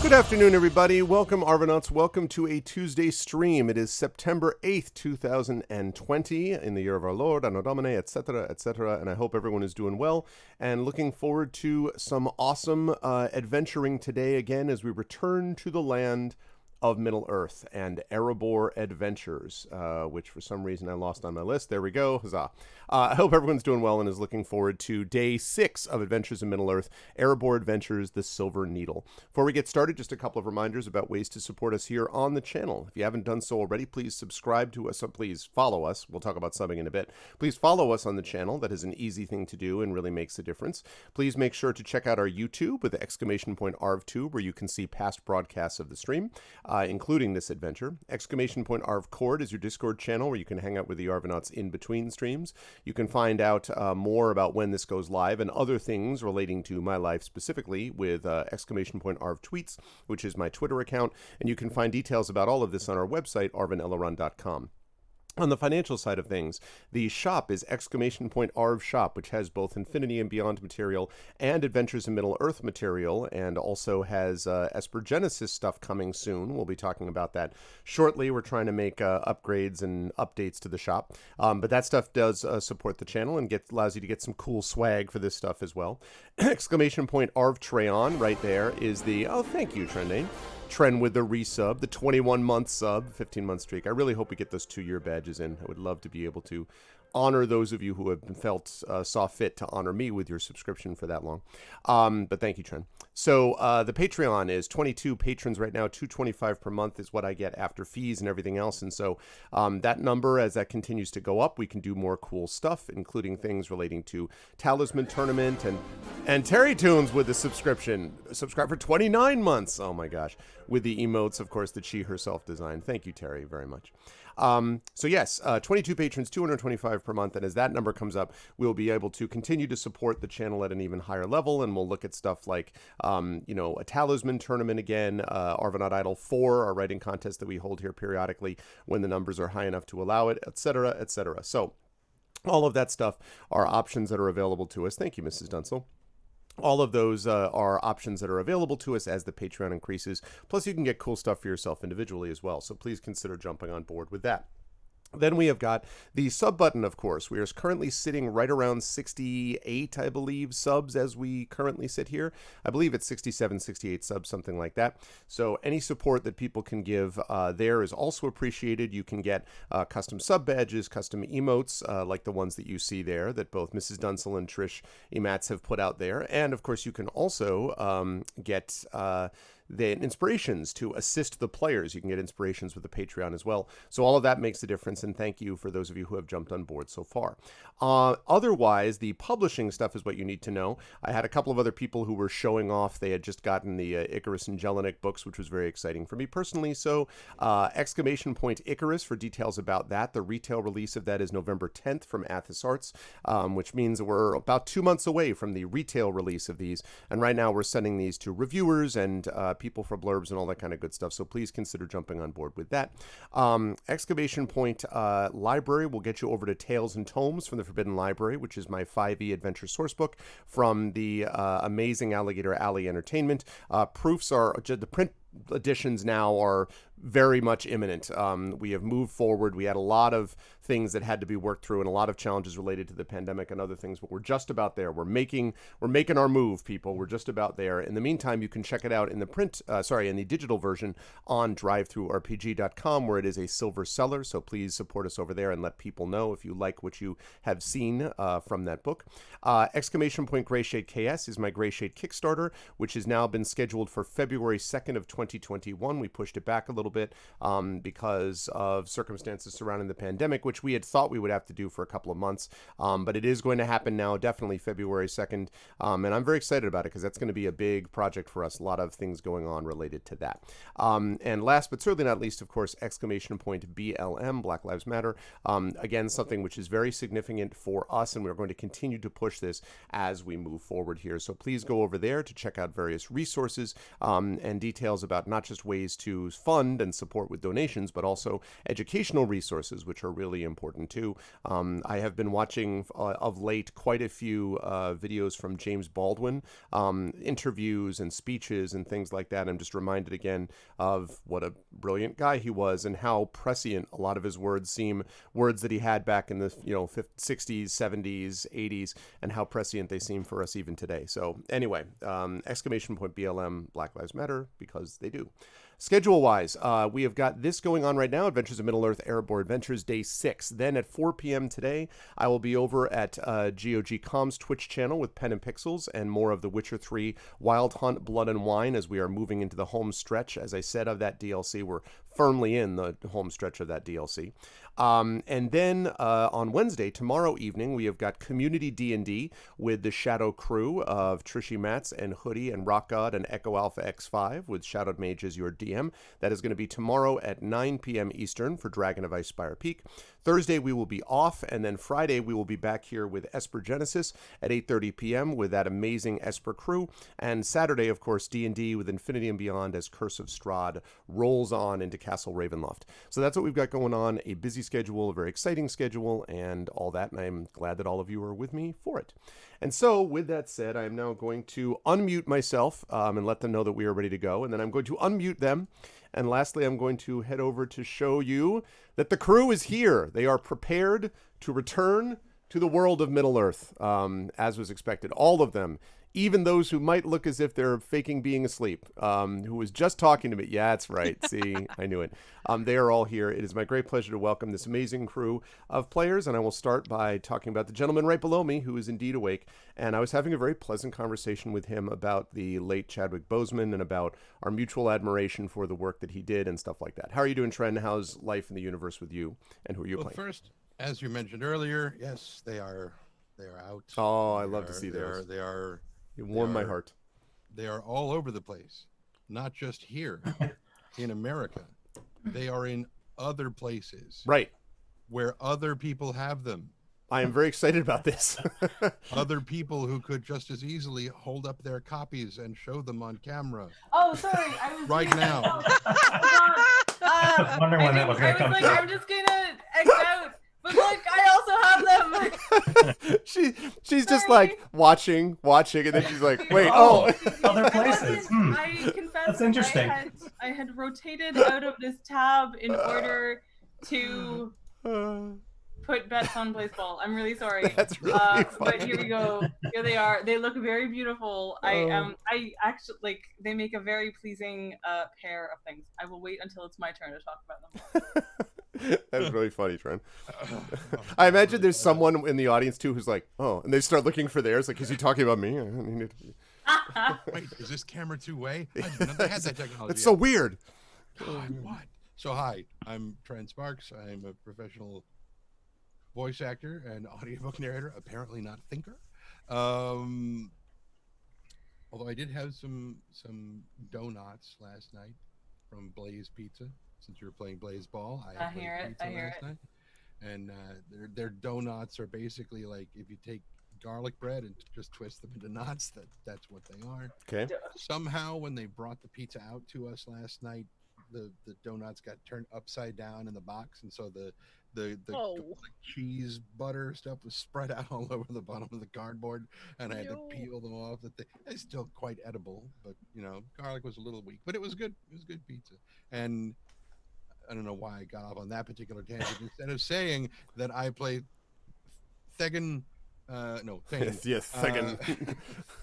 Good afternoon, everybody. Welcome, Arvanauts. Welcome to a Tuesday stream. It is September 8th, 2020, in the year of our Lord, Anno Domini, etc., etc., and I hope everyone is doing well and looking forward to some awesome adventuring today again as we return to the land of Middle-earth and Erebor adventures, which for some reason I lost on my list. There we go. Huzzah. I hope everyone's doing well and is looking forward to day 6 of Adventures in Middle-earth, Erebor Adventures, The Silver Needle. Before we get started, just a couple of reminders about ways to support us here on the channel. If you haven't done so already, please subscribe to us. Please follow us. We'll talk about subbing in a bit. Please follow us on the channel. That is an easy thing to do and really makes a difference. Please make sure to check out our YouTube with the !ArvTube, where you can see past broadcasts of the stream, including this adventure. !ArvCord is your Discord channel where you can hang out with the Arvanauts in between streams. You can find out more about when this goes live and other things relating to my life specifically with !ArvTweets, which is my Twitter account. And you can find details about all of this on our website, arvanelleron.com. On the financial side of things, the shop is !ArvShop, which has both Infinity and Beyond material and Adventures in Middle-earth material, and also has Esper Genesis stuff coming soon. We'll be talking about that shortly. We're trying to make upgrades and updates to the shop, but that stuff does support the channel and allows you to get some cool swag for this stuff as well. !ArvTreon right there is the, oh, thank you, Trendane. Trend with the resub, the 21-month sub, 15-month streak. I really hope we get those 2-year badges in. I would love to be able to honor those of you who have saw fit to honor me with your subscription for that long. But thank you, Trent. So the Patreon is 22 patrons right now. $2.25 per month is what I get after fees and everything else. And so that number, as that continues to go up, we can do more cool stuff, including things relating to Talisman Tournament and Terry Tunes with the subscription. Subscribe for 29 months. Oh my gosh. With the emotes, of course, that she herself designed. Thank you, Terry, very much. So yes, 22 patrons, $225 per month, and as that number comes up, we'll be able to continue to support the channel at an even higher level, and we'll look at stuff like, a Talisman Tournament again, Arvanaut Idol 4, our writing contest that we hold here periodically when the numbers are high enough to allow it, etc., etc. So all of that stuff are options that are available to us. Thank you, Mrs. Dunsel. All of those are options that are available to us as the Patreon increases. Plus, you can get cool stuff for yourself individually as well. So please consider jumping on board with that. Then we have got the sub button, of course. We are currently sitting right around 68, I believe, subs as we currently sit here. I believe it's 67, 68 subs, something like that. So any support that people can give there is also appreciated. You can get custom sub badges, custom emotes, like the ones that you see there that both Mrs. Dunsel and Trish Ematz have put out there. And, of course, you can also get the inspirations to assist the players. You can get inspirations with the Patreon as well. So all of that makes a difference, and thank you for those of you who have jumped on board so far. Otherwise, the publishing stuff is what you need to know. I had a couple of other people who were showing off. They had just gotten the Icarus and Jelinek books, which was very exciting for me personally. So !Icarus for details about that. The retail release of that is November 10th from Athos Arts, which means we're about 2 months away from the retail release of these. And right now we're sending these to reviewers and people for blurbs and all that kind of good stuff. So please consider jumping on board with that. Library will get you over to Tales and Tomes from the Forbidden Library, which is my 5e adventure sourcebook from the amazing Alligator Alley Entertainment. Proofs are, the print editions now are very much imminent. We have moved forward. We had a lot of things that had to be worked through and a lot of challenges related to the pandemic and other things, but we're just about there. We're making our move, people. We're just about there. In the meantime, you can check it out in the in the digital version on drivethrurpg.com, where it is a silver seller. So please support us over there and let people know if you like what you have seen from that book. !Grayshade KS is my Grayshade Kickstarter, which has now been scheduled for February 2nd of 2021. We pushed it back a little bit because of circumstances surrounding the pandemic, which we had thought we would have to do for a couple of months. But it is going to happen now, definitely February 2nd. And I'm very excited about it because that's going to be a big project for us. A lot of things going on related to that. And last but certainly not least, of course, !BLM, Black Lives Matter. Again, something which is very significant for us, and we're going to continue to push this as we move forward here. So please go over there to check out various resources and details about not just ways to fund and support with donations, but also educational resources, which are really really important too. I have been watching of late quite a few videos from James Baldwin, interviews and speeches and things like that. I'm just reminded again of what a brilliant guy he was and how prescient a lot of his words seem, words that he had back in the 50s, 60s, 70s, 80s, and how prescient they seem for us even today. So anyway, exclamation point BLM, Black Lives Matter, because they do. Schedule-wise, we have got this going on right now, Adventures of Middle-earth Erebor Adventures Day 6. Then at 4 p.m. today, I will be over at GOG.com's Twitch channel with Pen and Pixels and more of The Witcher 3 Wild Hunt, Blood and Wine as we are moving into the home stretch. As I said, of that DLC, we're firmly in the home stretch of that DLC. And then on Wednesday, tomorrow evening, we have got Community D&D with the Shadow crew of Trishy Matz and Hoodie and Rock God and Echo Alpha X5 with Shadowed Mage as your DM. That is going to be tomorrow at 9 p.m. Eastern for Dragon of Ice Spire Peak. Thursday, we will be off, and then Friday, we will be back here with Esper Genesis at 8:30 p.m. with that amazing Esper crew. And Saturday, of course, D&D with Infinity and Beyond as Curse of Strahd rolls on into Castle Ravenloft. So that's what we've got going on, a busy schedule, a very exciting schedule, and all that, and I'm glad that all of you are with me for it. And so, with that said, I am now going to unmute myself and let them know that we are ready to go, and then I'm going to unmute them. And lastly, I'm going to head over to show you that the crew is here. They are prepared to return to the world of Middle-earth, as was expected. All of them, even those who might look as if they're faking being asleep, who was just talking to me. Yeah, that's right. See, I knew it. They are all here. It is my great pleasure to welcome this amazing crew of players, and I will start by talking about the gentleman right below me, who is indeed awake. And I was having a very pleasant conversation with him about the late Chadwick Boseman and about our mutual admiration for the work that he did and stuff like that. How are you doing, Trent? How's life in the universe with you, and who are you playing? First, as you mentioned earlier, yes, they are out. Oh, I love to see those. They are. You warm my heart. They are all over the place, not just here in America. They are in other places, right, where other people have them. I am very excited about this. Other people who could just as easily hold up their copies and show them on camera. Oh, sorry, I was right now. I was wondering when that was going to come. I'm just gonna X out. But look, I also have them. She's just like watching, and then she's like, wait, oh. Other places. I confess That's interesting. I had rotated out of this tab in order to put bets on baseball. I'm really sorry. That's really funny. But here we go. Here they are. They look very beautiful. I actually like. They make a very pleasing pair of things. I will wait until it's my turn to talk about them. That's really funny, Trent. I imagine there's someone in the audience too who's like, oh, and they start looking for theirs. Like, is he talking about me? Wait, is this camera two-way? I didn't know they had that technology. It's so weird. God, what? So hi, I'm Trent Sparks. I'm a professional voice actor and audiobook narrator, apparently not thinker. Although I did have some donuts last night from Blaze Pizza. Since you were playing Blaze Ball, I hear it. Night. And their donuts are basically like if you take garlic bread and just twist them into knots. That's what they are. Okay. Somehow, when they brought the pizza out to us last night, the donuts got turned upside down in the box, and so the cheese butter stuff was spread out all over the bottom of the cardboard, and I had to peel them off. It's still quite edible, but garlic was a little weak, but it was good. It was good pizza, and I don't know why I got off on that particular tangent. Instead of saying that I play Thegin, Thane. Yes, Thegin.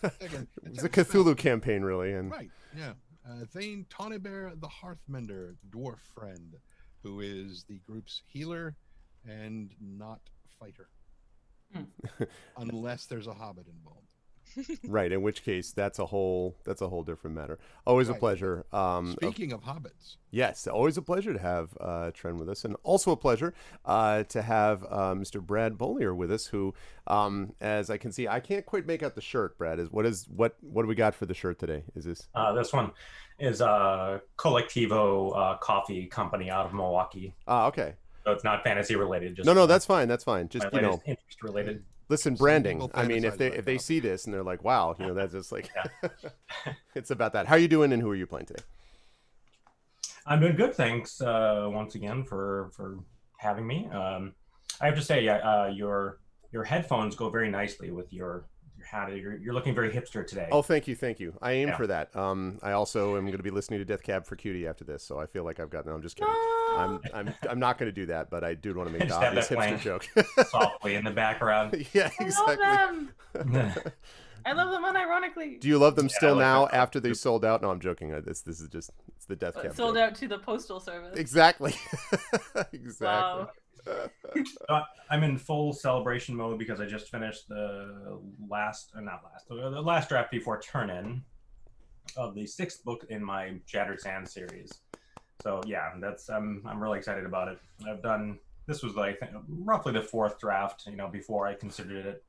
Thegin. It was a Cthulhu campaign, really. Right, yeah. Thane Tawnybear the Hearthmender, dwarf friend, who is the group's healer and not fighter. Unless there's a hobbit involved. Right, in which case that's a whole different matter. Always right. A pleasure. Speaking of hobbits. Yes, always a pleasure to have Trent with us, and also a pleasure to have Mr. Brad Bollier with us, who, as I can see, I can't quite make out the shirt. Brad, what do we got for the shirt today? Is this? This one is a Collectivo coffee company out of Milwaukee. Okay. So it's not fantasy related. Just no, that's fine. That's fine. Just interest related. Listen, branding. I mean, if they see this and they're like, "Wow," that's just like, it's about that. How are you doing, and who are you playing today? I'm doing good, thanks. Once again for having me. I have to say, your headphones go very nicely with your hat. You're looking very hipster today. Oh, thank you. I aim Yeah. for that. I also am going to be listening to Death Cab for Cutie after this, so I feel like I've got. No, I'm just kidding. No. I'm not going to do that, but I do want to make the Just have obvious that hipster playing joke. softly in the background. Yeah, I exactly. love them. I love them unironically. Do you love them still I like now that. after they sold out? No, I'm joking. This is just it's the Death Cab. Sold joke. out to the postal service. Exactly. Exactly. Wow. I'm in full celebration mode because I just finished the last draft before turn-in of the 6th book in my Shattered Sand series. So yeah, I'm really excited about it. This was like roughly the 4th draft, before I considered it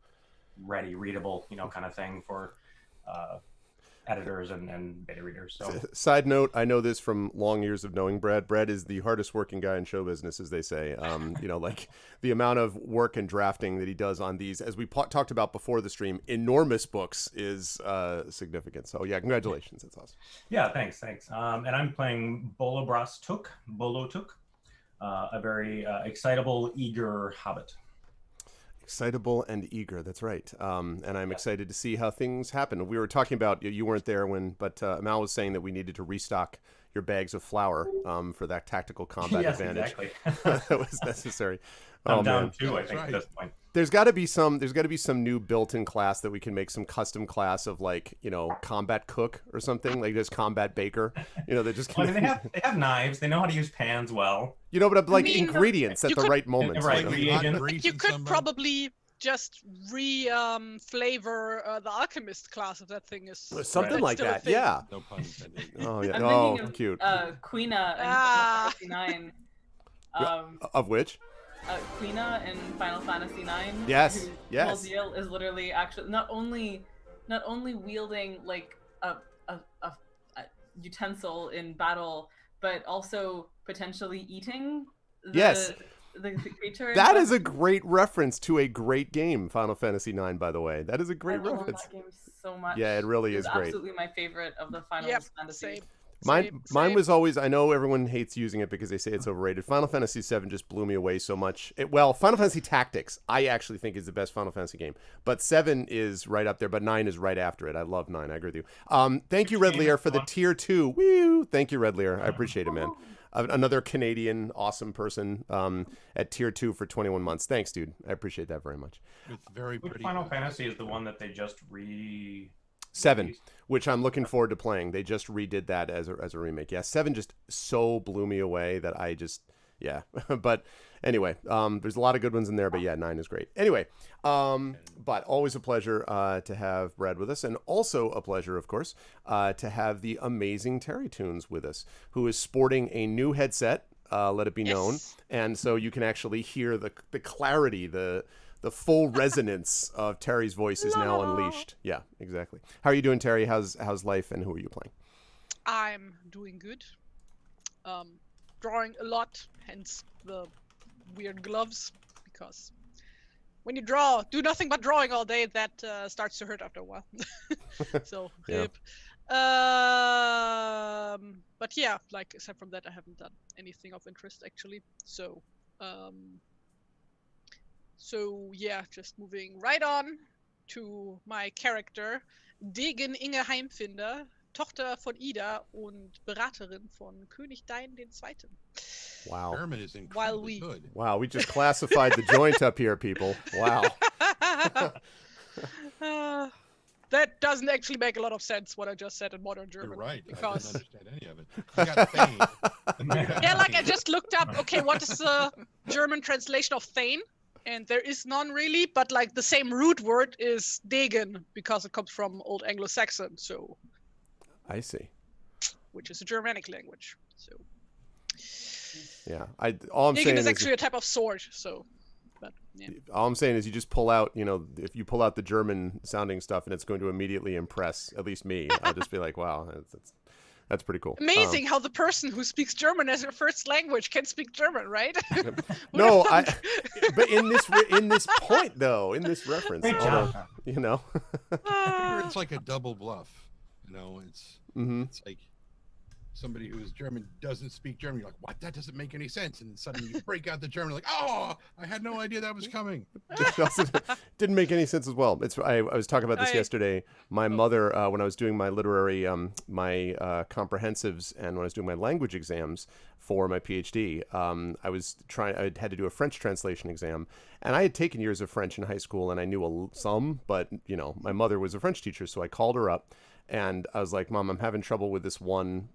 ready, readable, kind of thing for editors and beta readers. So Side note, I know this from long years of knowing Brad. Brad is the hardest working guy in show business, as they say. Like the amount of work and drafting that he does on these, as we talked about before the stream, enormous books is significant. So yeah, congratulations. That's awesome. yeah, thanks. And I'm playing Bolo Tuk, a very excitable, eager hobbit. Excitable and eager. That's right. And I'm excited to see how things happen. We were talking about, you weren't there but Mal was saying that we needed to restock your bags of flour for that tactical combat Yes, advantage. exactly. That was necessary. I'm Oh, down man. 2, I That's think, right. at this point. There's got to be some new built-in class that we can make, some custom class of, like, combat cook or something, like just combat baker. They just Well, I mean, they have knives. They know how to use pans well. but like I mean, ingredients at you the could- right moment. Right, Like reagent. hot grease You in could somebody. probably just flavor the alchemist class if that thing is Something that's like still a that. thing. Yeah. No pun intended. Oh yeah. I'm Oh, thinking of cute. Quina in Ah. Final Fantasy IX. Of which? Quina in Final Fantasy IX. Yes, whose yes. whole deal is literally actually not only wielding like a utensil in battle, but also potentially eating Yes. the creature. That is a great reference to a great game, Final Fantasy IX, by the way. That is a I great love reference. that game so much. Yeah, it really It's is great. absolutely my favorite of the Final Yep, Fantasy. same. Mine Same. was always, I know everyone hates using it because they say it's overrated. Final Fantasy VII just blew me away so much. Final Fantasy Tactics, I actually think is the best Final Fantasy game. But 7 is right up there, but 9 is right after it. I love 9. I agree with you. Thank you, Red Lear, for the tier 2. Woo! Thank you, Red Lear. I appreciate it, man. Another Canadian awesome person at tier 2 for 21 months. Thanks, dude. I appreciate that very much. With very Which pretty. Final Fantasy is the one that they just 7, which I'm looking forward to playing. They just redid that as a remake. Yeah, 7 just so blew me away that I just, yeah. But anyway, there's a lot of good ones in there, but yeah, 9 is great. Anyway, but always a pleasure to have Brad with us, and also a pleasure, of course, to have the amazing Terry Tunes with us, who is sporting a new headset, let it be known, Yes. and so you can actually hear the clarity, the full resonance of Terry's voice is now unleashed. Yeah, exactly. How are you doing, Terry? How's life, and who are you playing? I'm doing good. Drawing a lot, hence the weird gloves, because when you do nothing but drawing all day, that starts to hurt after a while. So, Yeah. rip. But yeah, like aside from that, I haven't done anything of interest actually. So yeah, just moving right on to my character, Degen Inge Heimfinder, Tochter von Ida und Beraterin von König Dain II. Wow. German is incredibly we- good. Wow, we just classified the joint up here, people. Wow. That doesn't actually make a lot of sense what I just said in modern You're German. right. I Because didn't understand any of it. I got Thane. yeah, like I just looked up, okay, what is the German translation of Thane? And there is none really, but like the same root word is Degen because it comes from Old Anglo-Saxon, so I see. which is a Germanic language. So Yeah. All I'm saying Degen is is actually a type of sword, so but yeah. all I'm saying is you just pull out, if you pull out the German sounding stuff and it's going to immediately impress at least me. I'll just be like, wow, that's pretty cool. Amazing how the person who speaks German as their first language can speak German, right? No, but in this point though, in this reference, Great although, job. It's like a double bluff. It's Mhm. it's like somebody who is German doesn't speak German, you're like, what? That doesn't make any sense. And then suddenly you break out the German, like, oh, I had no idea that was coming. It also didn't make any sense as well. I was talking about this yesterday. My mother, when I was doing my literary, my comprehensives, and when I was doing my language exams for my PhD, I had to do a French translation exam, and I had taken years of French in high school, and I knew some, but my mother was a French teacher, so I called her up, and I was like, Mom, I'm having trouble with this one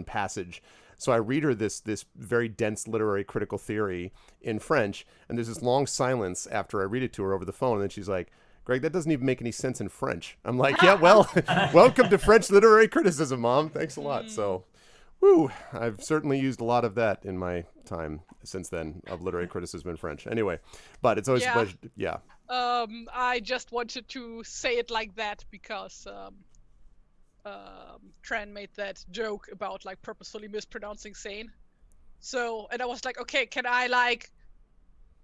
passage. So I read her this very dense literary critical theory in French, and there's this long silence after I read it to her over the phone, and then she's like, Greg, that doesn't even make any sense in French. I'm like, yeah, well, welcome to French literary criticism, Mom. Thanks a lot. So, I've certainly used a lot of that in my time since then of literary criticism in French. Anyway, but it's always a pleasure. Yeah. I just wanted to say it like that because Tran made that joke about like purposefully mispronouncing sane. So, and I was like, okay, can I like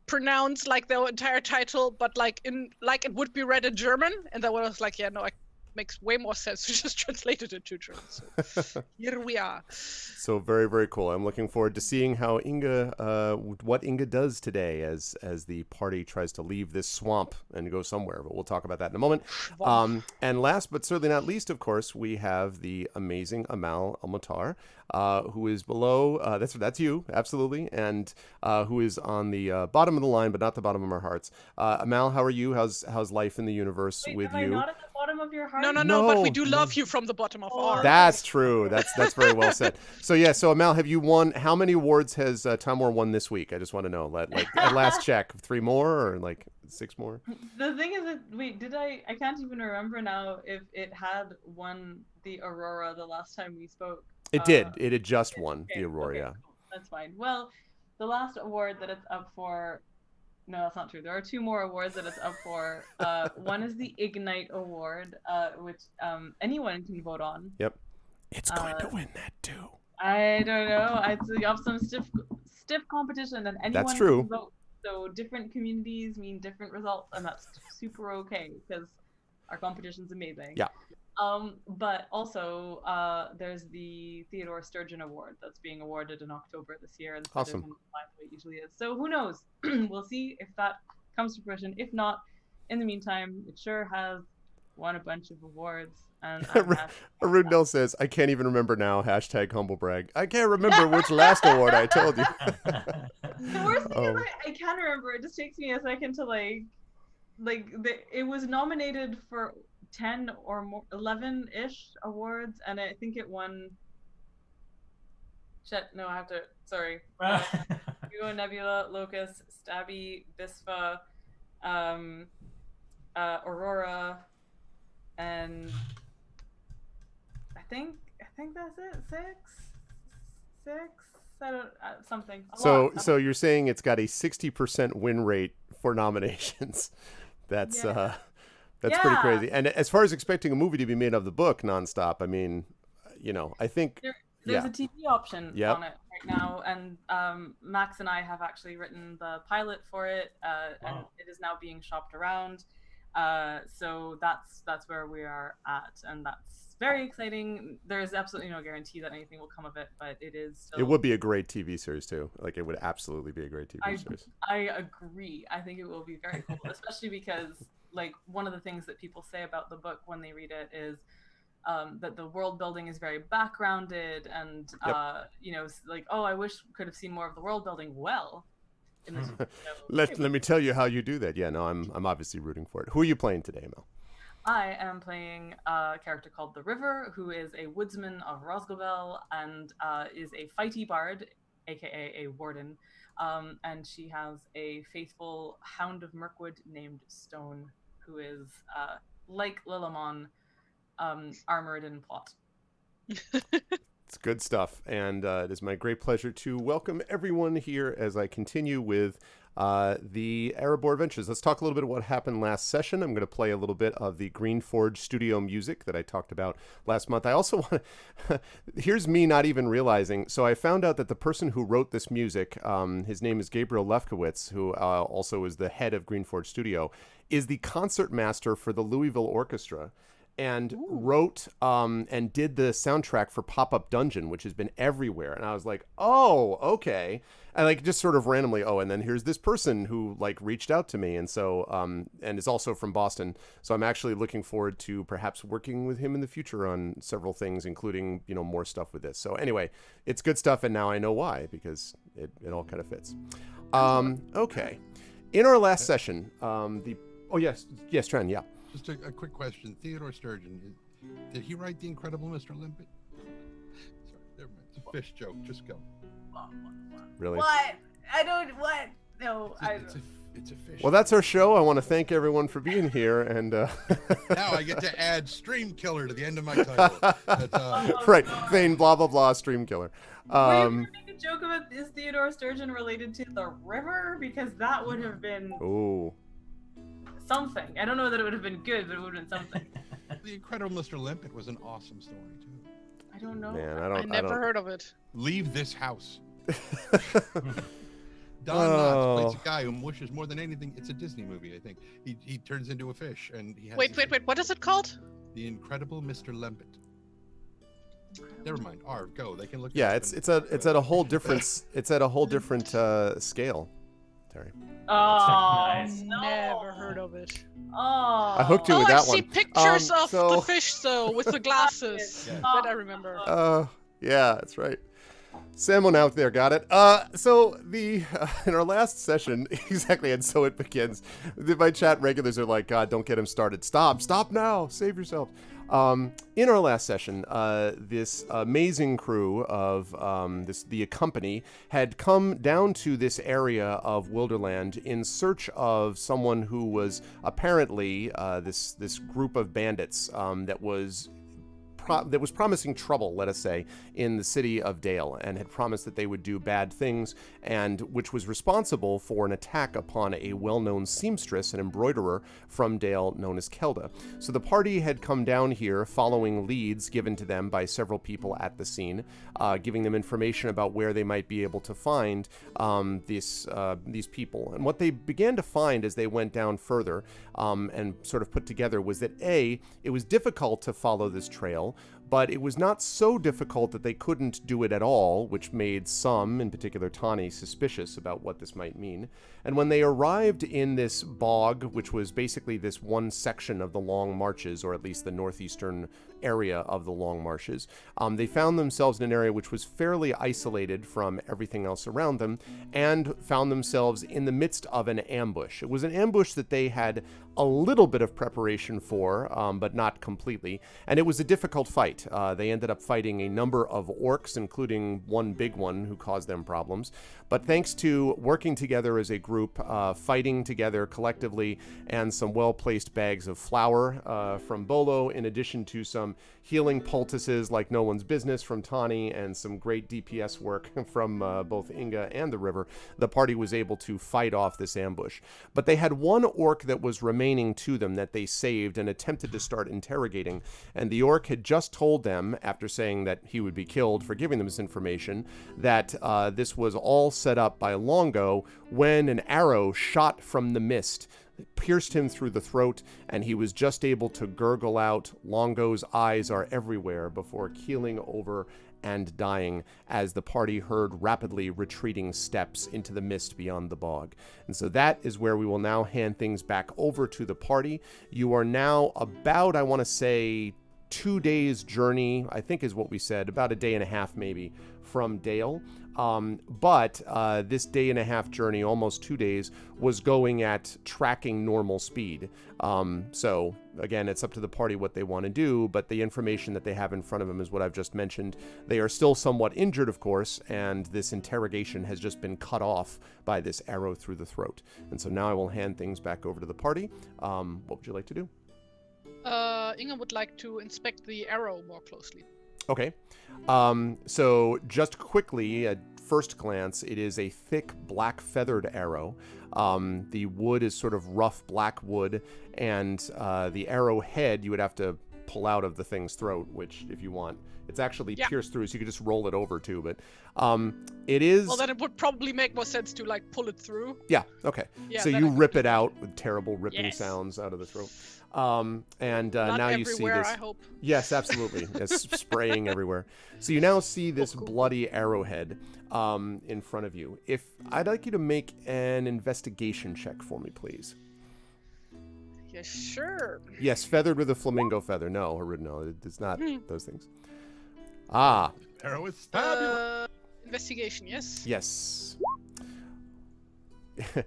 pronounce like the entire title, but like it would be read in German? And then I was like, yeah, no, it makes way more sense to just translate it into German. So here we are. So very, very cool. I'm looking forward to seeing how what Inga does today as the party tries to leave this swamp and go somewhere. But we'll talk about that in a moment. And last but certainly not least, of course, we have the amazing Amal Almatar, who is below. That's you, absolutely, and who is on the bottom of the line, but not the bottom of our hearts. Amal, how are you? How's life in the universe with am you? I not at the bottom of your heart? No, but we do love you from the bottom of our. That's true. That's very well said. So Amal, have you won? How many awards has Time War won this week? I just want to know. Like at last check, 3 more or like 6 more? The thing is that did I can't even remember now if it had won the Aurora the last time we spoke. It did. It had just won the Aurora. Yeah. Cool. That's fine. Well, the last award that it's up for. No, that's not true. There are 2 more awards that it's up for. One is the Ignite Award, which anyone can vote on. Yep. It's going to win that too. I don't know. It's up some stiff competition, and anyone that's true. Can vote. So different communities mean different results, and that's super okay because our competition's amazing. Yeah. But also, there's the Theodore Sturgeon Award that's being awarded in October this year instead awesome. of in July the way it usually is. So who knows? We'll see if that comes to fruition. If not, in the meantime, it sure has won a bunch of awards. And Arundel says, I can't even remember now. #humblebrag. I can't remember which last award I told you. The worst thing is I can't remember. It just takes me a second to it was nominated for 10 or more, 11-ish awards, and I think it won. Shit, no, I have to. Sorry. Hugo, Nebula, Locust, Stabby, Bisfa, Aurora, and I think that's it. Six. I don't something. So you're saying it's got a 60% win rate for nominations. That's pretty crazy. And as far as expecting a movie to be made of the book nonstop, I mean, I think there's a TV option on it right now, and Max and I have actually written the pilot for it, and it is now being shopped around. So that's where we are at, and that's very exciting. There is absolutely no guarantee that anything will come of it, but it is still... It would be a great TV series too. Like, it would absolutely be a great TV series. I agree. I think it will be very cool, especially because like one of the things that people say about the book when they read it is that the world building is very backgrounded, and like, oh, I wish we could have seen more of the world building. Well, in this, let me tell you how you do that. Yeah, no, I'm obviously rooting for it. Who are you playing today, Mel? I am playing a character called the River, who is a woodsman of Rosgobel and is a fighty bard, aka a warden, and she has a faithful hound of Mirkwood named Stone, who is like Lilamon, armored in plot. It's good stuff, and it is my great pleasure to welcome everyone here as I continue with the Erebor Adventures. Let's talk a little bit about what happened last session. I'm going to play a little bit of the Greenforge studio music that I talked about last month. I also want to... Here's me not even realizing. So I found out that the person who wrote this music, his name is Gabriel Lefkowitz, who also is the head of Greenforge Studio, is the concert master for the Louisville Orchestra. and wrote and did the soundtrack for Pop-Up Dungeon, which has been everywhere. And I was like, oh, okay. And like just sort of randomly, and then here's this person who like reached out to me. And so, and is also from Boston. So I'm actually looking forward to perhaps working with him in the future on several things, including, more stuff with this. So anyway, it's good stuff. And now I know why, because it all kind of fits. Okay. In our last session, yes, Tren, yeah. Just a quick question. Theodore Sturgeon, did he write The Incredible Mr. Limpet? Sorry, never mind. It's a fish joke. Just go. Really? What? I don't. What? No, It's a fish. Well, that's our show. I want to thank everyone for being here, and now I get to add Stream Killer to the end of my title. That's, right, Thane, blah blah blah, Stream Killer. Were you make a joke about is Theodore Sturgeon related to the river? Because that would have been something. I don't know that it would have been good, but it would have been something. The Incredible Mr. Limpet was an awesome story too. I don't know. Man, I never heard of it. Leave this house. Don Knotts plays a guy who mushes more than anything. It's a Disney movie, I think. He turns into a fish, and he has. Wait. What is it called? The Incredible Mr. Limpet. Never mind. Go. They can look. Yeah, it's at a whole different scale, Terry. Oh, Nice. no. Never heard of it. Oh, I hooked you with that I see one. pictures of the fish though with the glasses. Yeah. That I remember. Yeah, that's right. Someone out there got it. So in our last session, exactly, and so it begins. My chat regulars are like, God, don't get him started. Stop now. Save yourself. In our last session, this amazing crew of the company had come down to this area of Wilderland in search of someone who was apparently this group of bandits that was promising trouble, let us say, in the city of Dale, and had promised that they would do bad things, and which was responsible for an attack upon a well-known seamstress and embroiderer from Dale known as Kelda. So the party had come down here following leads given to them by several people at the scene, giving them information about where they might be able to find these people. And what they began to find as they went down further and sort of put together was that it was difficult to follow this trail, but it was not so difficult that they couldn't do it at all, which made some, in particular Tani, suspicious about what this might mean. And when they arrived in this bog, which was basically this one section of the Long Marches, or at least the northeastern area of the Long Marshes, they found themselves in an area which was fairly isolated from everything else around them, and found themselves in the midst of an ambush. It was an ambush that they had a little bit of preparation for, but not completely, and it was a difficult fight. They ended up fighting a number of orcs, including one big one who caused them problems. But thanks to working together as a group, fighting together collectively, and some well-placed bags of flour from Bolo, in addition to some healing poultices like no one's business from Tani, and some great DPS work from both Inga and the river, the party was able to fight off this ambush. But they had one orc that was remaining to them that they saved and attempted to start interrogating, and the orc had just told them, after saying that he would be killed for giving them this information, that this was all set up by Longo, when an arrow shot from the mist pierced him through the throat, and he was just able to gurgle out, "Longo's eyes are everywhere," before keeling over and dying as the party heard rapidly retreating steps into the mist beyond the bog. And so that is where we will now hand things back over to the party. You are now about, I want to say, 2 days journey, I think is what we said, about a day and a half maybe, from Dale. But this day and a half journey, almost 2 days, was going at tracking normal speed. So again, it's up to the party what they want to do, but the information that they have in front of them is what I've just mentioned. They are still somewhat injured, of course, and this interrogation has just been cut off by this arrow through the throat. And so now I will hand things back over to the party. What would you like to do? Inga would like to inspect the arrow more closely. Okay. So just quickly, at first glance, it is a thick black feathered arrow. The wood is sort of rough black wood, and the arrow head you would have to pull out of the thing's throat, which, if you want, it's actually pierced through, so you could just roll it over too. But it is. Well, then it would probably make more sense to like pull it through. Yeah. Okay. Yeah, so then you I could rip do it out with terrible ripping Yes. sounds out of the throat. And Not now you see everywhere, this. I hope. Yes, absolutely. It's spraying everywhere. So you now see this bloody arrowhead in front of you. If I'd like you to make an investigation check for me, please. Yeah, sure. Yes, feathered with a flamingo feather. No, it's not those things. Ah, Arrow is fabulous. Investigation, yes. yes.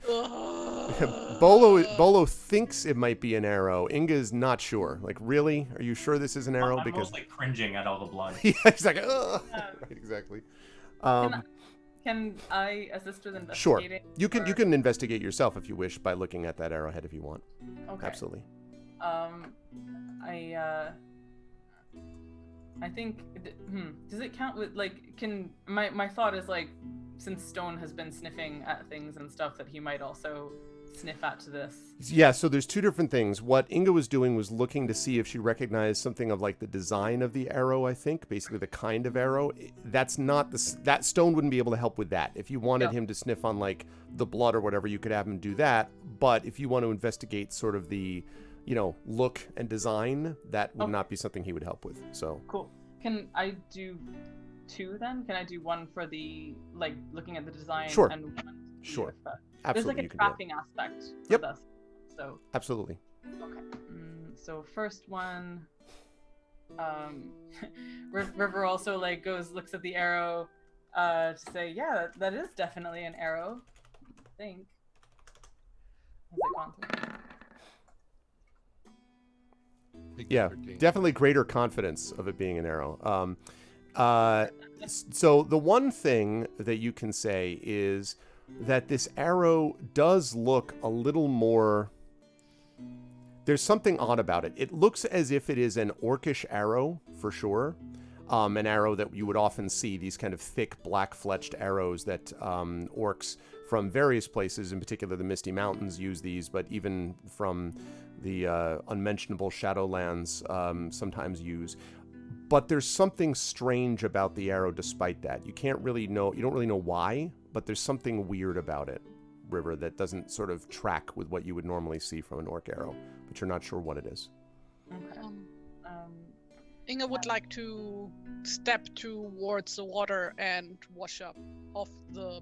Ugh. Bolo thinks it might be an arrow. Inga's not sure. Like, really? Are you sure this is an arrow? I'm Because mostly cringing at all the blood. yeah, he's like, ugh. Right, exactly. Can I assist with Sure. investigating? You can investigate yourself if you wish by looking at that arrowhead if you want. Okay. Absolutely. I think does it count with like my thought is like since Stone has been sniffing at things and stuff that he might also sniff at to this. Yeah, so there's two different things. What Inga was doing was looking to see if she recognized something of like the design of the arrow, I think, basically the kind of arrow. That's not that Stone wouldn't be able to help with that. If you wanted him to sniff on like the blood or whatever, you could have him do that, but if you want to investigate sort of the look and design, that would not be something he would help with. So cool. Can I do two then? Can I do one for the like looking at the design Sure. and one to see Sure. if, absolutely, there's like a tracking aspect to Yep. this. So absolutely. okay. So first one, River also like looks at the arrow to say, yeah, that is definitely an arrow. I think. Has it gone through? Yeah, 13. definitely greater confidence of it being an arrow. So the one thing that you can say is that this arrow does look a little more... There's something odd about it. It looks as if it is an orcish arrow, for sure. An arrow that you would often see, these kind of thick, black-fletched arrows that orcs from various places, in particular the Misty Mountains, use these, but even from the unmentionable Shadowlands sometimes use. But there's something strange about the arrow despite that. You don't really know why, but there's something weird about it, River, that doesn't sort of track with what you would normally see from an orc arrow, but you're not sure what it is. Okay. Inga would like to step towards the water and wash up off the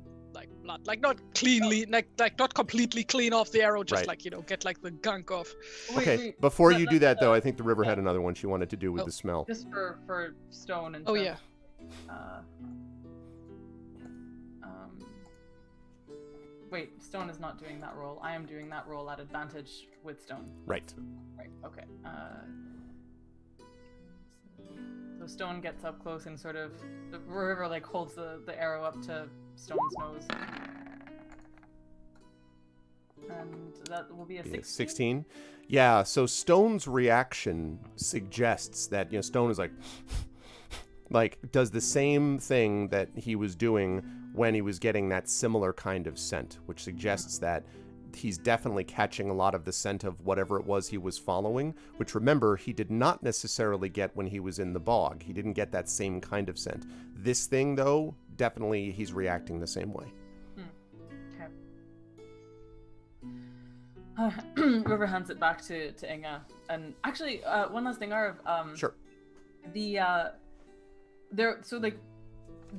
blood, like not cleanly, like not completely clean off the arrow, just Right. get like the gunk off. Okay, before you do that though, I think the River had another one she wanted to do with the smell. Just for Stone and Oh yeah. Wait, Stone is not doing that roll. I am doing that roll at advantage with Stone. Right. Right. Okay. So Stone gets up close and sort of the River like holds the arrow up to Stone's nose, and that will be a 16. 16. Yeah. So Stone's reaction suggests that Stone is like does the same thing that he was doing when he was getting that similar kind of scent, which suggests that he's definitely catching a lot of the scent of whatever it was he was following, which remember, he did not necessarily get when he was in the bog. He didn't get that same kind of scent. This thing, though, definitely he's reacting the same way. Okay. River hands it back to Inga. And actually, one last thing, Arv. Sure.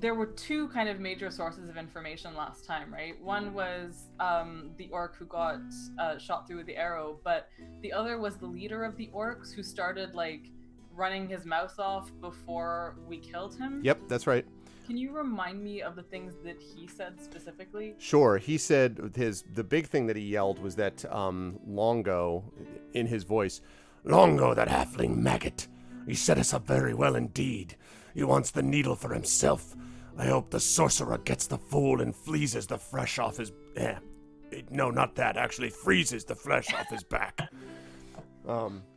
There were two kind of major sources of information last time, right? One was the orc who got shot through with the arrow, but the other was the leader of the orcs who started like running his mouth off before we killed him. Yep, that's right. Can you remind me of the things that he said specifically? Sure. He said the big thing that he yelled was that Longo, in his voice, "Longo, that halfling maggot. He set us up very well indeed. He wants the needle for himself. I hope the sorcerer gets the fool and fleezes the flesh off his... no, not that. Actually, freezes the flesh off his back."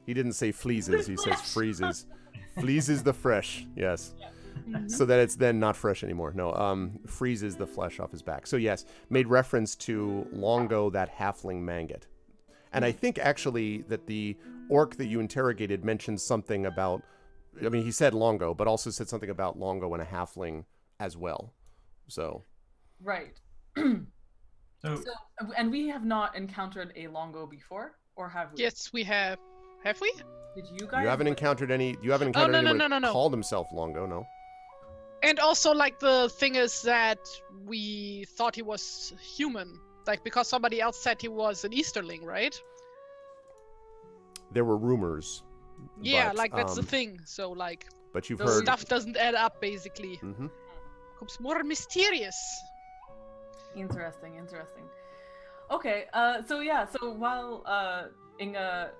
He didn't say fleezes. He says freezes. Fleezes the fresh. Yes. Mm-hmm. So that it's then not fresh anymore. No, freezes the flesh off his back. So yes, made reference to Longo, that halfling maggot. And I think actually that the orc that you interrogated mentioned something about... I mean, he said Longo, but also said something about Longo and a halfling as well. So. Right. So, and we have not encountered a Longo before, or have we? Yes, we have. Have we? Did you guys? You haven't encountered any. You haven't encountered no, anyone no. called himself Longo, no? And also, like, the thing is that we thought he was human. Like, because somebody else said he was an Easterling, right? There were rumors. Yeah, but, like, that's the thing. So, like, But you've the heard. stuff doesn't add up, basically. Hmm. Becomes more mysterious. Interesting. Okay. So while Inga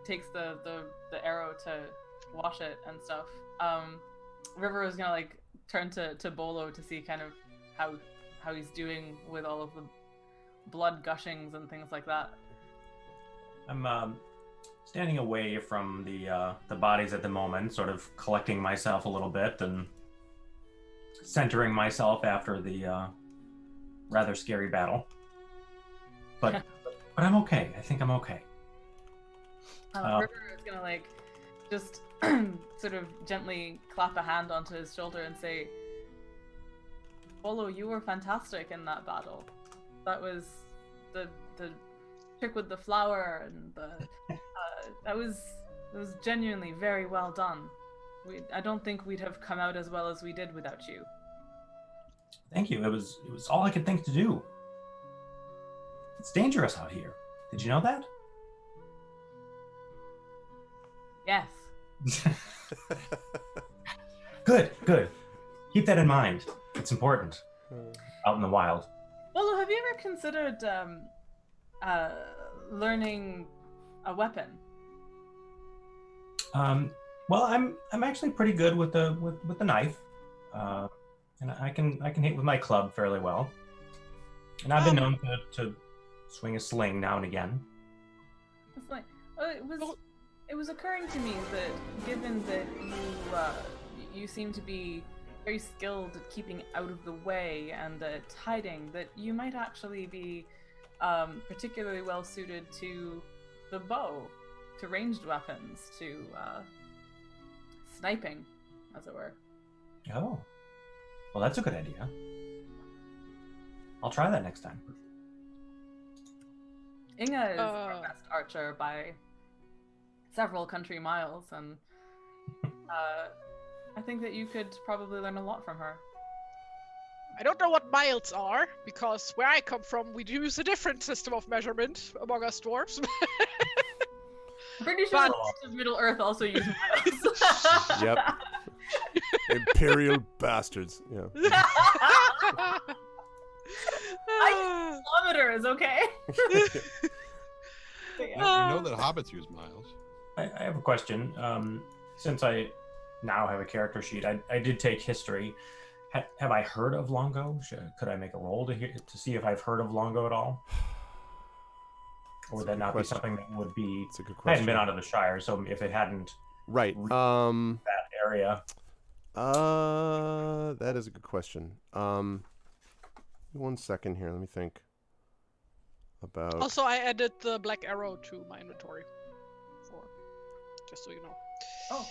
takes the arrow to wash it and stuff, River is gonna like turn to Bolo to see kind of how he's doing with all of the blood gushings and things like that. I'm standing away from the bodies at the moment, sort of collecting myself a little bit and centering myself after the rather scary battle. But I'm okay. I think I'm okay. River is gonna like just sort of gently clap a hand onto his shoulder and say, "Bolo, you were fantastic in that battle. That was the trick with the flower and that was genuinely very well done. I don't think we'd have come out as well as we did without you." Thank you. It was all I could think to do. It's dangerous out here. Did you know that? Yes. Good. Keep that in mind. It's important. Out in the wild. Bolo, have you ever considered learning a weapon? Well, I'm actually pretty good with the knife, and I can hit with my club fairly well. And I've been known to swing a sling now and again. It's like it was occurring to me that given that you seem to be very skilled at keeping out of the way and at hiding, that you might actually be particularly well suited to the bow, to ranged weapons, to sniping, as it were. Oh, well, that's a good idea. I'll try that next time. Inga is our best archer by several country miles, and I think that you could probably learn a lot from her. I don't know what miles are, because where I come from, we use a different system of measurement among us dwarves. I'm pretty sure the rest of Middle Earth also uses miles. Yep. Imperial bastards. Yeah. I use kilometers, okay? We know that hobbits use miles. I have a question. Since I now have a character sheet, I did take history. Have I heard of Longo? Could I make a roll to see if I've heard of Longo at all? Or would that not be something that would be... It's a good I question. hadn't been out of the Shire, so if it hadn't... Right. That area... That is a good question. 1 second here. Let me think about... Also, I added the black arrow to my inventory. Just so you know. Oh.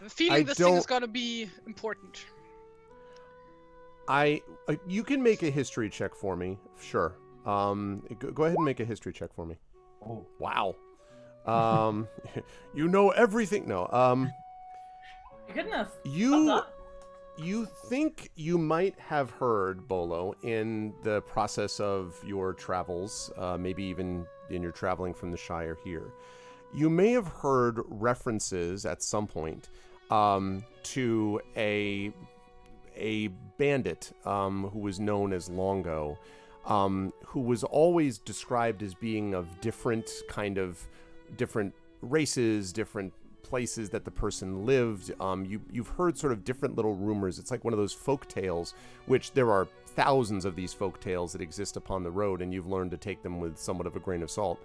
I'm feeling this thing is gonna be important. You can make a history check for me, sure. Go ahead and make a history check for me. Oh, wow. You know everything. No. Goodness. You think you might have heard, Bolo, in the process of your travels, maybe even in your traveling from the Shire here. You may have heard references at some point to a bandit who was known as Longo, who was always described as being of different races, different places that the person lived. You've heard sort of different little rumors. It's like one of those folk tales, which there are thousands of these folk tales that exist upon the road, and you've learned to take them with somewhat of a grain of salt.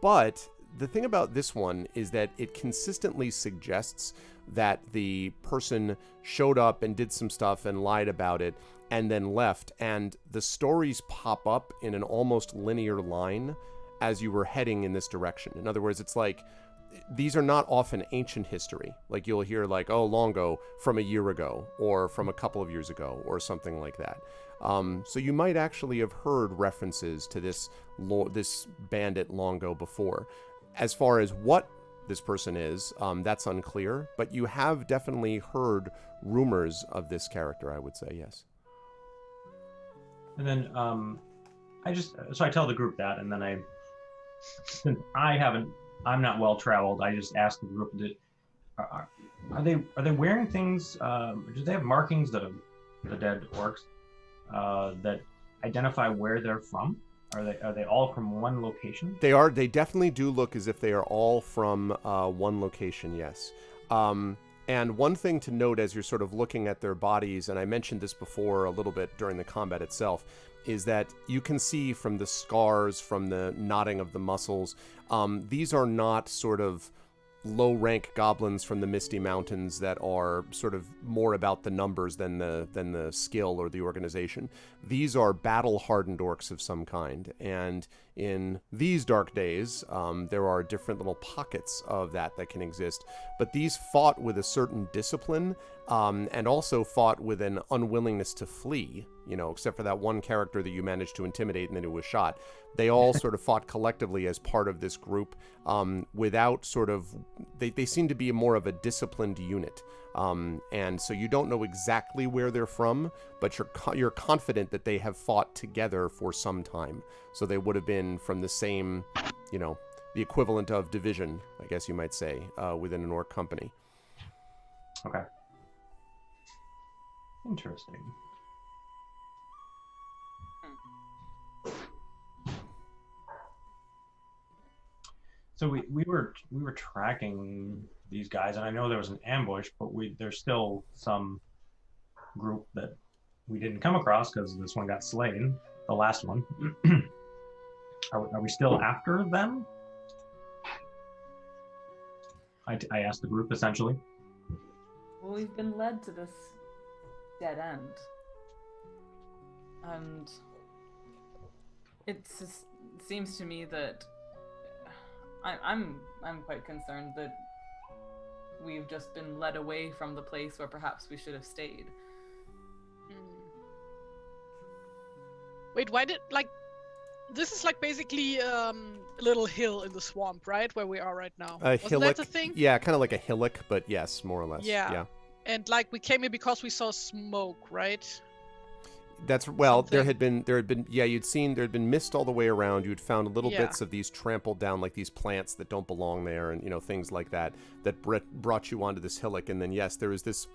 But the thing about this one is that it consistently suggests that the person showed up and did some stuff and lied about it and then left, and the stories pop up in an almost linear line as you were heading in this direction. In other words, it's like these are not often ancient history. Like you'll hear like, oh, Longo from a year ago or from a couple of years ago or something like that. So you might actually have heard references to this bandit Longo before. As far as what this person is, that's unclear, but you have definitely heard rumors of this character, I would say, yes. And then I tell the group that, and then since I'm not well traveled, I just ask the group are they wearing things? Do they have markings that the dead orcs that identify where they're from? Are they all from one location? They are. They definitely do look as if they are all from one location. Yes. And one thing to note as you're sort of looking at their bodies, and I mentioned this before a little bit during the combat itself, is that you can see from the scars, from the knotting of the muscles, these are not sort of low-rank goblins from the Misty Mountains that are sort of more about the numbers than the skill or the organization. These are battle-hardened orcs of some kind, and in these dark days, there are different little pockets of that can exist. But these fought with a certain discipline, and also fought with an unwillingness to flee, except for that one character that you managed to intimidate and then who was shot. They all sort of fought collectively as part of this group, without sort of, they seem to be more of a disciplined unit. And so you don't know exactly where they're from, but you're confident that they have fought together for some time. So they would have been from the same, the equivalent of division, I guess you might say, within an orc company. Okay. Interesting. So we were tracking these guys, and I know there was an ambush, but there's still some group that we didn't come across because this one got slain, the last one. Are we still after them? I asked the group essentially. Well, we've been led to this dead end, and it seems to me that I'm quite concerned that we've just been led away from the place where perhaps we should have stayed. Wait, why did this is basically a little hill in the swamp, right? Where we are right now. A Wasn't hillock. that the thing? Yeah, kind of like a hillock, but yes, more or less. Yeah. And we came here because we saw smoke, right? That's there had been you'd seen there had been mist all the way around. You'd found little bits of these trampled down, like these plants that don't belong there, and things like that brought you onto this hillock. And then yes, there is this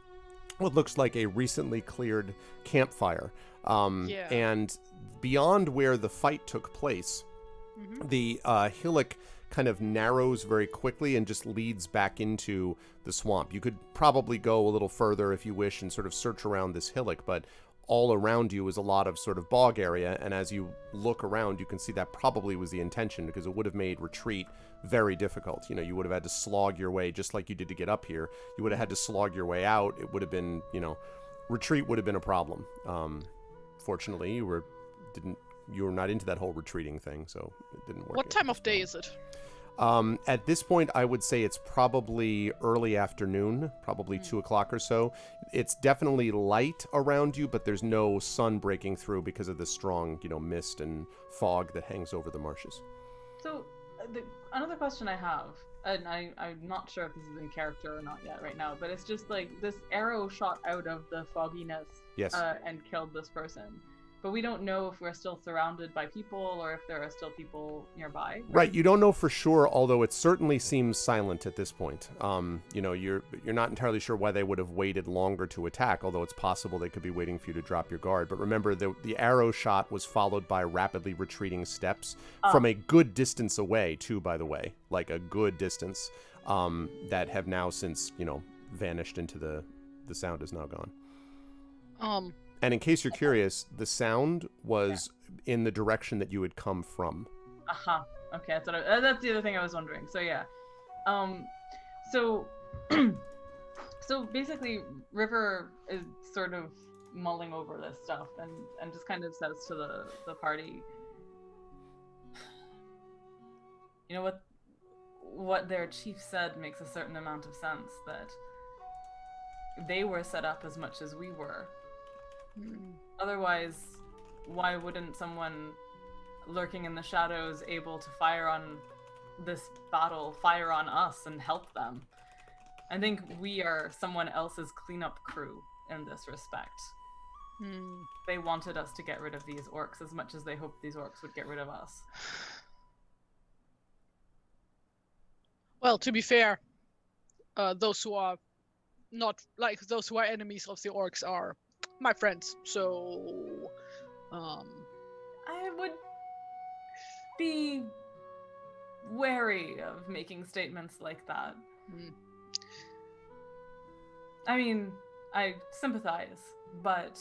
what looks like a recently cleared campfire. And beyond where the fight took place, the hillock kind of narrows very quickly and just leads back into the swamp. You could probably go a little further if you wish and sort of search around this hillock, but all around you is a lot of sort of bog area, and as you look around, you can see that probably was the intention, because it would have made retreat very difficult. You would have had to slog your way, just like you did to get up here. You would have had to slog your way out. It would have been, retreat would have been a problem. Fortunately, you were not into that whole retreating thing, so it didn't work. What time of day is it? At this point, I would say it's probably early afternoon, probably 2 o'clock or so. It's definitely light around you, but there's no sun breaking through because of the strong, mist and fog that hangs over the marshes. So, another question I have, and I'm not sure if this is in character or not yet right now, but it's just this arrow shot out of the fogginess and killed this person. But we don't know if we're still surrounded by people or if there are still people nearby. Right, you don't know for sure, although it certainly seems silent at this point. You're not entirely sure why they would have waited longer to attack, although it's possible they could be waiting for you to drop your guard. But remember, the arrow shot was followed by rapidly retreating steps from a good distance away, too, by the way. Like a good distance, that have now since, vanished into the sound is now gone. And in case you're curious, the sound was in the direction that you had come from. Okay, that's the other thing I was wondering. So yeah, so basically, River is sort of mulling over this stuff and just kind of says to the party, you know what their chief said makes a certain amount of sense, that they were set up as much as we were. Otherwise, why wouldn't someone lurking in the shadows able to fire on this battle fire on us and help them? I think we are someone else's cleanup crew in this respect. They wanted us to get rid of these orcs as much as they hoped these orcs would get rid of us. Well, to be fair, those who are not like those who are enemies of the orcs are my friends. So, I would be wary of making statements like that. I mean, I sympathize, but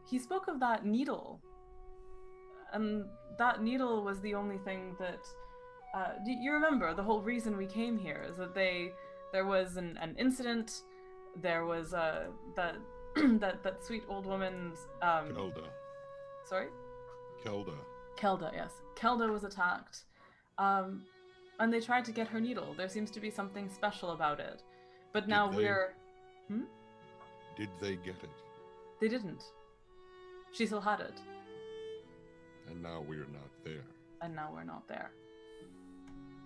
he spoke of that needle, and that needle was the only thing that do you remember the whole reason we came here is that there was an incident, there was that sweet old woman's Kelda. Sorry? Kelda, yes. Kelda was attacked, and they tried to get her needle. There seems to be something special about it, but now we're Did they get it? They didn't. She still had it. And now we're not there. And now we're not there.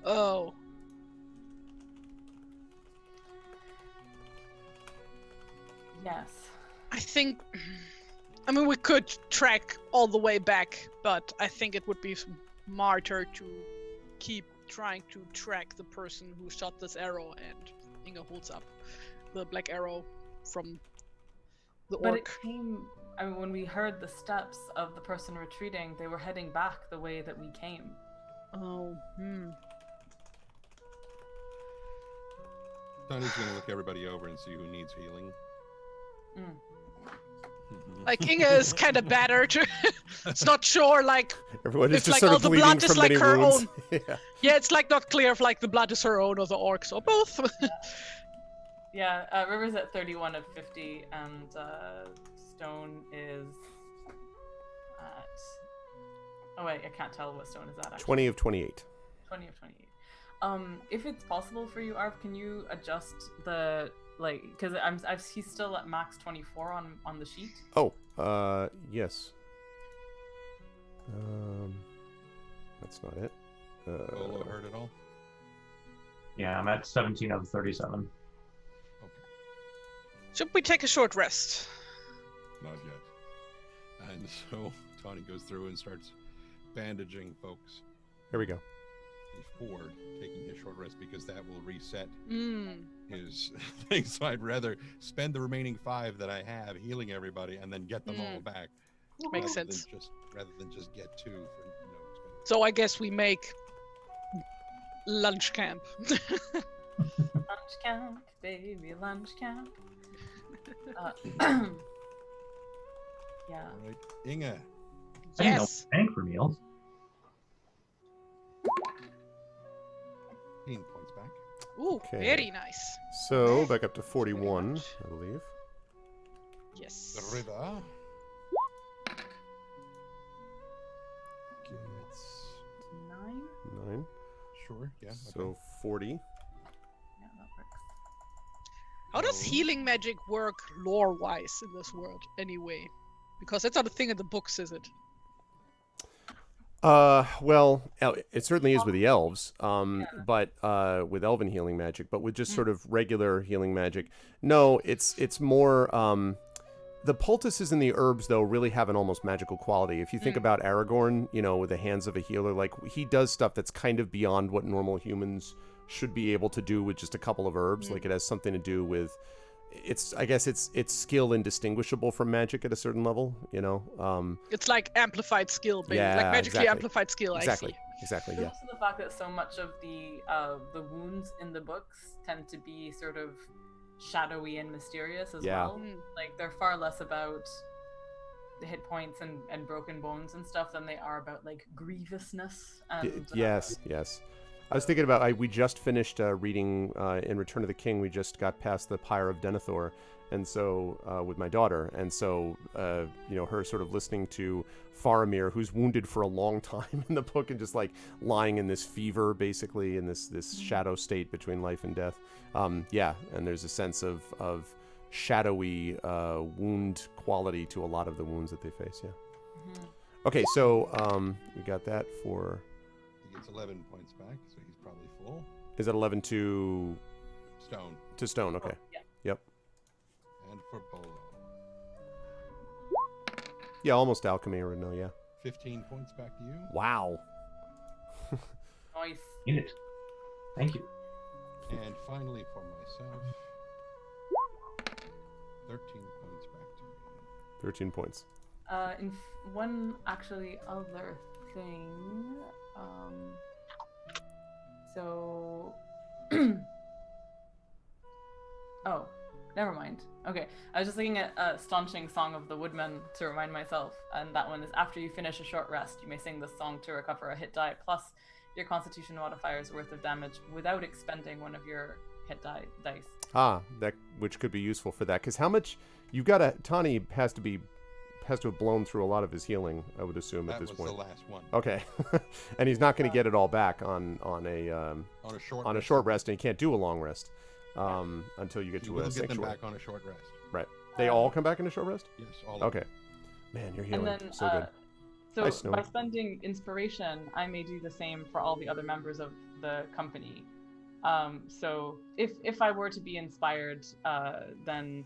Oh. Yes. I think, I mean, we could track all the way back, but I think it would be smarter to keep trying to track the person who shot this arrow, and Inga holds up the black arrow from the orc. But it came, I mean, when we heard the steps of the person retreating, they were heading back the way that we came. Oh, Tony's gonna look everybody over and see who needs healing. Like Inga is kind of battered. It's not sure, like Everyone is if just like sort all of the bleeding blood from is like many her wounds. own. Yeah, it's like not clear if like the blood is her own or the orcs or both. Yeah, River's at 31 of 50, and Stone is at... Oh wait, I can't tell what Stone is at, actually. 20 of 28. 20 of 28. If it's possible for you, Arv, can you adjust the, like, because he's still at max 24 on the sheet. Oh, yes. That's not it. Olo heard it all? Yeah, I'm at 17 of 37. Okay. Should we take a short rest? Not yet. And so Tony goes through and starts bandaging folks Here we go. before taking his short rest, because that will reset his thing. So I'd rather spend the remaining 5 that I have healing everybody and then get them all back. Makes sense. Rather than just get 2 for no expense. So I guess we make lunch camp. Lunch camp, baby, lunch camp. Yeah. All right, Inga. I didn't know Yes. we bank for meals. 15 points back. Ooh, Okay. very nice. So, back up to 41, I believe. Yes. The river gets 9? 9. sure, yeah. So, 40. Yeah, that works. How does healing magic work lore-wise in this world, anyway? Because that's not a thing in the books, is it? Well, it certainly is with the elves, but with elven healing magic, but with just sort of regular healing magic. No, it's more, the poultices and the herbs, though, really have an almost magical quality. If you think about Aragorn, you know, with the hands of a healer, like, he does stuff that's kind of beyond what normal humans should be able to do with just a couple of herbs. Like, it has something to do with, I guess it's skill indistinguishable from magic at a certain level, you know? It's like amplified skill, baby. Yeah, Like magically exactly. amplified skill, Exactly, I see. exactly, There's yeah. also the fact that so much of the wounds in the books tend to be sort of shadowy and mysterious as Yeah. well. Like, they're far less about the hit points and broken bones and stuff than they are about, like, grievousness. And, Yes. I was thinking about, we just finished reading in Return of the King. We just got past the Pyre of Denethor, and so with my daughter, and so her sort of listening to Faramir, who's wounded for a long time in the book, and just like lying in this fever, basically in this shadow state between life and death. And there's a sense of shadowy wound quality to a lot of the wounds that they face. Yeah. Mm-hmm. Okay, so we got that for. He gets 11 points back, so he's probably full. Is that 11 to Stone. to stone? Okay. Oh, yeah. Yep. And for Bolo, Yeah, almost alchemy or no? Yeah. 15 points back to you. Wow. Nice. Eat it. Thank you. And finally for myself, 13 points back to me. 13 points. One actually other thing. So. Oh, never mind. Okay, I was just looking at Staunching Song of the Woodman to remind myself, and that one is after you finish a short rest, you may sing this song to recover a hit die plus your Constitution modifier's worth of damage without expending one of your hit dice. That which could be useful for that, because how much you've got to Tani has to have blown through a lot of his healing, I would assume, at this point. That was the last one. Okay, and he's not going to get it all back on a short rest, and he can't do a long rest until you get to a We'll sanctuary. get them back on a short rest. Right. They all come back in a short rest? Yes, all of Okay. them. Man, you're healing And then, so good. So Hi, Snow. by spending inspiration, I may do the same for all the other members of the company. So if I were to be inspired, then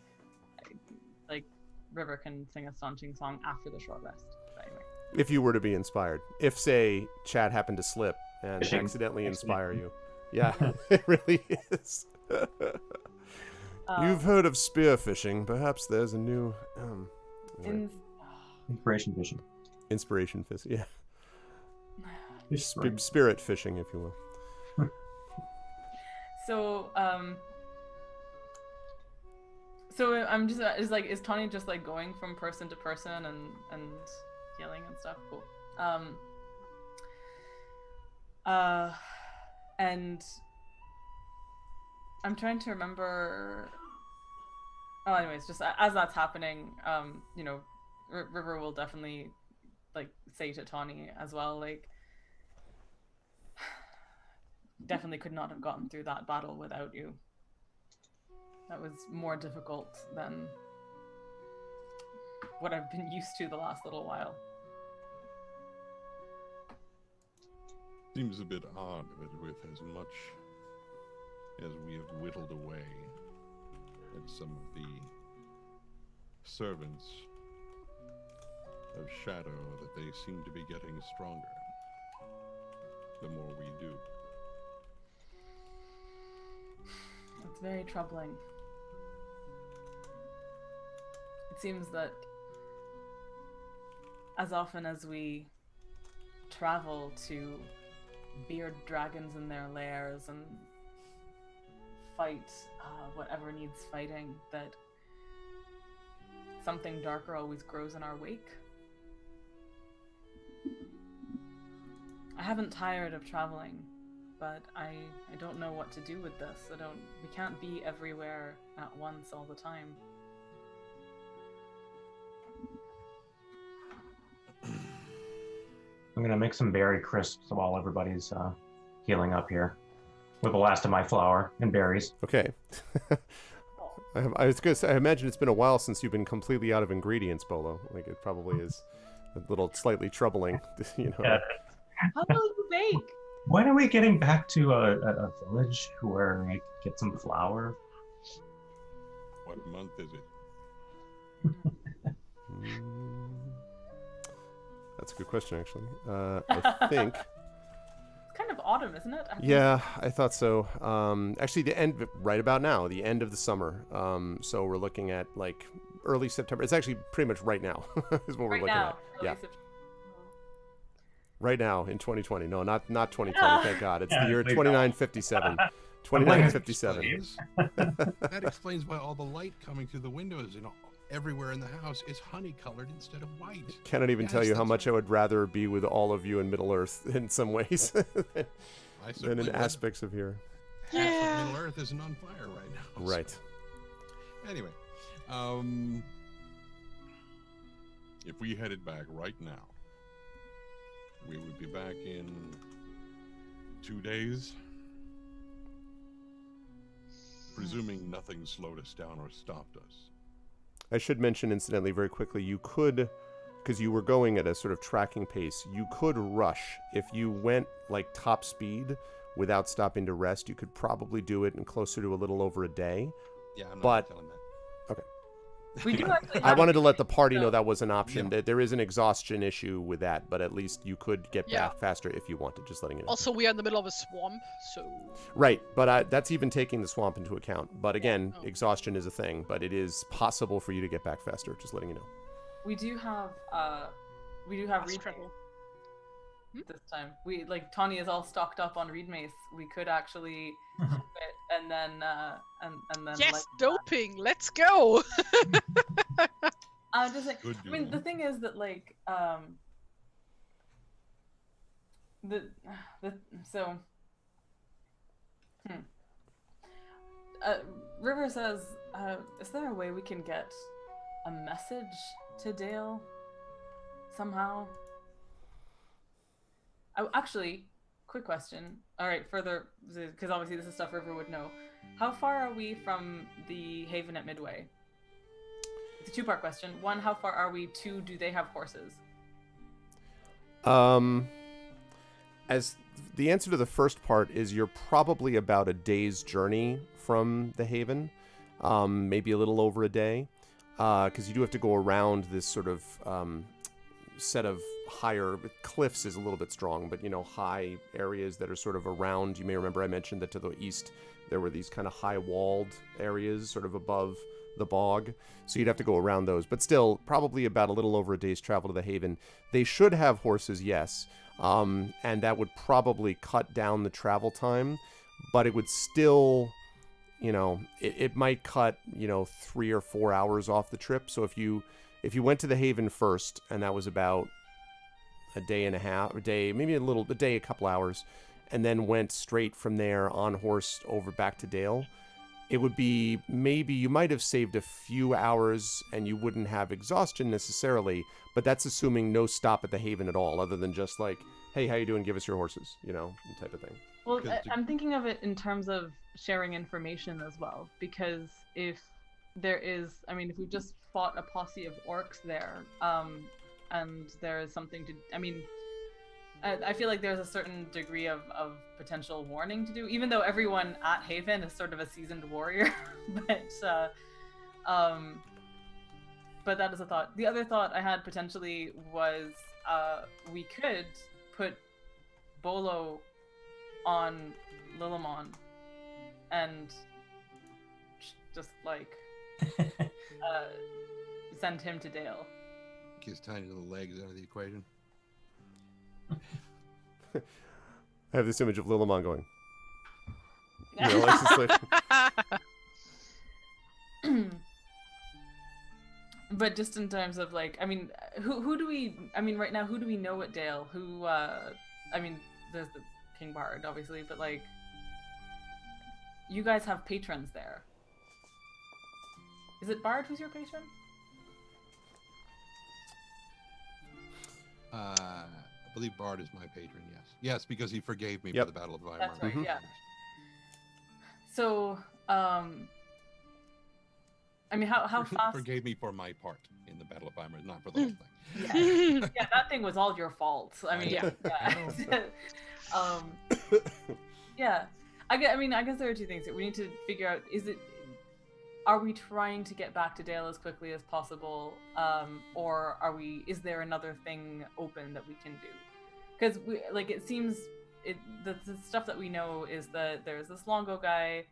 like River can sing a staunching song after the short rest. But anyway. If you were to be inspired. If, say, Chad happened to slip and Fishing. accidentally inspire you. Yeah, it really is. You've heard of spearfishing. Perhaps there's a new Inspiration fishing. inspiration fish. Yeah. Fish spring. Spirit fishing, if you will. So I'm just is Tawny just like going from person to person and healing and stuff? Cool. And I'm trying to remember. Oh, anyways, just as that's happening, River will definitely like say to Tawny as well, like, definitely could not have gotten through that battle without you. That was more difficult than what I've been used to the last little while. Seems a bit odd that with as much as we have whittled away at some of the servants of Shadow, that they seem to be getting stronger the more we do. It's very troubling. It seems that as often as we travel to beard dragons in their lairs and fight whatever needs fighting, that something darker always grows in our wake. I haven't tired of traveling, but I don't know what to do with this. We can't be everywhere at once all the time. I'm gonna make some berry crisps while everybody's healing up here, with the last of my flour and berries. Okay. I was gonna say, I imagine it's been a while since you've been completely out of ingredients, Bolo. Like, it probably is a little slightly troubling, you know. Yeah. How will you bake? When are we getting back to a village where I can get some flour? What month is it? That's a good question, actually. I think. It's kind of autumn, isn't it? Yeah, I thought so. Actually, the end, right about now, the end of the summer. So we're looking at like early September. It's actually pretty much right now is what we're looking at. Yeah. Right now in 2020. No, not 2020. Thank God. It's the year 2957. 2957. That explains why all the light coming through the windows and everywhere in the house is honey colored instead of white. Cannot even tell Yes, you how that's much I would rather be with all of you in Middle Earth in some ways I than certainly in would. aspects of here. Half Yeah. of Middle Earth isn't on fire right now. Right. So, anyway, If we headed back right now, we would be back in 2 days. Presuming nothing slowed us down or stopped us. I should mention, incidentally, very quickly, you could, because you were going at a sort of tracking pace, you could rush. If you went like top speed without stopping to rest, you could probably do it in closer to a little over a day. Yeah, I'm not But- telling that. We do actually. I have wanted to let so- the party know that was an option. Yeah. There is an exhaustion issue with that, but at least you could get Yeah. back faster if you wanted, just letting you know. Also, we are in the middle of a swamp, so Right, but that's even taking the swamp into account. But again, Oh. exhaustion is a thing, but it is possible for you to get back faster, just letting you know. We do have fast read travel. this time. Tawny is all stocked up on reed mace. We could actually ship it and then and then Yes, doping. Let's go. I'm just like, Good I mean, deal. the thing is that like so River says, is there a way we can get a message to Dale somehow? Oh, actually, quick question. All right, further, because obviously this is stuff River would know. How far are we from the Haven at Midway? It's a two-part question. One, how far are we? Two, do they have horses? As the answer to the first part is, you're probably about a day's journey from the Haven, maybe a little over a day, because you do have to go around this sort of set of higher cliffs is a little bit strong, but high areas that are sort of around. You may remember I mentioned that to the east there were these kind of high walled areas sort of above the bog, so you'd have to go around those, but still probably about a little over a day's travel to the Haven. They should have horses, yes, and that would probably cut down the travel time, but it would still, it might cut 3 or 4 hours off the trip. So if you went to the Haven first, and that was about a day and a half, a day, a couple hours, and then went straight from there on horse over back to Dale, it would be, maybe you might have saved a few hours and you wouldn't have exhaustion necessarily, but that's assuming no stop at the Haven at all, other than just like, hey, how you doing? Give us your horses, type of thing. Well, Because I'm thinking of it in terms of sharing information as well, because if there is, if we just fought a posse of orcs there, and there is something to, I feel like there's a certain degree of potential warning to do, even though everyone at Haven is sort of a seasoned warrior. But that is a thought. The other thought I had potentially was we could put Bolo on Lillimon and just send him to Dale. His tiny little legs out of the equation. I have this image of Lillimon going, it's just like, But just in terms of who do we? Right now, who do we know at Dale? Who? There's the King Bard, obviously, but you guys have patrons there. Is it Bard who's your patron? I believe Bard is my patron, yes. Yes, because he forgave me Yep. for the Battle of Weimar. That's right. Mhm. Yeah. So, how fast? Forgave me for my part in the Battle of Weimar, not for the whole thing. Yeah. Yeah, that thing was all your fault. Yeah. Yeah. I guess there are two things that we need to figure out. Are we trying to get back to Dale as quickly as possible, or is there another thing open that we can do? Because it seems the stuff that we know is that there's this Longo guy.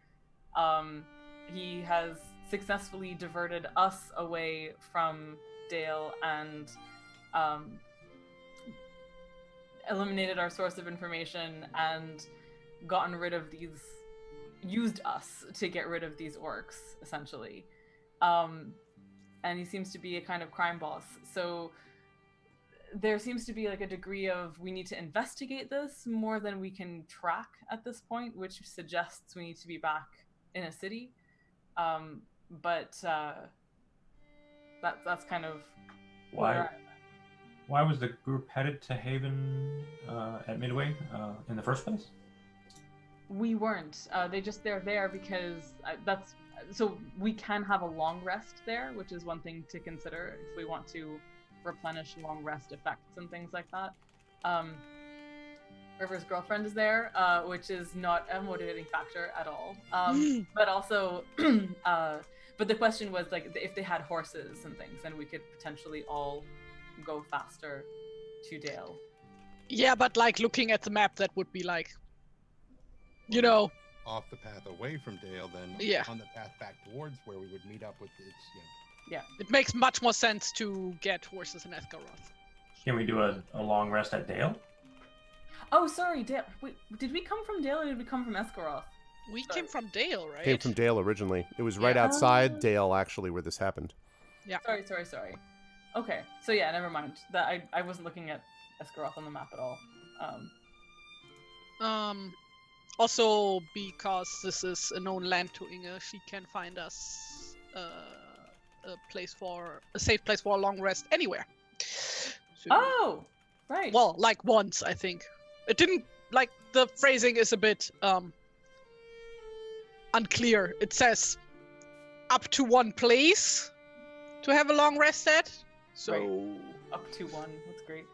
He has successfully diverted us away from Dale and eliminated our source of information and gotten rid of used us to get rid of these orcs, essentially. And he seems to be a kind of crime boss. So there seems to be a degree of, we need to investigate this more than we can track at this point, which suggests we need to be back in a city. But that's kind of Why was the group headed to Haven at Midway in the first place? We weren't. They're there because that's so we can have a long rest there, which is one thing to consider if we want to replenish long rest effects and things like that. River's girlfriend is there, which is not a motivating factor at all. But also, but the question was like if they had horses and things, then we could potentially all go faster to Dale. Yeah, but like looking at the map, that would be like, you know, off the path away from Dale, then Yeah. on the path back towards where we would meet up with its. Yeah. it makes much more sense to get horses in Esgaroth. Can we do a long rest at Dale? Oh, sorry, Dale. Wait, did we come from Dale or did we come from Esgaroth? We Sorry. came from Dale, right? Came from Dale originally. It was right Yeah. outside Dale, actually, where this happened. Sorry. Okay, so yeah, never mind. That I wasn't looking at Esgaroth on the map at all. Also, because this is a known land to Inge, she can find us a safe place for a long rest anywhere. So, Oh, right. well, like once, I think. It didn't like the phrasing is a bit unclear. It says up to one place to have a long rest at. So up to one. That's great.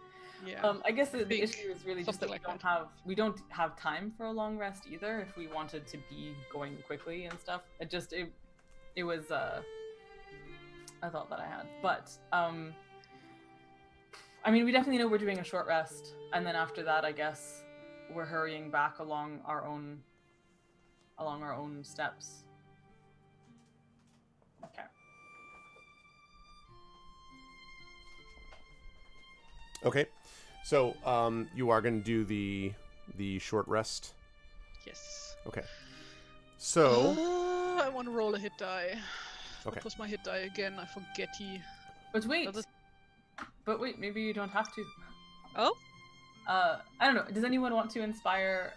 yeah. I guess the think issue is really just that something like we don't have time for a long rest either. If we wanted to be going quickly and stuff, it was a thought that I had. But I mean, we definitely know we're doing a short rest, and then after that, I guess we're hurrying back along our own steps. Okay. Okay. So, you are going to do the short rest. Yes. Okay. So, I want to roll a hit die. Okay. What was my hit die again? I forget. But wait, maybe you don't have to. Oh? I don't know. Does anyone want to inspire?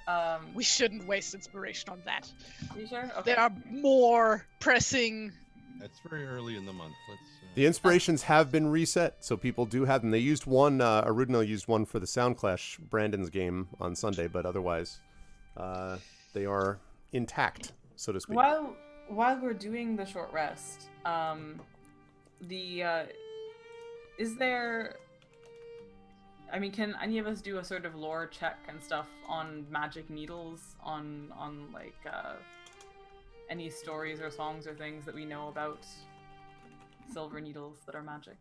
We shouldn't waste inspiration on that. You sure? Okay. There are more pressing. That's very early in the month. Let's. the inspirations have been reset, so people do have them. They used one, Arudinil used one for the Soundclash Brandon's game on Sunday, but otherwise, they are intact, so to speak. While we're doing the short rest, is there? I mean, can any of us do a sort of lore check and stuff on magic needles, on like any stories or songs or things that we know about silver needles that are magic?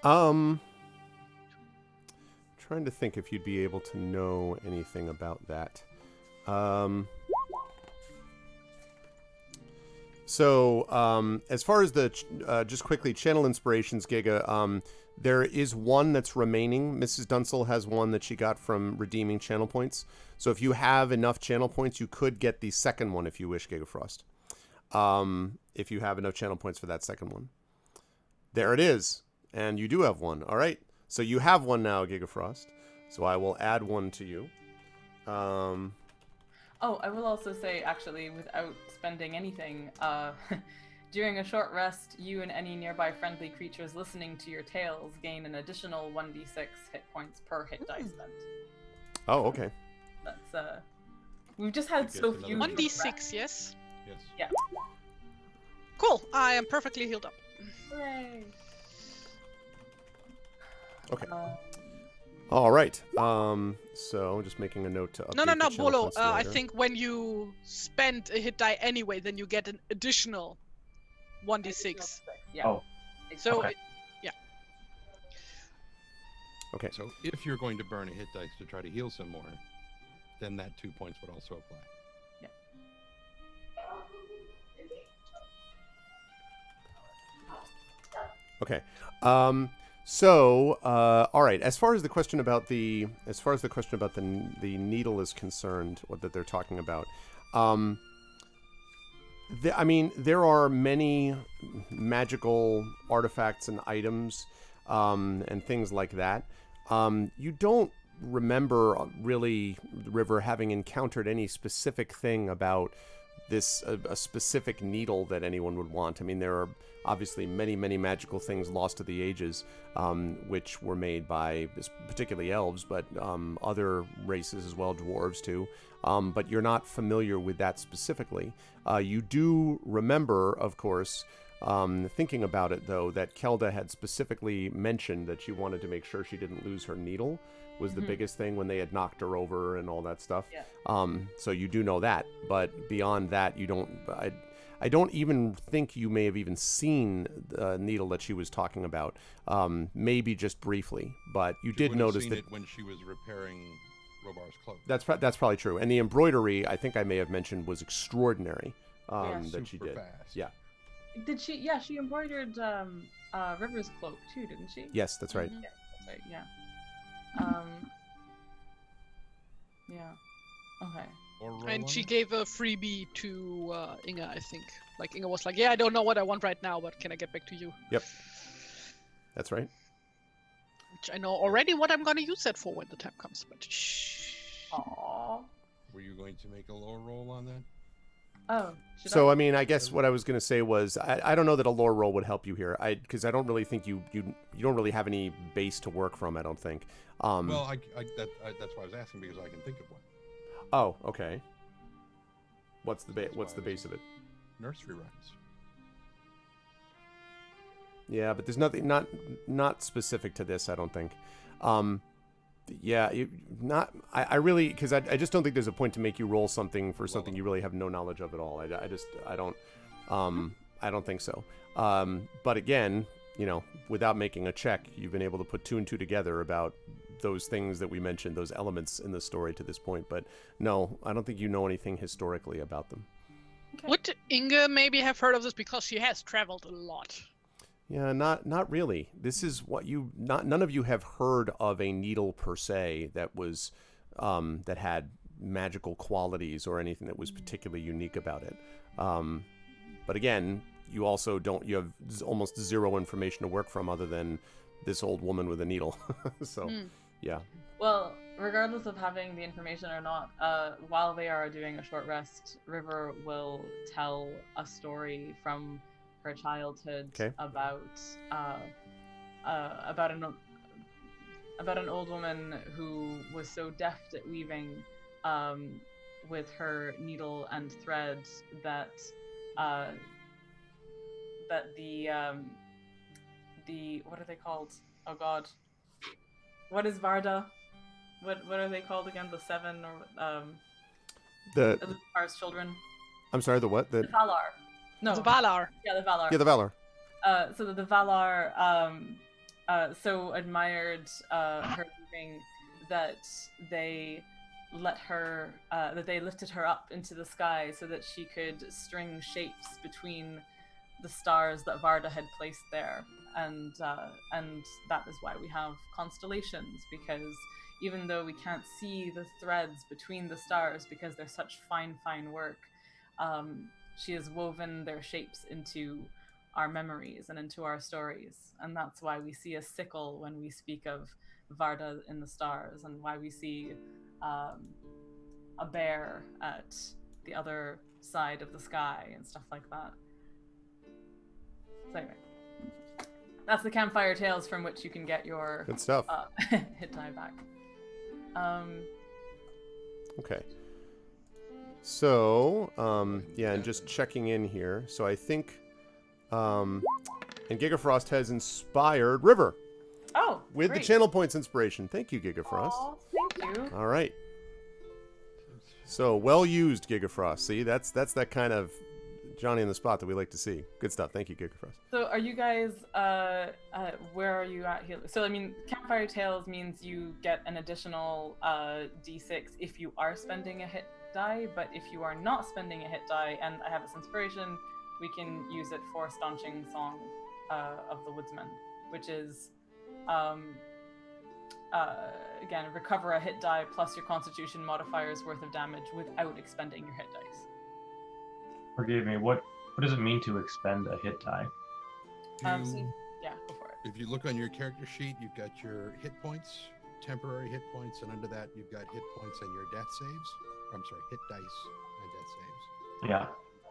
Trying to think if you'd be able to know anything about that. So, as far as the just quickly channel inspirations, Giga, there is one that's remaining. Mrs. Dunsel has one that she got from redeeming channel points. So if you have enough channel points, you could get the second one if you wish, Gigafrost. If you have enough channel points for that second one. There it is. And you do have one. All right. So you have one now, Gigafrost. So I will add one to you. Oh, I will also say, actually, without spending anything, during a short rest, you and any nearby friendly creatures listening to your tales gain an additional 1d6 hit points per hit die spent. Oh, okay. That's, we've just had guess so another few. 1d6, yes? Yes. Yeah. Cool, I am perfectly healed up. Hooray! Okay. All right. So just making a note to update No, the channel Bolo. points I later. think when you spend a hit die anyway, then you get an additional 1d6. Yeah. Oh. So, Okay. Okay. So if you're going to burn a hit dice to try to heal some more, then that 2 points would also apply. Okay. So, all right. As far as the question about the needle is concerned, what that they're talking about, I mean, there are many magical artifacts and items, and things like that. You don't remember really, River, having encountered any specific thing about a specific needle that anyone would want. I mean, there are obviously many magical things lost to the ages, which were made by particularly elves, but other races as well, dwarves too. But you're not familiar with that specifically. You do remember, of course, thinking about it though, that Kelda had specifically mentioned that she wanted to make sure she didn't lose her needle. Was the biggest thing when they had knocked her over and all that stuff. Yeah. So you do know that, but beyond that, you don't. I don't even think you may have even seen the needle that she was talking about. Maybe just briefly, but you did notice that it when she was repairing Robar's cloak. That's probably true. And the embroidery, I think I may have mentioned, was extraordinary. Yeah. That she Super did. fast. Yeah. Did she? Yeah, she embroidered River's cloak too, didn't she? Yes, that's right. Yeah, that's right. Yeah. Yeah. Okay. Or roll And on she it? gave a freebie to Inga, I think. Like Inga was like, "Yeah, I don't know what I want right now, but can I get back to you?" Yep. That's right. Which I know already what I'm gonna use that for when the time comes. But shh. Aww. Were you going to make a lower roll on that? Oh. So I mean, I guess what I was going to say was I don't know that a lore roll would help you here. Because I don't really think you don't really have any base to work from. I don't think. Well, that's why I was asking, because I can think of one. Oh, okay. What's the That's what's why the I base of was- it? Nursery rhymes. Yeah, but there's nothing not specific to this. I don't think. Yeah, I really, because I just don't think there's a point to make you roll something for something you really have no knowledge of at all. I don't think so. But again, without making a check, you've been able to put 2 and 2 together about those things that we mentioned, those elements in the story to this point. But no, I don't think you know anything historically about them. Okay. Would Inga maybe have heard of this because she has traveled a lot? Yeah, not really. This is what none of you have heard of a needle per se that was that had magical qualities or anything that was particularly unique about it. But again, you also you have almost zero information to work from other than this old woman with a needle. So, yeah. Well, regardless of having the information or not, while they are doing a short rest, River will tell a story from her childhood about an old woman who was so deft at weaving with her needle and thread that the what are they called? Oh God, what is Varda? What are they called again? The 7 or The Eluthar's children? I'm sorry, the what? The Valar. No. The Valar. Yeah, the Valar. Yeah, the Valor. So the Valar so admired her weaving that they lifted her up into the sky so that she could string shapes between the stars that Varda had placed there, and that is why we have constellations, because even though we can't see the threads between the stars because they're such fine work, she has woven their shapes into our memories and into our stories, and that's why we see a sickle when we speak of Varda in the stars, and why we see a bear at the other side of the sky and stuff like that. So anyway, that's the campfire tales from which you can get your Good stuff. hit die back. Okay. So, yeah, and just checking in here. So I think, and Gigafrost has inspired River Oh, with great. the channel points inspiration. Thank you, Gigafrost. Aw, thank you. All right. So well used, Gigafrost. See, that's that kind of Johnny in the spot that we like to see. Good stuff. Thank you, Gigafrost. So are you guys, where are you at here? So I mean, Campfire Tales means you get an additional D6 if you are spending a hit die, but if you are not spending a hit die, and I have its inspiration, we can use it for Staunching Song of the Woodsman, which is, again, recover a hit die plus your Constitution modifier's worth of damage without expending your hit dice. Forgive me. What does it mean to expend a hit die? Yeah, go for it. If you look on your character sheet, you've got your hit points, temporary hit points, and under that you've got hit points and your death saves. I'm sorry, hit dice and death saves. Yeah.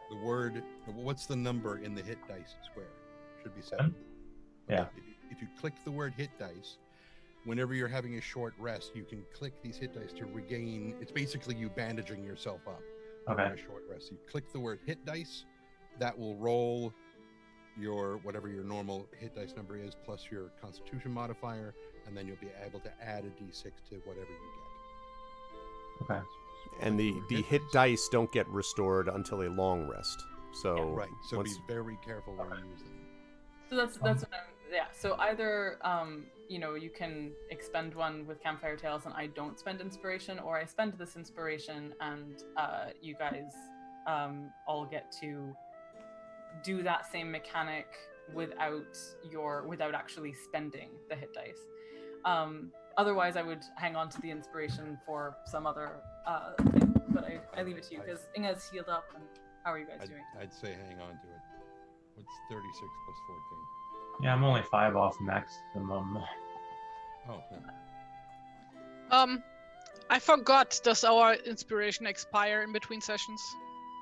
The word. What's the number in the hit dice square? Should be 7. Yeah. If you click the word hit dice, whenever you're having a short rest, you can click these hit dice to regain. It's basically you bandaging yourself up. Okay. A short rest. You click the word hit dice, that will roll your whatever your normal hit dice number is plus your Constitution modifier, and then you'll be able to add a d6 to whatever you get. Okay. And the hit dice don't get restored until a long rest. So Right. So once- be very careful where you use them. So that's what so either you can expend one with Campfire Tales and I don't spend inspiration, or I spend this inspiration and you guys all get to do that same mechanic without actually spending the hit dice. Otherwise I would hang on to the inspiration for some other thing, but I leave it to you because Inga's healed up. And how are you guys doing? I'd say hang on to it. What's 36 plus 14? Yeah, I'm only 5 off maximum. Oh, I forgot. Does our inspiration expire in between sessions?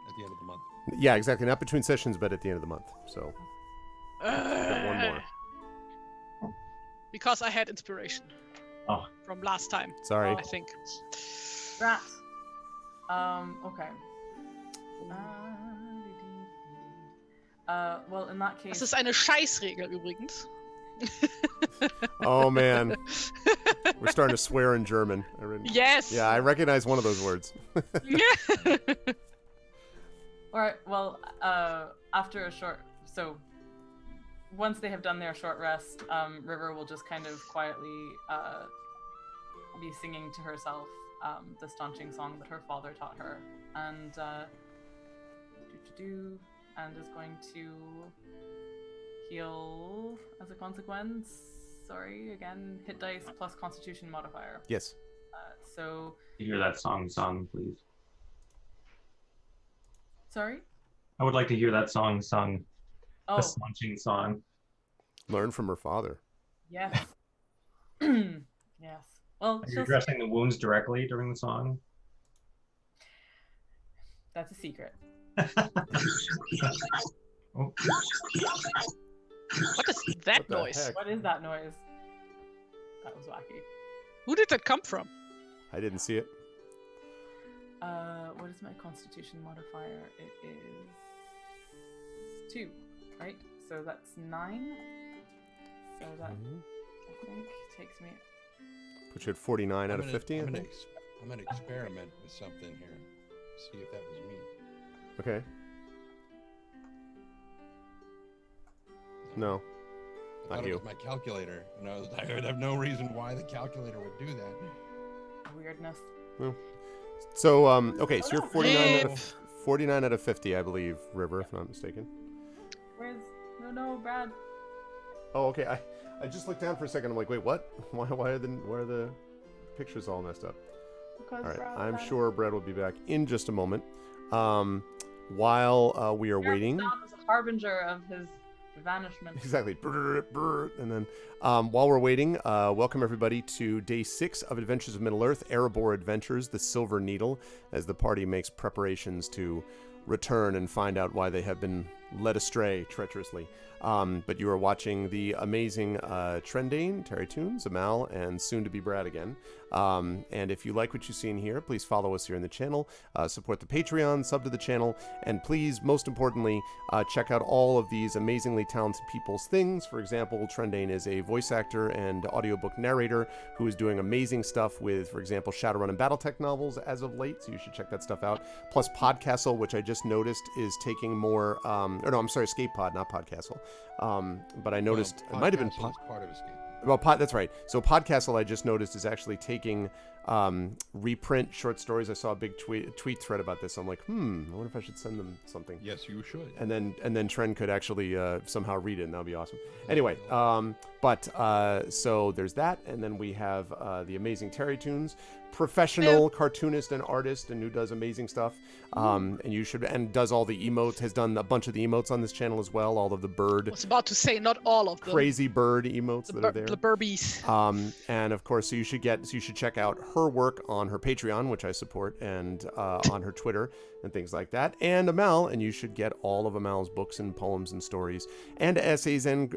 at the end of the month. Yeah, exactly. Not between sessions, but at the end of the month. So got one more. Because I had inspiration. Oh. From last time. Sorry. I think. Rat. Okay. Well, in that case. Das ist eine Scheißregel übrigens. Oh man, we're starting to swear in German. Yes. Yeah, I recognize one of those words. All right. Well, after a short, so once they have done their short rest, River will just kind of quietly be singing to herself the staunching song that her father taught her, and and is going to heal as a consequence. Sorry, again, hit dice plus Constitution modifier. Yes. So. Hear that song, please. Sorry? I would like to hear that song sung. Oh. The staunching song. Learn from her father. Yes. Yes. Well, Are you addressing the wounds directly during the song? That's a secret. Oh. What is that What the noise? heck? What is that noise? That was wacky. Who did that come from? I didn't see it. What is my Constitution modifier? It is 2, right? So that's 9. So that I think takes me. Put you at 49 out of 50. I'm gonna experiment with something here. See if that was me. Okay. No. I Not thought it you. was my calculator, and I would have no reason why the calculator would do that. Weirdness. So okay, so you're Oh, 49 out of 50, I believe, River, if I'm not mistaken. Where's no Brad? Oh, okay. I just looked down for a second. I'm like, wait, what? Why are the pictures all messed up? Because All right, Brad I'm died. sure Brad will be back in just a moment. While we are waiting. Sound was a harbinger of his vanishment. Exactly. Brr, brr. And then while we're waiting, welcome everybody to day 6 of Adventures of Middle-earth, Erebor Adventures, the Silver Needle, as the party makes preparations to return and find out why they have been led astray treacherously. But you are watching the amazing Trendane, Terry Toons, Amal, and soon-to-be Brad again. And if you like what you've seen here, please follow us here in the channel, support the Patreon, sub to the channel, and please, most importantly, check out all of these amazingly talented people's things. For example, Trendane is a voice actor and audiobook narrator who is doing amazing stuff with, for example, Shadowrun and Battletech novels as of late, so you should check that stuff out. Plus Podcastle, which I just noticed is taking more, Escape Pod, not Podcastle. But I noticed it might have been part of Escape. Well, that's right. So Podcastle, I just noticed, is actually taking reprint short stories. I saw a big tweet thread about this. I'm like, I wonder if I should send them something. Yes, you should. And then Trent could actually somehow read it, and that would be awesome. Anyway, so there's that, and then we have the amazing Terry Toons, professional cartoonist and artist, and who does amazing stuff. And does all the emotes, has done a bunch of the emotes on this channel as well. All of the bird. I was about to say not all of them. Crazy bird emotes that are there. The burbies. And of course, so you should check out her work on her Patreon, which I support, and on her Twitter and things like that. And Amel, and you should get all of Amel's books and poems and stories and essays and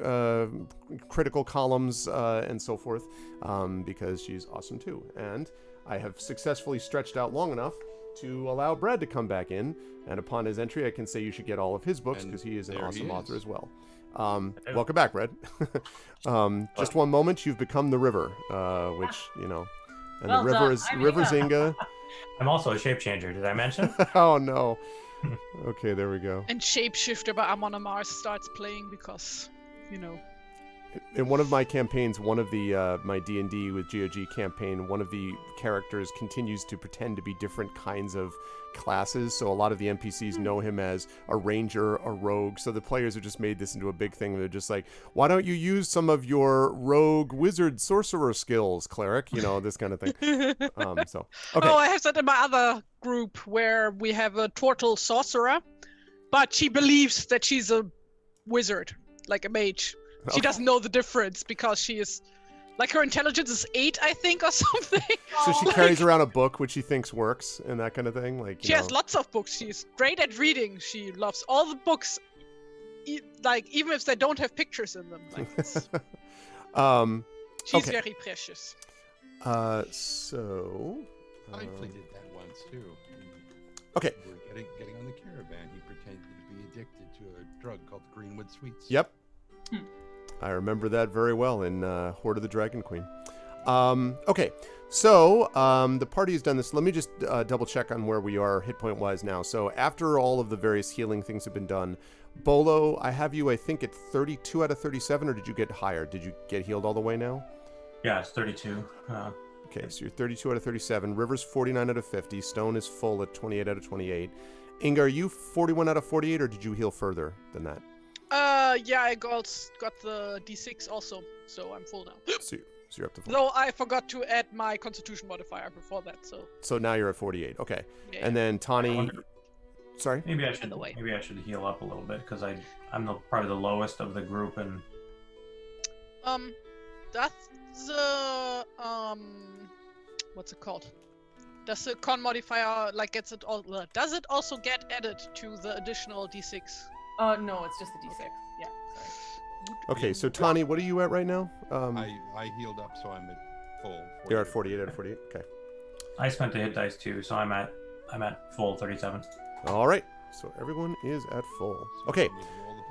critical columns and so forth, because she's awesome too. And I have successfully stretched out long enough to allow Brad to come back in, and upon his entry, I can say you should get all of his books because he is an awesome author as well. Welcome back, Brad. Just one moment, you've become the river, which, and well the river done. is I'm River Inga. Zinga. I'm also a shape changer. Did I mention? Oh no. Okay, there we go. And Shapeshifter by Amon Amarth starts playing because, In one of my campaigns, one of the my D&D with GOG campaign, one of the characters continues to pretend to be different kinds of classes. So a lot of the NPCs know him as a ranger, a rogue. So the players have just made this into a big thing. They're just like, why don't you use some of your rogue, wizard, sorcerer skills, cleric? This kind of thing. Okay. Oh, I have that in my other group where we have a turtle sorcerer, but she believes that she's a wizard, like a mage. She doesn't know the difference because she is, like, her intelligence is 8, I think, or something. So she carries around a book which she thinks works and that kind of thing. Like she has lots of books. She's great at reading. She loves all the books, even if they don't have pictures in them. Like, she's very precious. So I actually did that once too. Okay. We're getting on the caravan. He pretended to be addicted to a drug called Greenwood Sweets. Yep. I remember that very well in Horde of the Dragon Queen. Okay, so the party has done this. Let me just double check on where we are hit point wise now. So after all of the various healing things have been done, Bolo, I have you, I think, at 32 out of 37, or did you get higher? Did you get healed all the way now? Yeah, it's 32. Okay, so you're 32 out of 37. River's 49 out of 50. Stone is full at 28 out of 28. Inga, are you 41 out of 48, or did you heal further than that? Yeah, I got the D6 also, so I'm full now. So you're up to 40. Though I forgot to add my Constitution modifier before that, so. So now you're at 48. Okay, Yeah. and then Tani. Sorry. Maybe I should heal up a little bit because I'm probably the lowest of the group, and That's the what's it called? Does the con modifier does it also get added to the additional D6? No, it's just the D6. Yeah, sorry. Okay, so Tani, what are you at right now? I healed up, so I'm at full. You're at 48 out of 48. Okay. I spent the hit dice too, so I'm at full 37. All right. So everyone is at full. Okay. Roll the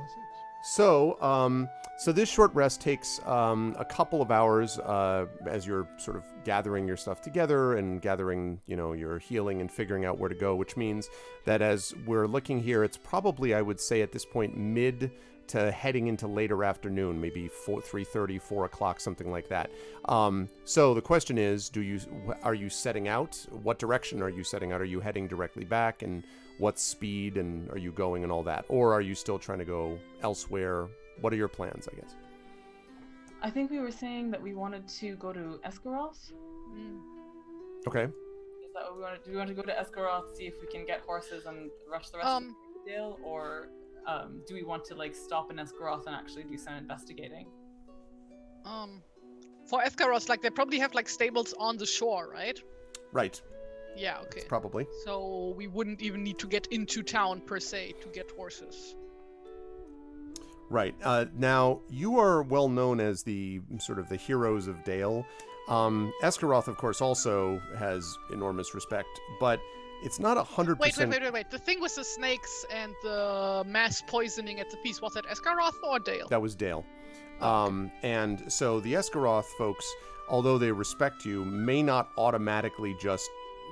+6. So this short rest takes a couple of hours as you're sort of gathering your stuff together and gathering, your healing and figuring out where to go, which means that as we're looking here, it's probably, I would say at this point, mid to heading into later afternoon, maybe 3:30, 4 o'clock, something like that. So the question is, are you setting out? What direction are you setting out? Are you heading directly back, and what speed and are you going and all that? Or are you still trying to go elsewhere? What are your plans, I guess? I think we were saying that we wanted to go to Esgaroth. Okay. Is that what we wanted? Do we want to go to Esgaroth, see if we can get horses and rush the rest of the Dale, or do we want to stop in Esgaroth and actually do some investigating? For Esgaroth, they probably have stables on the shore, right? Right. Yeah. Okay. Probably. So we wouldn't even need to get into town per se to get horses. Right. Now, you are well known as the sort of the heroes of Dale. Esgaroth, of course, also has enormous respect, but it's not 100%. Wait. The thing with the snakes and the mass poisoning at the feast, was that Esgaroth or Dale? That was Dale. Okay. And so the Esgaroth folks, although they respect you, may not automatically just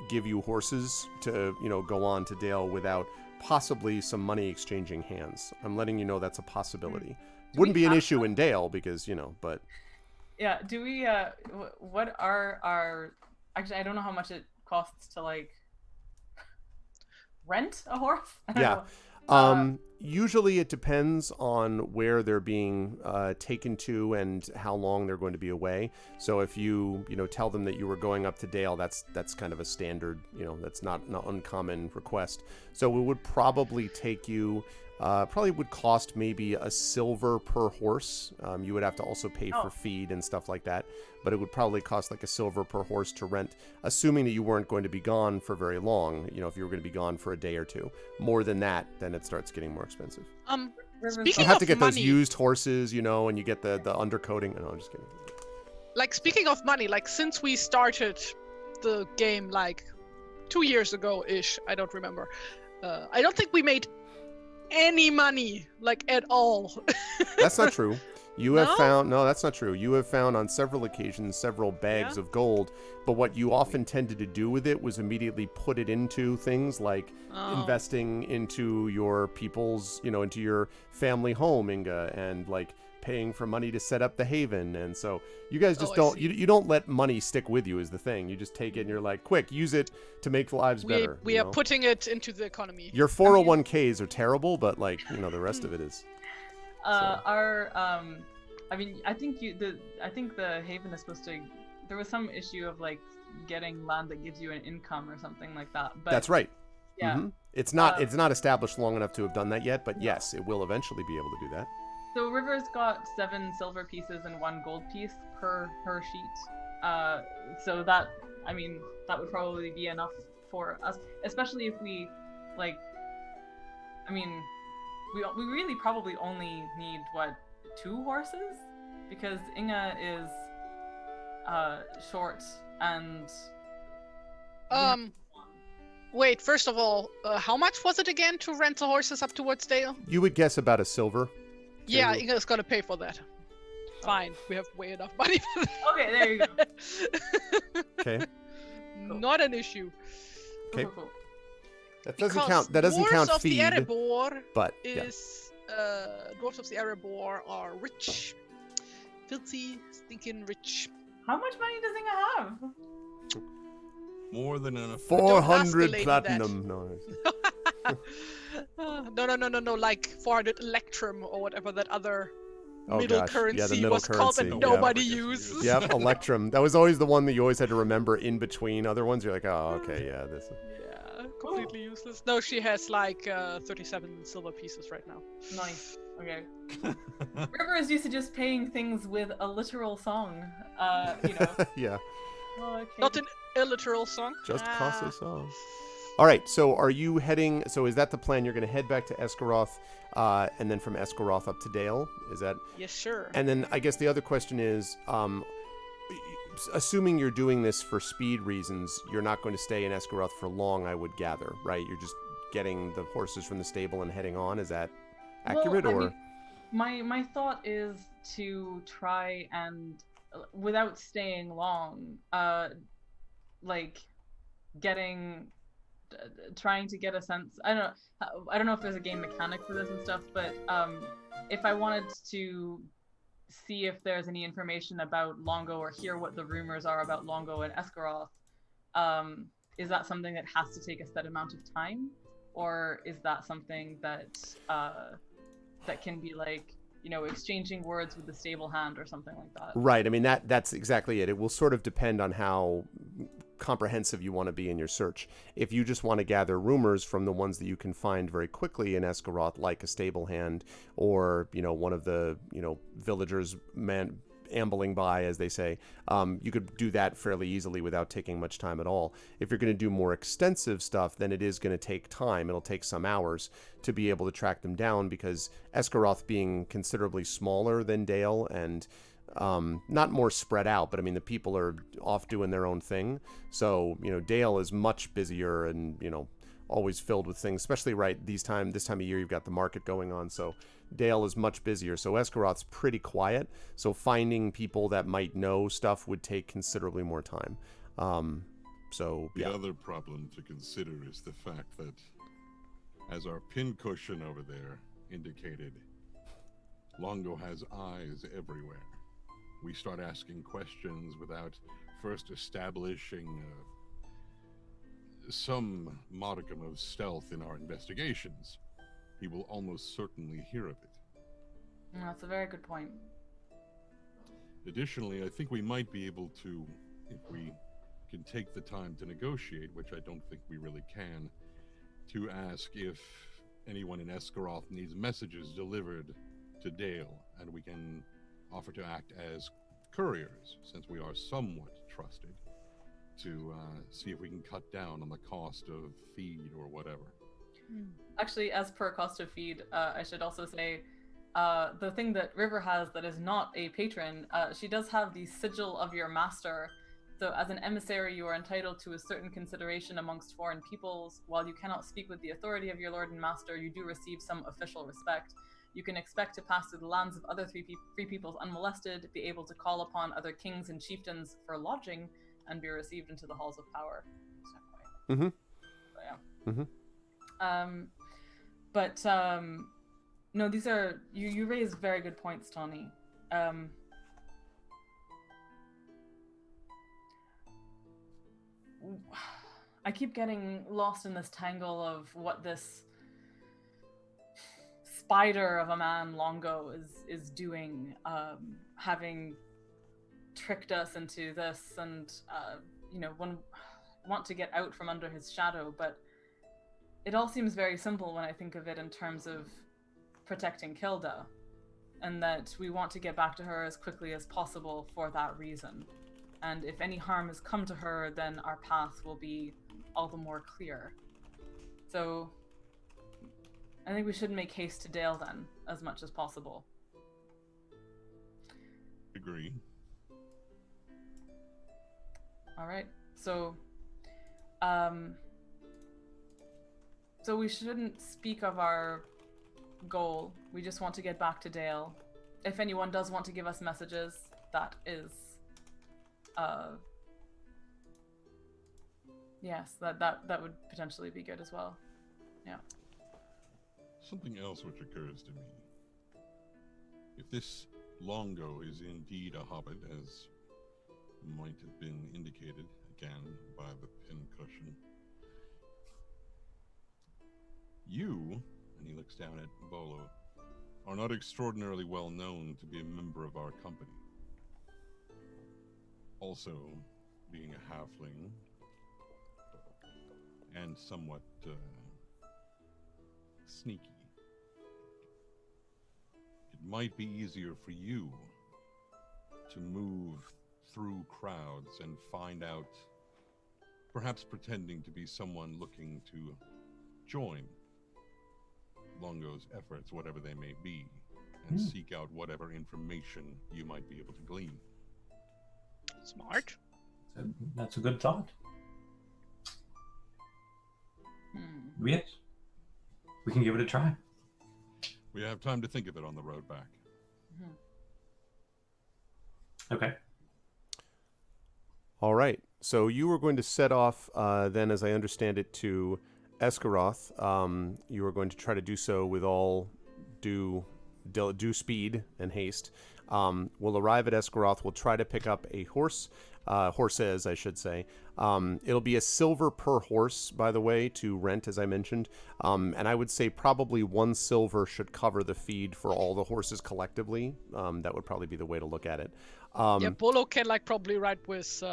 give you horses to, go on to Dale without possibly some money exchanging hands. I'm letting you know that's a possibility. Wouldn't be an issue in Dale because, but... Yeah, do we, what are our... Actually, I don't know how much it costs to, rent a horse? Yeah. Usually it depends on where they're being taken to and how long they're going to be away. So if you tell them that you were going up to Dale, that's kind of a standard, that's not an uncommon request. So it would probably take you Probably would cost maybe a silver per horse. You would have to also pay for Oh. feed and stuff like that, but it would probably cost like a silver per horse to rent, assuming that you weren't going to be gone for very long. You know, if you were going to be gone for a day or two. More than that, then it starts getting more expensive. River's Speaking You have of to get those money, used horses, you know, and you get the undercoating. No, I'm just kidding. like speaking of money, like since we started the game like 2 years ago ish, I don't remember. I don't think we made any money like at all. That's not true. You have No? found no, that's not true. You have found on several occasions several bags Yeah? of gold, but what you often tended to do with it was immediately put it into things like Oh. investing into your people's, you know, into your family home, Inga, and like paying for money to set up the haven. And so you guys just I don't see. you don't let money stick with you is the thing. You just take it and you're like, quick, use it to make lives better. We you are know? putting it into the economy. Your 401ks are terrible, but like, you know, the rest of it is. I mean, I think the Haven is supposed to. There was some issue of like getting land that gives you an income or something like that. But That's right. Yeah. Mhm. It's not established long enough to have done that yet, but yes, it will eventually be able to do that. So River's got 7 silver pieces and 1 gold piece per sheet. So that, I mean, that would probably be enough for us, especially if we, like, I mean, we really probably only need, what, 2 horses? Because Inga is short and... Wait, first of all, how much was it again to rent the horses up towards Dale? You would guess about a silver. Yeah, Silver. Inga's gonna pay for that. Fine, we have way enough money for that. Okay, there you go. Okay. Not an issue. Okay. Cool. That doesn't Because count. That doesn't dwarves count of feed. the Erebor But yeah. is dwarves of the Erebor are rich, filthy, stinking rich. How much money does Inga have? More than enough. 400 lady platinum. No. No, like 400 electrum or whatever that other Oh middle gosh. currency Yeah, the middle was called that currency. nobody Yeah. uses. Yep, Electrum. That was always the one that you always had to remember in between other ones. You're like, oh, okay, yeah, this. Yeah, completely useless. No, she has like 37 silver pieces right now. Nice. Okay. River is used to just paying things with a literal song. You know. Yeah, Oh, okay. Not an illiteral song. just Ah. costly song. All right, so are you heading? So is that the plan? You're going to head back to Esgaroth, and then from Esgaroth up to Dale. Is that? Yes, sure. And then I guess the other question is, assuming you're doing this for speed reasons, you're not going to stay in Esgaroth for long, I would gather, right? You're just getting the horses from the stable and heading on. Is that accurate, Well, I or? mean, my thought is to try and, without staying long, like trying to get a sense. I don't know if there's a game mechanic for this and stuff, but if I wanted to see if there's any information about Longo or hear what the rumors are about Longo and Esgaroth, is that something that has to take a set amount of time, or is that something that that can be like, you know, exchanging words with the stable hand or something like that? Right. I mean, that's exactly it. It will sort of depend on how comprehensive you want to be in your search. If you just want to gather rumors from the ones that you can find very quickly in Esgaroth, like a stable hand or, you know, one of the, you know, villagers ambling by, as they say, you could do that fairly easily without taking much time at all. If you're going to do more extensive stuff, then it is going to take time. It'll take some hours to be able to track them down, because Esgaroth being considerably smaller than Dale and not more spread out, but I mean, the people are off doing their own thing. So, you know, Dale is much busier and, you know, always filled with things, especially this time of year, you've got the market going on. So Dale is much busier. So Esgaroth's pretty quiet. So finding people that might know stuff would take considerably more time. So The yeah. other problem to consider is the fact that, as our pincushion over there indicated, Longo has eyes everywhere. We start asking questions without first establishing some modicum of stealth in our investigations. He will almost certainly hear of it. That's a very good point. Additionally, I think we might be able to, if we can take the time to negotiate, which I don't think we really can, to ask if anyone in Escaroth needs messages delivered to Dale, and we can offer to act as couriers, since we are somewhat trusted, to see if we can cut down on the cost of feed or whatever. Actually, as per cost of feed, I should also say the thing that River has that is not a patron, she does have the sigil of your master. So as an emissary, you are entitled to a certain consideration amongst foreign peoples. While you cannot speak with the authority of your lord and master, you do receive some official respect. You can expect to pass through the lands of other free peoples unmolested, be able to call upon other kings and chieftains for lodging, and be received into the halls of power. Mm-hmm. So, yeah. No, these are you raise very good points, Tawny. I keep getting lost in this tangle of what this spider of a man Longo is doing, having tricked us into this, and want to get out from under his shadow, but it all seems very simple when I think of it in terms of protecting Kilda, and that we want to get back to her as quickly as possible for that reason. And if any harm has come to her, then our path will be all the more clear. So I think we should make haste to Dale then, as much as possible. Agree. All right. So we shouldn't speak of our goal. We just want to get back to Dale. If anyone does want to give us messages, that is yes, that would potentially be good as well. Yeah. Something else which occurs to me. If this Longo is indeed a hobbit, as might have been indicated again by the pincushion, you, and he looks down at Bolo, are not extraordinarily well known to be a member of our company. Also, being a halfling, and somewhat sneaky, it might be easier for you to move through crowds and find out, perhaps pretending to be someone looking to join Longo's efforts, whatever they may be, and seek out whatever information you might be able to glean. Smart. That's a good thought. Yes. We can give it a try. We have time to think of it on the road back. Okay. All right. So you were going to set off, then, as I understand it, to Escaroth. You were going to try to do so with all due speed and haste. We'll arrive at Escaroth. We'll try to pick up a horse. Horses, I should say. It'll be a silver per horse, by the way, to rent, as I mentioned. And I would say probably 1 silver should cover the feed for all the horses collectively. That would probably be the way to look at it. Yeah, Bolo can probably ride with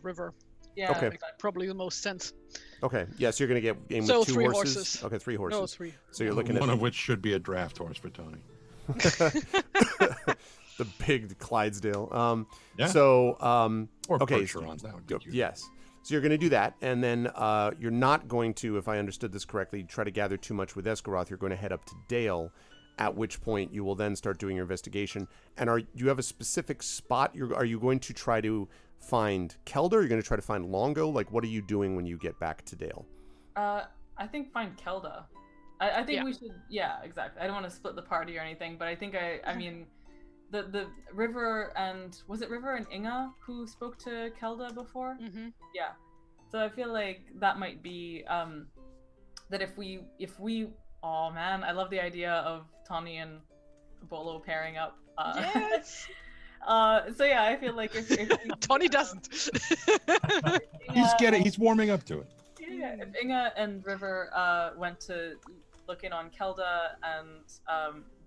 River. Yeah. Okay. Probably the most sense. Okay. Yes, you're going to get game So with 2 3 horses. horses. Okay, 3 horses. No, 3. So you're looking at one of which should be a draft horse for Tony. the big Clydesdale. Yeah. So Or okay. Percherons, that would be cute. Yes. So you're going to do that, and then you're not going to, if I understood this correctly, try to gather too much with Escaroth. You're going to head up to Dale, at which point you will then start doing your investigation. And do you have a specific spot? Are you going to try to find Kelder? Are you going to try to find Longo? Like, what are you doing when you get back to Dale? I think find Kelda. I think we should. Yeah, exactly. I don't want to split the party or anything, but I think I mean, the River and was it River and Inga who spoke to Kelda before? Mm-hmm. Yeah. So I feel like that might be that if we oh man, I love the idea of Tawny and Bolo pairing up. Yes. So yeah, I feel like if Tawny doesn't. He's warming up to it. Yeah, if Inga and River went to look in on Kelda and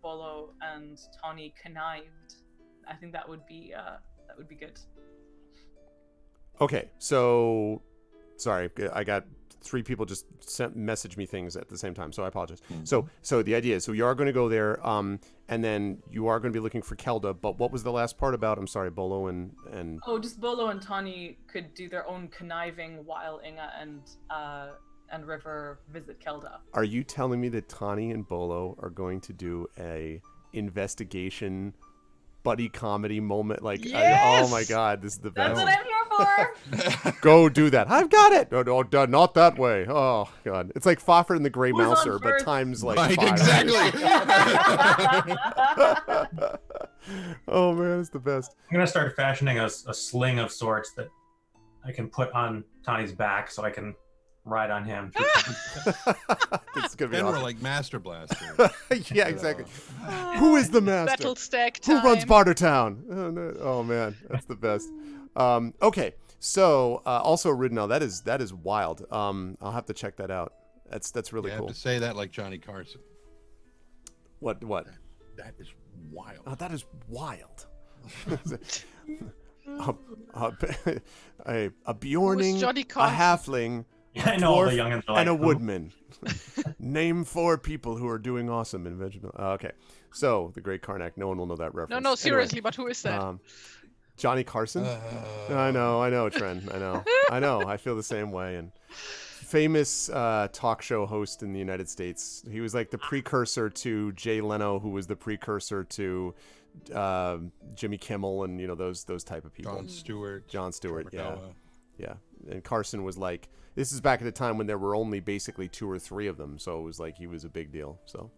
Bolo and Tawny connived, I think that would be good. Okay, so sorry, I got 3 people just messaged me things at the same time, so I apologize. So the idea is, so you are going to go there, and then you are going to be looking for Kelda. But what was the last part about? I'm sorry, Bolo and Oh, just Bolo and Tawny could do their own conniving while Inga and River visit Kelda. Are you telling me that Tawny and Bolo are going to do a investigation buddy comedy moment? Like, Yes! oh my God, this is the best. That's what I'm here for. Go do that. I've got it. No, not that way. Oh God, it's like Faffer and the Grey Who's on Mouser, but first? times like Right, 5. exactly. Oh man, it's the best. I'm gonna start fashioning a sling of sorts that I can put on Tawny's back so I can ride on him. It's gonna be Then we're awesome. like Master Blaster. Yeah, exactly. Who is the master? Battle stack Who time. runs Bartertown? Oh, no. Oh man, that's the best. Okay, so also Ridnell, that is wild. I'll have to check that out. That's really You cool. have to say that like Johnny Carson. What? That is wild. Oh, that is wild. a Bjorning, Johnny a Carson? halfling, Yeah, I a know all the dwarf, youngins are like, and a "Who?" woodman. Name 4 people who are doing awesome in Vegemite. Okay, so the Great Karnak. No one will know that reference. No, seriously, but who is that? Johnny Carson. I know, Tren. I know. I feel the same way. And famous talk show host in the United States. He was like the precursor to Jay Leno, who was the precursor to Jimmy Kimmel, and those type of people. Jon Stewart. Yeah. Yeah. And Carson was like, this is back at the time when there were only basically 2 or 3 of them, so it was like he was a big deal. So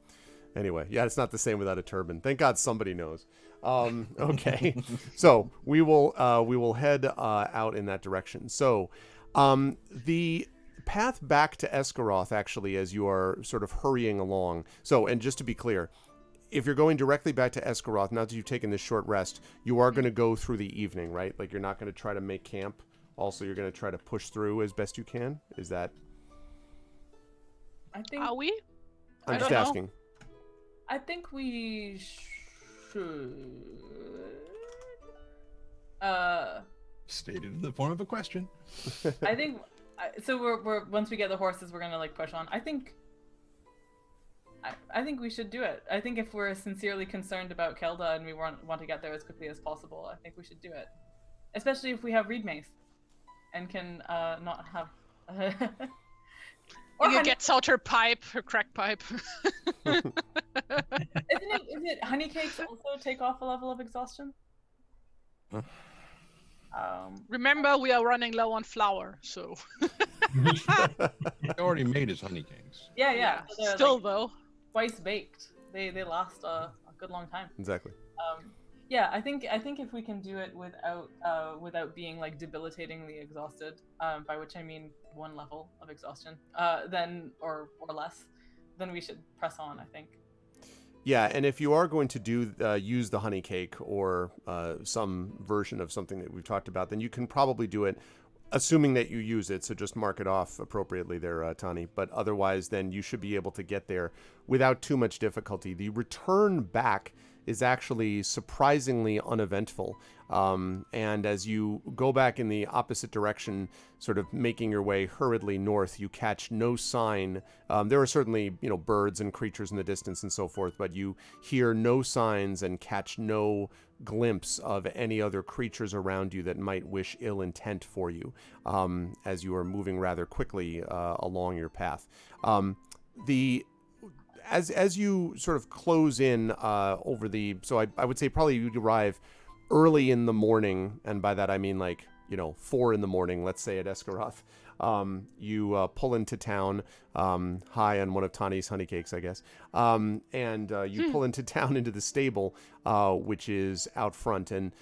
anyway, yeah, it's not the same without a turban. Thank God somebody knows. Okay, so we will head out in that direction. So the path back to Esgaroth, actually, as you are sort of hurrying along. So, and just to be clear, if you're going directly back to Esgaroth, now that you've taken this short rest, you are going to go through the evening, right? Like, you're not going to try to make camp. Also, you're going to try to push through as best you can. Is that? I think. Are we? I'm I just don't know. asking. I think we should. Stated in the form of a question. I think. So we're once we get the horses, we're gonna like push on. I think we should do it. I think if we're sincerely concerned about Kelda and we want to get there as quickly as possible, I think we should do it. Especially if we have reed mace and can not have. Or Inga gets out her pipe, her crack pipe. Is it honey cakes also take off a level of exhaustion? Huh? Remember, we are running low on flour, so. He already made his honey cakes. Yeah. So they're, Still, like, though. twice baked. They last a good long time. Exactly. Yeah, I think if we can do it without being like debilitatingly exhausted, by which I mean 1 level of exhaustion, then or less, then we should press on, I think. Yeah, and if you are going to use the honey cake or some version of something that we've talked about, then you can probably do it, assuming that you use it. So just mark it off appropriately there, Tani. But otherwise, then you should be able to get there without too much difficulty. The return back is actually surprisingly uneventful. And as you go back in the opposite direction, sort of making your way hurriedly north, you catch no sign. There are certainly, birds and creatures in the distance and so forth, but you hear no signs and catch no glimpse of any other creatures around you that might wish ill intent for you, as you are moving rather quickly along your path. As you sort of close in so I would say probably you'd arrive early in the morning, and by that I mean 4 in the morning, let's say, at Esgaroth. You pull into town, high on one of Tani's honey cakes, I guess, and you pull into town, into the stable, which is out front, and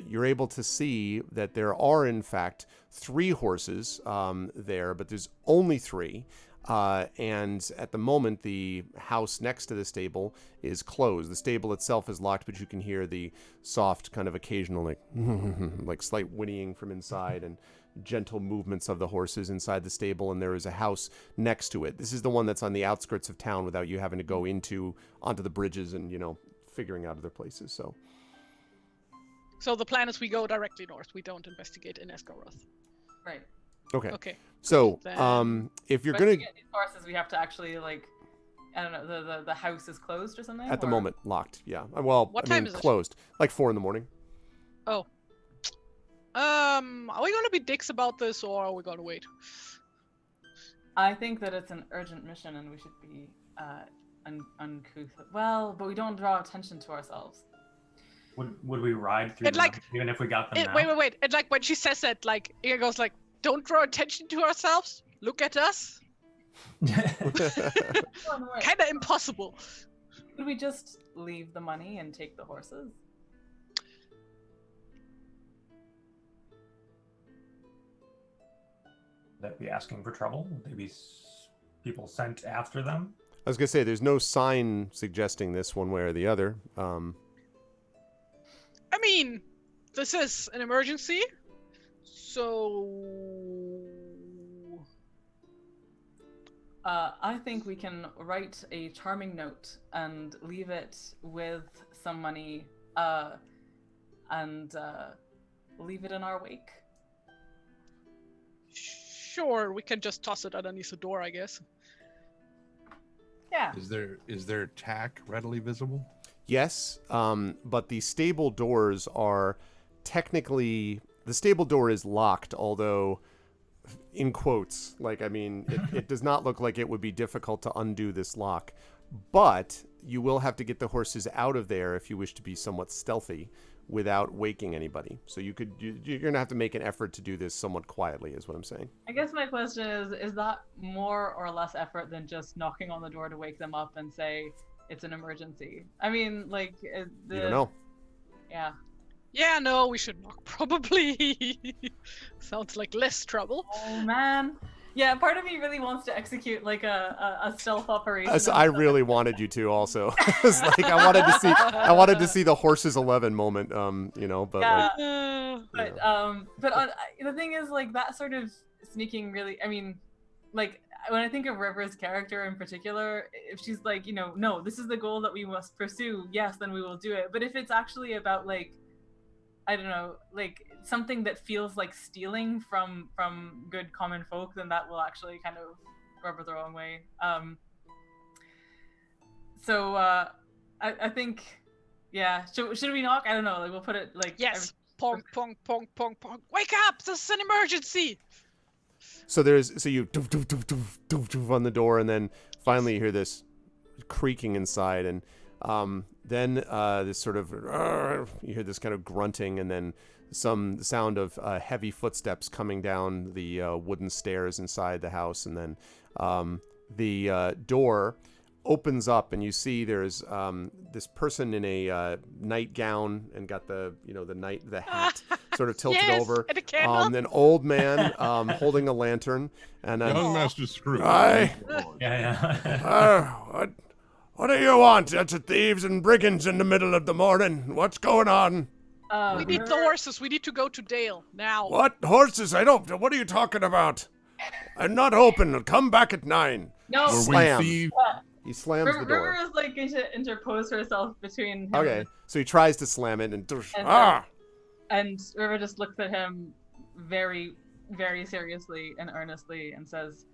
you're able to see that there are in fact 3 horses there, but there's only 3. And at the moment, the house next to the stable is closed. The stable itself is locked, but you can hear the soft kind of occasional, like slight whinnying from inside and gentle movements of the horses inside the stable. And there is a house next to it. This is the one that's on the outskirts of town without you having to go onto the bridges and, figuring out other places. So the plan is we go directly north. We don't investigate in Esgaroth. Right. Okay. Okay. So, Then- if you're But gonna to get these horses, we have to actually like, I don't know, the house is closed or something. at the or- moment locked, yeah. Well, What I time mean is it? closed, like 4 a.m. Oh. Are we gonna be dicks about this, or are we gonna wait? I think that it's an urgent mission, and we should be uncouth. Well, but we don't draw attention to ourselves. Would we ride through It, the like- night, even if we got them now? Wait. And like when she says that, like Iga goes like, "Don't draw attention to ourselves. Look at us." Oh, no, wait. Kind of impossible. Could we just leave the money and take the horses? Would that be asking for trouble? Would they be people sent after them? I was gonna say there's no sign suggesting this one way or the other. I mean, this is an emergency, so I think we can write a charming note and leave it with some money, and leave it in our wake. sure, we can just toss it underneath the door, I guess. Yeah. Is there tack readily visible? Yes, but the stable doors are technically the stable door is locked, although in quotes, like I mean, it does not look like it would be difficult to undo this lock. But you will have to get the horses out of there if you wish to be somewhat stealthy without waking anybody. So you're gonna have to make an effort to do this somewhat quietly, is what I'm saying. I guess my question is that more or less effort than just knocking on the door to wake them up and say it's an emergency? I mean, like, You don't know. Yeah. Yeah, no, we should knock, probably. Sounds like less trouble. Oh man. Yeah, part of me really wants to execute like a stealth operation. I really wanted you to also. It's like I wanted to see the horses 11 moment, but Yeah. like But the thing is, like, that sort of sneaking really, I mean, like, when I think of River's character in particular, if she's like, no, this is the goal that we must pursue, yes, then we will do it. But if it's actually about, like, I don't know, like something that feels like stealing from good common folk, then that will actually kind of rub her the wrong way. So I think, yeah, should we knock? I don't know, like we'll put it like Yes. Pong, pong, pong, pong, pong. Wake up! This is an emergency! so you doof, doof, doof, doof, doof, doof on the door, and then finally you hear this creaking inside, and then this sort of you hear this kind of grunting, and then some sound of heavy footsteps coming down the wooden stairs inside the house, and then the door opens up, and you see there's this person in a nightgown and got the the hat sort of tilted Yes, over, and a candle. an old man holding a lantern, and Young Master Scrooge. Aye. Yeah. What do you want? That's thieves and brigands in the middle of the morning. What's going on? We need the horses. We need to go to Dale now. What horses? What are you talking about? I'm not open. I'll come back at 9. No. Were Slam. we thieves? He slams River, the door. River is like going to interpose herself between him Okay, so he tries to slam it, and and River just looks at him very, very seriously and earnestly and says,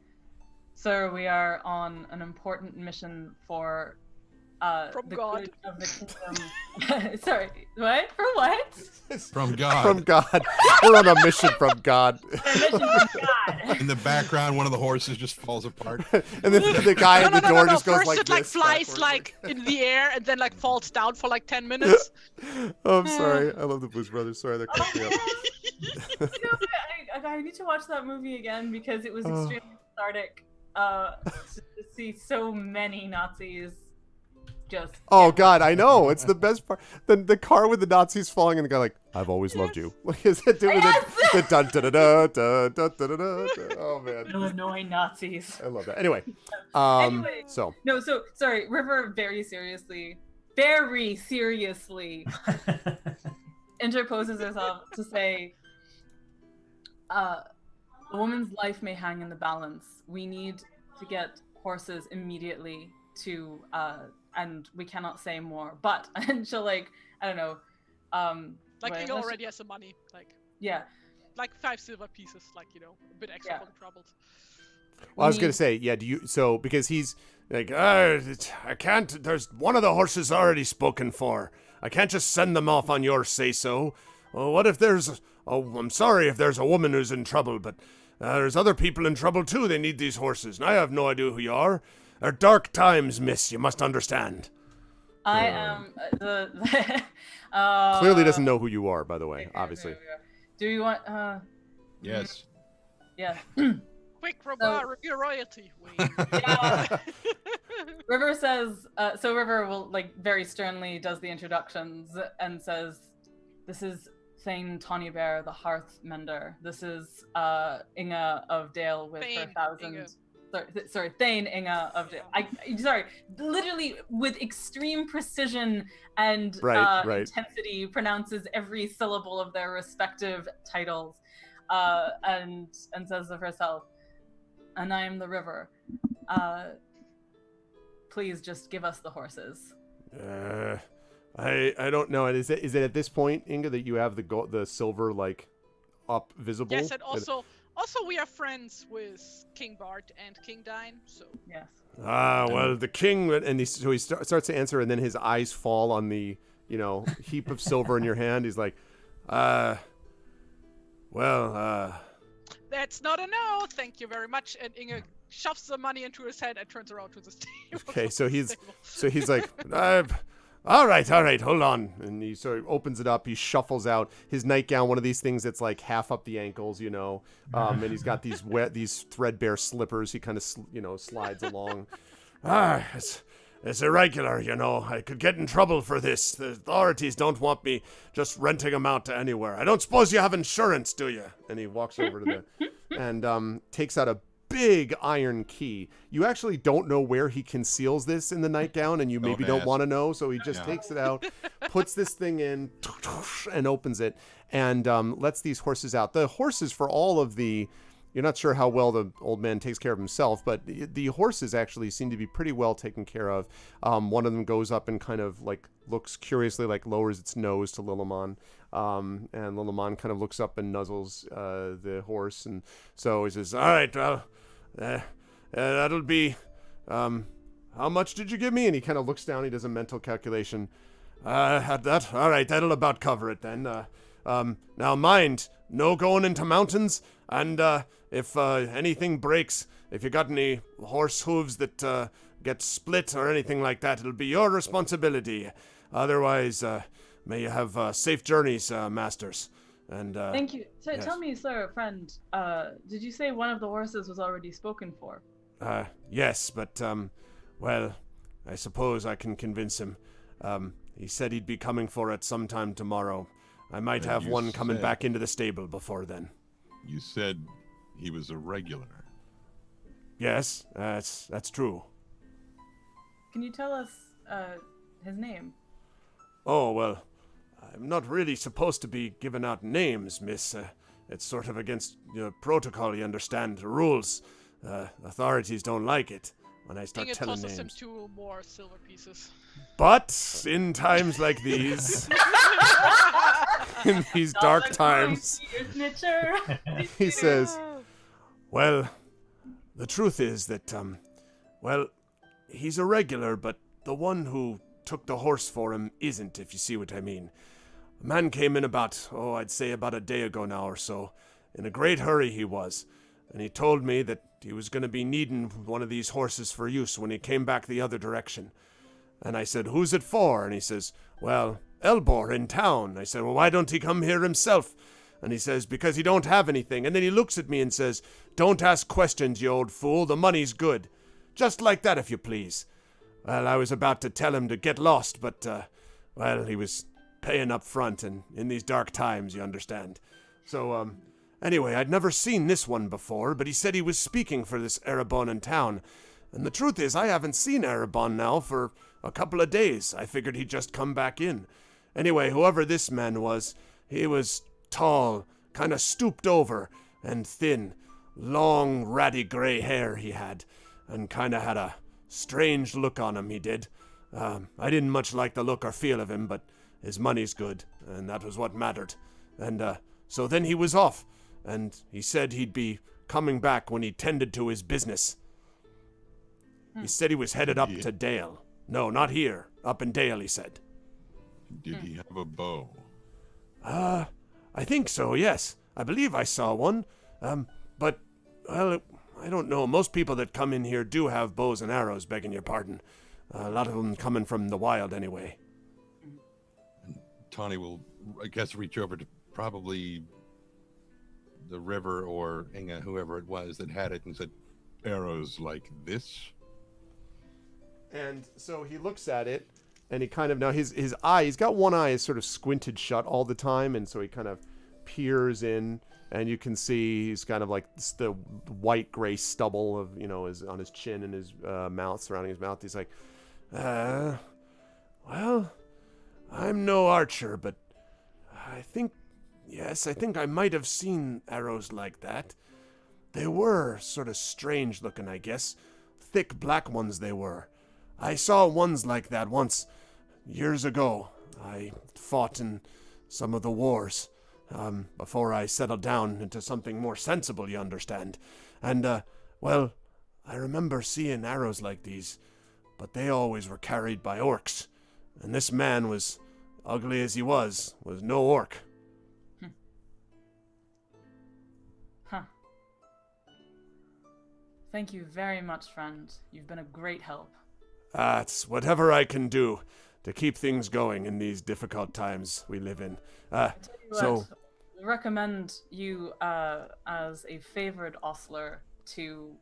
"Sir, we are on an important mission for From the God. good of the kingdom." Sorry, what? For what? From God. From God. We're on a mission from God. A mission from God. In the background, one of the horses just falls apart. And then the guy at the door just goes First like it like this, flies backwards. like in the air and then like falls down for like 10 minutes. Oh, I'm sorry. I love the Blues Brothers. Sorry, they're cracking me up. I need to watch that movie again because it was extremely cathartic to see so many Nazis just. Oh God, I know. It's the best part. The car with the Nazis falling, and the guy like, "I've always loved you." Like, is it doing the dun da da da da da da da da? Oh man, Illinois Nazis. I love that. Anyway, so No, so sorry, River very seriously interposes herself to say, a woman's life may hang in the balance. We need to get horses immediately to, and we cannot say more. But, and she'll like, I don't know, Like wait, he already has the money. Like yeah. like 5 silver pieces, like, you know, a bit extra for the troubles. Well, I was going to say, yeah, because he's like, I can't, there's one of the horses already spoken for. I can't just send them off on your say-so. Well, what if I'm sorry if there's a woman who's in trouble, but there's other people in trouble too. They need these horses, and I have no idea who you are. They're dark times, miss, you must understand. I am Clearly doesn't know who you are, by the way, obviously. Do you want, Yes. yeah. Quick, Robot, review royalty. Wait. Yeah. River says, so River will, like, very sternly does the introductions and says, this is Thane Tawny Bear, the Hearth Mender. This is Inga of Dale with Thane, her 1,000... Inga. Sorry, Thane Inga of Dale. Sorry, literally with extreme precision and intensity pronounces every syllable of their respective titles and says of herself, and I am the river. Please just give us the horses. I don't know. Is it at this point, Inga, that you have the silver like up visible? Yes, and also we are friends with King Bart and King Dine, so yes. Well, the king, and he starts to answer, and then his eyes fall on the heap of silver in your hand. He's like, that's not a no. Thank you very much. And Inga shoves the money into his head and turns around to the table. Okay, so he's like, all right, hold on. And he sort of opens it up. He shuffles out his nightgown, one of these things that's like half up the ankles, and he's got these threadbare slippers. He kind of, slides along. It's irregular, I could get in trouble for this. The authorities don't want me just renting them out to anywhere. I don't suppose you have insurance, do you? And he walks over to and takes out a big iron key. You actually don't know where he conceals this in the nightgown, and you maybe don't want to know, so he just takes it out, puts this thing in, and opens it, and lets these horses out. The horses, for all of the... You're not sure how well the old man takes care of himself, but the horses actually seem to be pretty well taken care of. One of them goes up and kind of like looks curiously, like lowers its nose to Lillimon. And Lillimon kind of looks up and nuzzles the horse. And so he says, all right, well, that'll be, how much did you give me? And he kind of looks down. He does a mental calculation. All right, that'll about cover it then. Now mind, no going into mountains. And if anything breaks, if you got any horse hooves that get split or anything like that, it'll be your responsibility. Otherwise, may you have safe journeys, masters. And thank you. So yes. Tell me, sir, friend, did you say one of the horses was already spoken for? Yes, but well, I suppose I can convince him. He said he'd be coming for it sometime tomorrow. I might have one coming back into the stable before then. You said he was a regular. Yes, that's true. Can you tell us his name? Oh, well, I'm not really supposed to be giving out names, miss. It's sort of against protocol, you understand, the rules. Authorities don't like it when I start telling names. Him 2 more silver pieces. But in times like these, in these dark times, he says, well, the truth is that, he's a regular, but the one who took the horse for him isn't, if you see what I mean. A man came in I'd say about a day ago now or so. In a great hurry he was, and he told me that he was going to be needing one of these horses for use when he came back the other direction. And I said, who's it for? And he says, well, Erebor in town. I said, well, why don't he come here himself? And he says, because he don't have anything. And then he looks at me and says, don't ask questions, you old fool. The money's good. Just like that, if you please. Well, I was about to tell him to get lost, but, he was paying up front, and in these dark times, you understand. So, anyway, I'd never seen this one before, but he said he was speaking for this Erebor in town. And the truth is, I haven't seen Erebor now for a couple of days. I figured he'd just come back in. Anyway, whoever this man was, he was tall, kind of stooped over, and thin. Long, ratty gray hair he had, and kind of had a strange look on him, he did. I didn't much like the look or feel of him, but his money's good, and that was what mattered. And so then he was off, and he said he'd be coming back when he tended to his business. He said he was headed up to Dale. No, not here. Up in Dale, he said. Did he have a bow? I think so, yes. I believe I saw one. But, well, I don't know. Most people that come in here do have bows and arrows, begging your pardon. A lot of them coming from the wild anyway. Tawny will, I guess, reach over to probably the river or Inga, whoever it was that had it, and said, arrows like this? And so he looks at it, and he kind of, now his eye, he's got one eye is sort of squinted shut all the time, and so he kind of peers in, and you can see he's kind of like the white gray stubble of, is on his chin and his mouth, surrounding his mouth. He's like, well, I'm no archer, but I think I might have seen arrows like that. They were sort of strange looking, I guess. Thick black ones they were. I saw ones like that once, years ago. I fought in some of the wars, before I settled down into something more sensible, you understand. And, well, I remember seeing arrows like these, but they always were carried by orcs. And this man was, ugly as he was no orc. Huh. Thank you very much, friend. You've been a great help. It's whatever I can do to keep things going in these difficult times we live in. So, I recommend you as a favored ostler to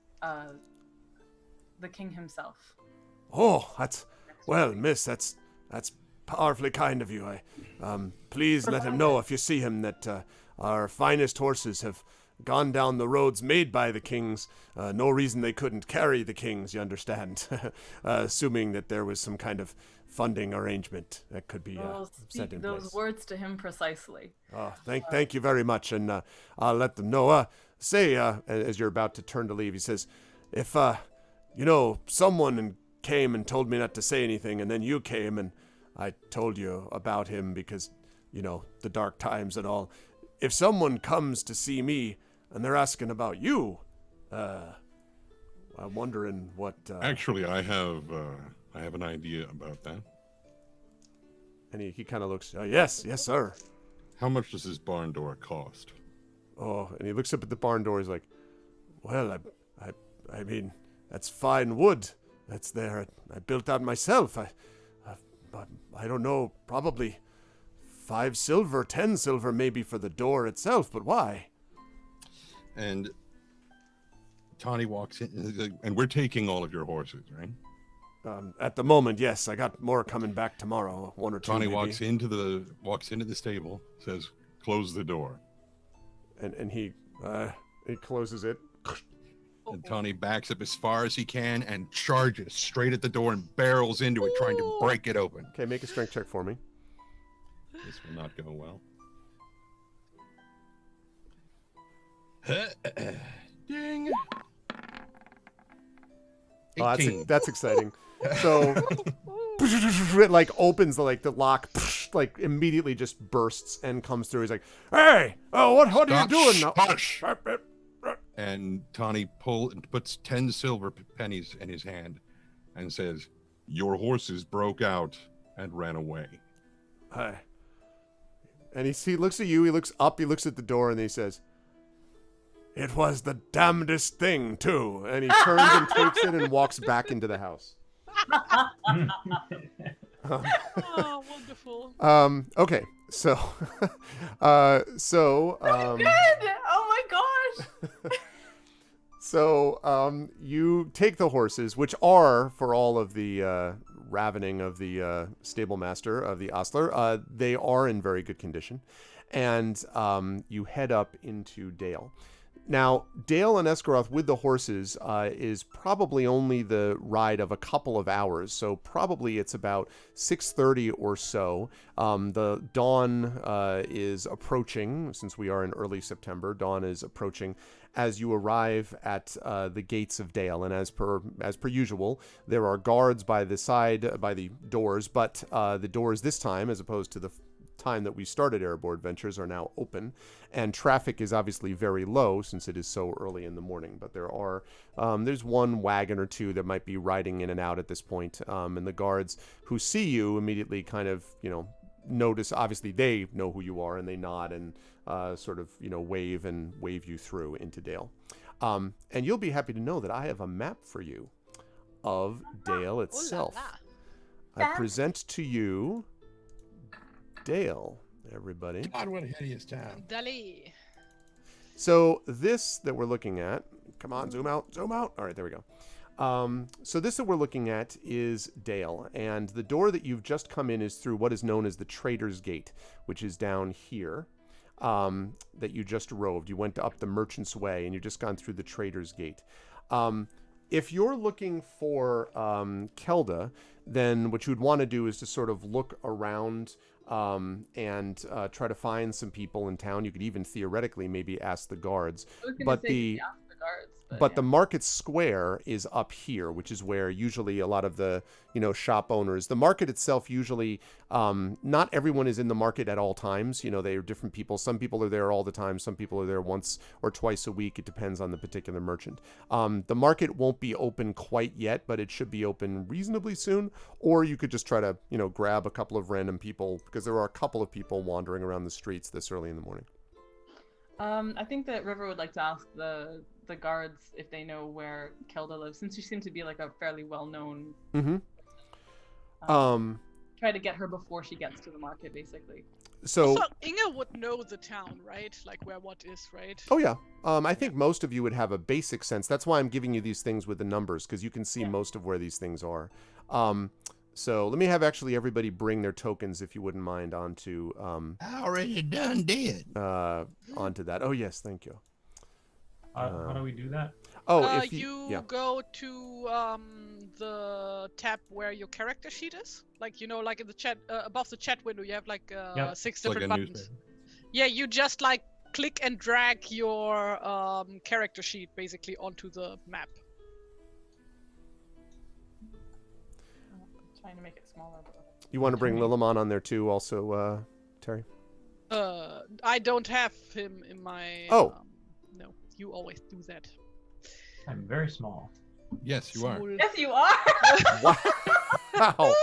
the king himself. Oh, well, miss, that's powerfully kind of you. Please let him know if you see him that our finest horses have gone down the roads made by the kings. No reason they couldn't carry the kings, you understand. Assuming that there was some kind of funding arrangement that could be set in place. Those words to him precisely. Oh, thank you very much, and I'll let them know. Say, as you're about to turn to leave, he says, if, someone came and told me not to say anything, and then you came and I told you about him because, the dark times and all. If someone comes to see me and they're asking about you, I'm wondering what... Actually, I have an idea about that. And he kind of looks, yes, sir. How much does this barn door cost? Oh, and he looks up at the barn door. He's like, well, I mean, that's fine wood that's there. I built that myself. I don't know, probably 5 silver, 10 silver maybe for the door itself, but why? And Tawny walks in, and we're taking all of your horses, right? At the moment, yes. I got more coming back tomorrow, 1 or 2 Tawny maybe. walks into the stable, says, close the door. And he closes it. And Tawny backs up as far as he can and charges straight at the door and barrels into it, trying to break it open. Okay, make a strength check for me. This will not go well. Ding. Oh, that's exciting. So it like opens the lock, like immediately just bursts and comes through. He's like, "Hey, what are you doing now?" Hush. And Tawny puts 10 silver pennies in his hand and says, "Your horses broke out and ran away." Hi. And he looks at you. He looks up. He looks at the door, and he says, "It was the damnedest thing, too." And he turns and takes it and walks back into the house. Oh, wonderful. Okay, so, Good! Oh my gosh! So, you take the horses, which are, for all of the ravening of the stable master of the ostler, they are in very good condition, and you head up into Dale. Now, Dale and Esgaroth with the horses is probably only the ride of a couple of hours, so probably it's about 6:30 or so. The dawn is approaching, since we are in early September. Dawn is approaching as you arrive at the gates of Dale, and as per usual, there are guards by the side, by the doors, but the doors this time, as opposed to the time that we started Erebor Adventures are now open, and traffic is obviously very low since it is so early in the morning. But there's one wagon or two that might be riding in and out at this point, and the guards who see you immediately kind of, notice. Obviously, they know who you are, and they nod and sort of, wave you through into Dale. And you'll be happy to know that I have a map for you of Dale itself. Ooh la I la. present to you Dale, everybody. God, what a hideous town. Dali. So this that we're looking at, come on, zoom out. All right, there we go. So this that we're looking at is Dale, and the door that you've just come in is through what is known as the Trader's Gate, which is down here, that you just roved. You went up the Merchant's Way, and you've just gone through the Trader's Gate. If you're looking for Kelda, then what you would want to do is to sort of look around and try to find some people in town. You could even theoretically maybe ask the guards. But the market square is up here, which is where usually a lot of the shop owners. The market itself usually, not everyone is in the market at all times. They are different people. Some people are there all the time. Some people are there once or twice a week. It depends on the particular merchant. The market won't be open quite yet, but it should be open reasonably soon. Or you could just try to grab a couple of random people, because there are a couple of people wandering around the streets this early in the morning. I think that River would like to ask the guards if they know where Kelda lives, since she seemed to be like a fairly well-known. Try to get her before she gets to the market, basically. So Inga would know the town, right? Like where what is, right? Oh yeah. I think most of you would have a basic sense. That's why I'm giving you these things with the numbers, because you can see most of where these things are. So let me have actually everybody bring their tokens, if you wouldn't mind, onto Already done did. Onto that. Oh yes, thank you. How do we do that? Oh, if you go to the tab where your character sheet is, like like in the chat above the chat window, you have like 6 different buttons. Yeah, you just like click and drag your character sheet basically onto the map. Trying to make it smaller. You want to bring Lillimon on there too, also, Terry? I don't have him in my. Oh. No, you always do that. I'm very small. Yes, you are. Yes, you are. Wow.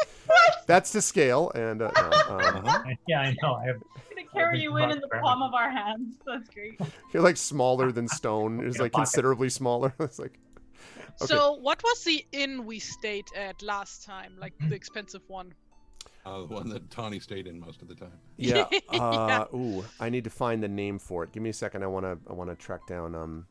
That's to scale, and Yeah, I know. I'm gonna carry you in the palm of our hands. That's great. You're like smaller than stone. It's like considerably smaller. It's like. Okay. So, what was the inn we stayed at last time? Like the expensive one? The one that Tawny stayed in most of the time. Yeah. Yeah. Ooh, I need to find the name for it. Give me a second. I wanna track down.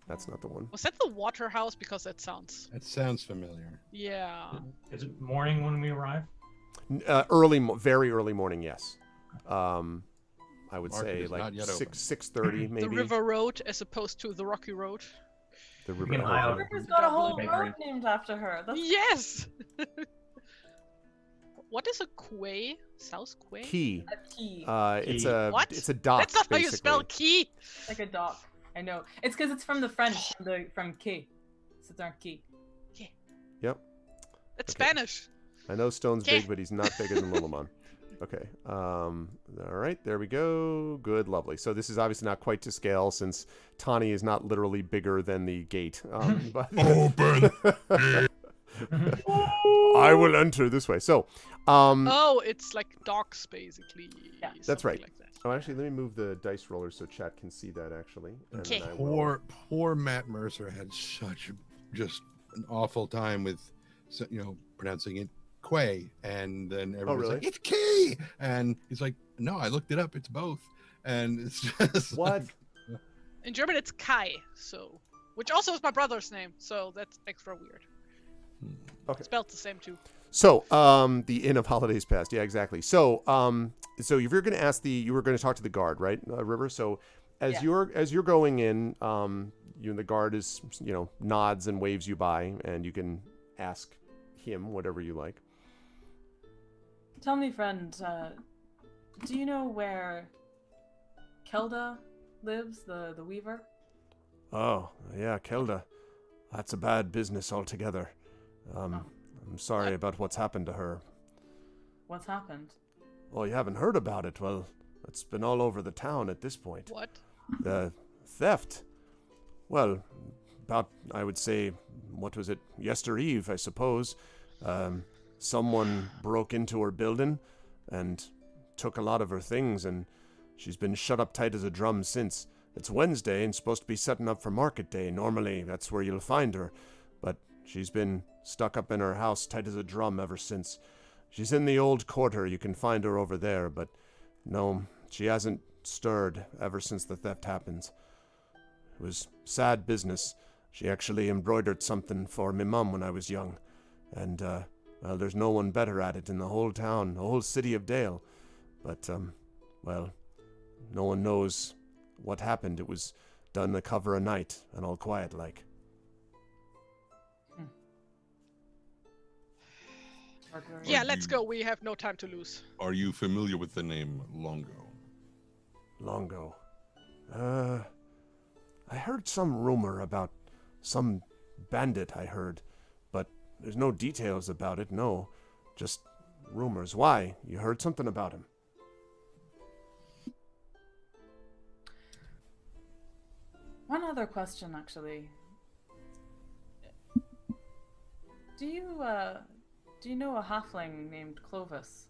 That's not the one. Was that the water house? Because that sounds. That sounds familiar. Yeah. Is it morning when we arrive? Very early morning. Yes. I would Market say is like not yet open. 6:30 maybe. The river road as opposed to the rocky road. The We river. can hide out. River's got a whole Bakery. road named after her. That's Yes. What is a quay? South quay? Key. a key. It's Key. a What? it's a dock. That's not how you basically. spell key. Like a dock. I know. It's because it's from the French, from quai. So it's our quai. Yep. It's Okay. Spanish. I know Stone's Okay. big, but he's not bigger than Lillimon. Okay. All right. There we go. Good. Lovely. So this is obviously not quite to scale, since Tawny is not literally bigger than the gate. But Open. I will enter this way. So, Oh, it's like docks basically. Yeah. That's something right. Like that. Oh, actually, let me move the dice roller so chat can see that, actually. And then Okay. I will- Poor Matt Mercer had such just an awful time with, pronouncing it Quay, and then everyone's really? like, "It's Key," and he's like, "No, I looked it up. It's both." And it's just What? like, In German, it's Kai. So, which also is my brother's name. So that's extra weird. Okay. Spelled the same too. So, the Inn of Holidays Past. Yeah, exactly. So, so if you're going to ask you were going to talk to the guard, right, River? So, as you're going in, the guard is, nods and waves you by, and you can ask him whatever you like. Tell me, friend, do you know where Kelda lives, the weaver? Oh, yeah, Kelda. That's a bad business altogether. I'm sorry about what's happened to her. What's happened? Oh, you haven't heard about it? Well, it's been all over the town at this point. What? The theft. Well, about, I would say, what was it, yestereve, I suppose. Someone broke into her building and took a lot of her things, and she's been shut up tight as a drum since. It's Wednesday and supposed to be setting up for market day. Normally, that's where you'll find her. But she's been stuck up in her house tight as a drum ever since. She's in the old quarter. You can find her over there, but no, she hasn't stirred ever since the theft happened. It was sad business. She actually embroidered something for me mum when I was young. And, well, there's no one better at it in the whole town, the whole city of Dale. But, well, no one knows what happened. It was done the cover of night and all quiet like. Yeah, let's go. We have no time to lose. Are you familiar with the name Longo? Longo. I heard some rumor about some bandit, I heard, but there's no details about it, no. Just rumors. Why? You heard something about him? One other question, actually. Do you know a halfling named Clovis?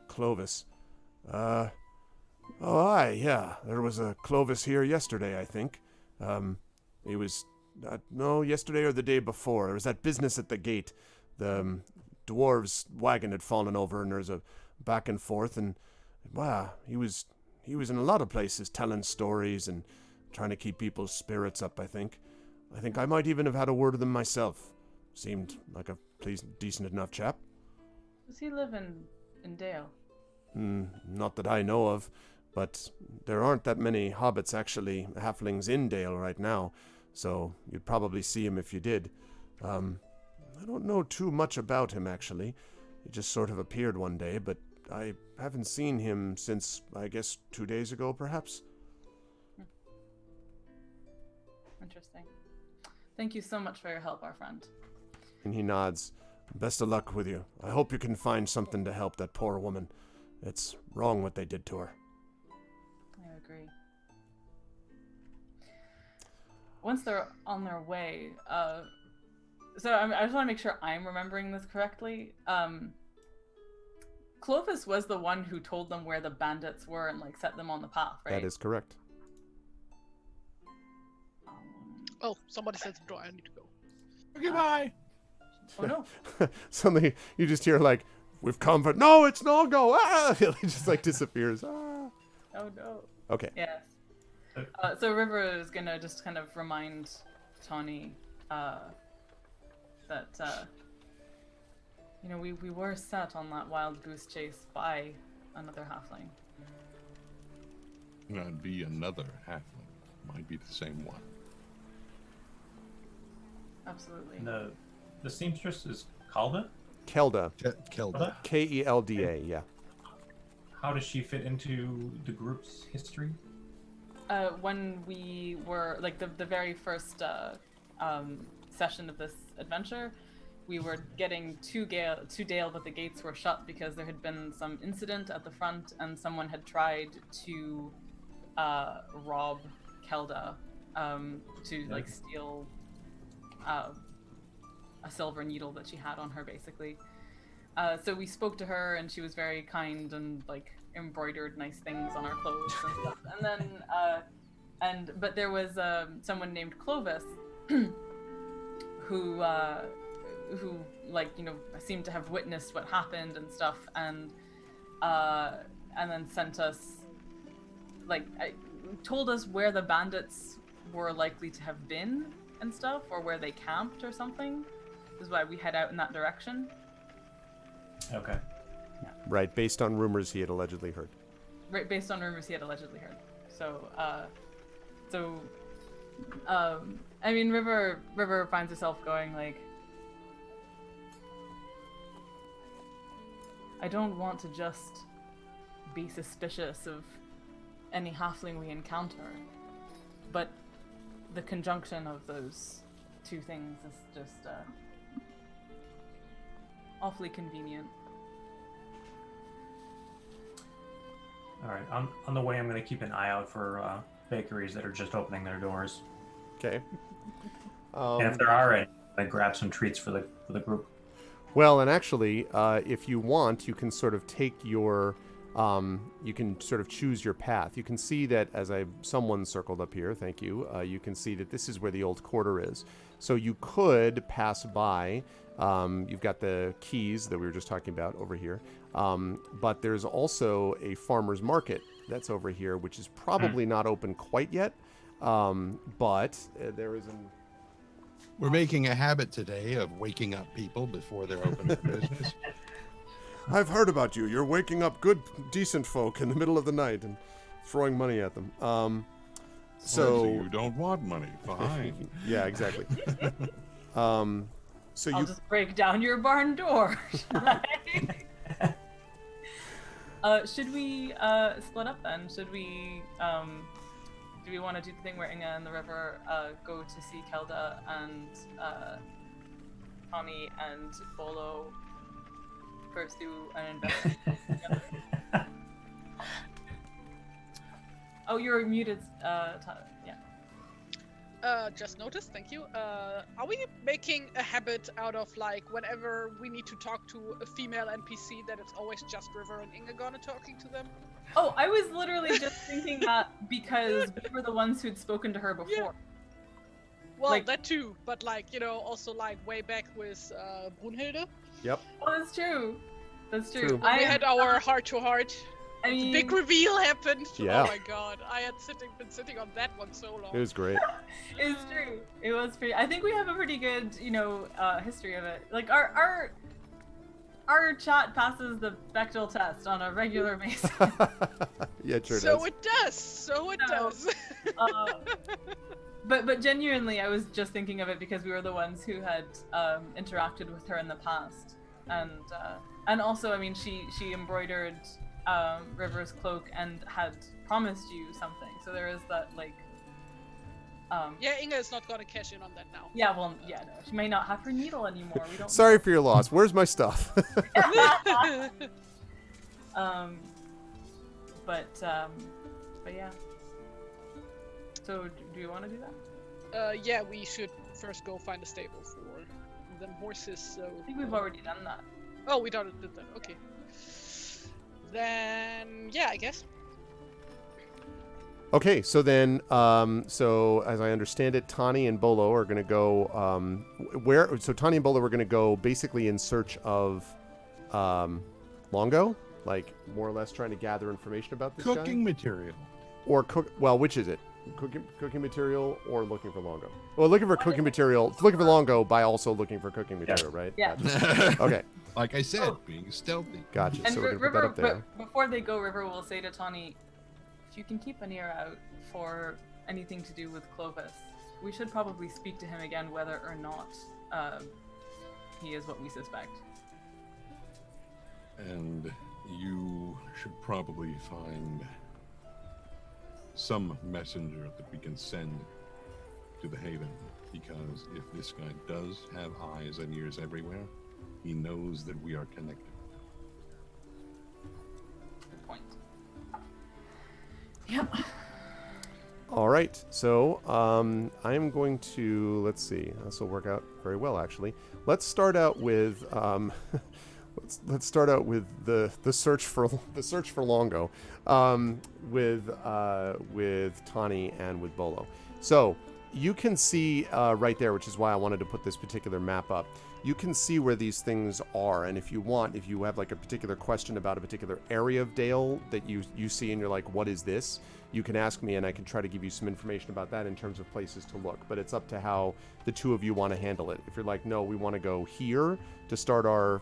Clovis. Oh, aye, yeah. There was a Clovis here yesterday, I think. He was, no, yesterday or the day before. There was that business at the gate. The dwarves' wagon had fallen over, and there's a back and forth, and, wow, he was in a lot of places telling stories and trying to keep people's spirits up, I think. I think I might even have had a word with him myself. Seemed like a decent enough chap. Does he live in Dale? Not that I know of, but there aren't that many hobbits, actually, halflings in Dale right now, so you'd probably see him if you did. I don't know too much about him, actually. He just sort of appeared one day, but I haven't seen him since, I guess, 2 days ago, perhaps. Interesting. Thank you so much for your help, our friend. And he nods. Best of luck with you. I hope you can find something to help that poor woman. It's wrong what they did to her. I agree. Once they're on their way, so I just want to make sure I'm remembering this correctly. Clovis was the one who told them where the bandits were and like set them on the path, right? That is correct. Oh, somebody says the door. I need to go. Goodbye. Oh no. Suddenly you just hear like, we've come for, no, it's no go. Ah! It just like disappears. Ah! Oh no. Okay. Yes. So River is gonna just kind of remind Tawny that we were set on that wild goose chase by another halfling. Not be another halfling. Might be the same one. Absolutely. The seamstress is Kalda? Kelda. Kelda. Kelda, yeah. How does she fit into the group's history? When we were like the very first session of this adventure, we were getting to Dale, but the gates were shut because there had been some incident at the front, and someone had tried to rob Kelda to like steal a silver needle that she had on her, basically. So we spoke to her, and she was very kind and like embroidered nice things on our clothes and stuff. And then, but there was someone named Clovis who like seemed to have witnessed what happened and stuff, and then sent us told us where the bandits were likely to have been and stuff, or where they camped or something. This is why we head out in that direction. Okay. Yeah. Right, based on rumors he had allegedly heard. Right, based on rumors he had allegedly heard. So, I mean, River finds herself going like, I don't want to just be suspicious of any halfling we encounter, but the conjunction of those two things is just awfully convenient. All right. On the way, I'm going to keep an eye out for bakeries that are just opening their doors. Okay. And if there are any, I grab some treats for the group. Well, and actually, if you want, you can sort of take your, you can sort of choose your path. You can see that as someone circled up here, thank you, you can see that this is where the old quarter is. So you could pass by, you've got the keys that we were just talking about over here, but there's also a farmer's market that's over here, which is probably not open quite yet, but there is an... We're making a habit today of waking up people before they're opening business. I've heard about you. You're waking up good, decent folk in the middle of the night and throwing money at them. So you don't want money. Fine. Yeah, exactly. I'll just break down your barn door. Should we split up then? Should we do we want to do the thing where Inga and the River go to see Kelda and Tommy and Bolo first do an investigation? Oh, you're muted. Yeah. Just noticed, thank you. Are we making a habit out of like whenever we need to talk to a female NPC that it's always just River and Inga gonna talking to them? Oh, I was literally just thinking that because we were the ones who'd spoken to her before. Yeah. Well, Like- that too, but like, you know, also like way back with Brunhilde. Yep. Oh, that's true. That's true. True. We had our heart-to-heart. I The mean, big reveal happened. Yeah. Oh my god, I had been sitting on that one so long. It was great. it's true. It was pretty. I think we have a pretty good, history of it. Like our chat passes the Bechdel test on a regular basis. Yeah, it sure so does. it does. So it No. does. But genuinely, I was just thinking of it because we were the ones who had interacted with her in the past, and also, I mean, she embroidered River's cloak and had promised you something. So there is that like. Yeah, Inga is not gonna cash in on that now. Yeah, well, yeah, no, she may not have her needle anymore. We don't. Sorry for your loss. Where's my stuff? But yeah. So do you want to do that? Yeah, we should first go find a stable for them horses. So I think we've already done that. Oh, we did that. Okay. Then yeah, I guess. Okay, so then, so as I understand it, Tani and Bolo are going to go, so Tani and Bolo are going to go basically in search of Longo, like more or less trying to gather information about this Cooking guy? material. Or which is it? Cooking material or looking for Longo? Well, looking for cooking material, looking for Longo by also looking for cooking material, right? Yeah. Gotcha. Okay, Like I said, Oh. being stealthy. gotcha. And So we're going to put that River, up there. but before they go, River will say to Tawny, if you can keep an ear out for anything to do with Clovis, we should probably speak to him again whether or not he is what we suspect. And you should probably find some messenger that we can send to the Haven, because if this guy does have eyes and ears everywhere, he knows that we are connected. Good point. Yep. All right, so I'm going to, let's see, this will work out very well actually. Let's start out with let's start out with the search for Longo, with Tani and with Bolo. So you can see right there, which is why I wanted to put this particular map up. You can see where these things are, and if you have like a particular question about a particular area of Dale that you see and you're like, what is this? You can ask me and I can try to give you some information about that in terms of places to look, but it's up to how the two of you want to handle it. If you're like, no, we want to go here to start our,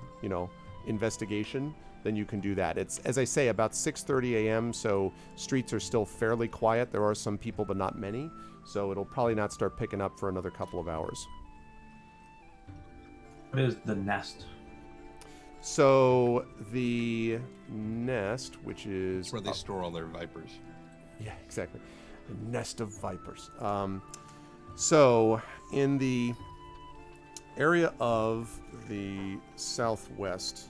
investigation, then you can do that. It's, as I say, about 6:30 a.m., so streets are still fairly quiet. There are some people, but not many, so it'll probably not start picking up for another couple of hours. What is the nest? So the nest, which is That's where they store all their vipers. yeah, exactly, a nest of vipers. So in the area of the southwest,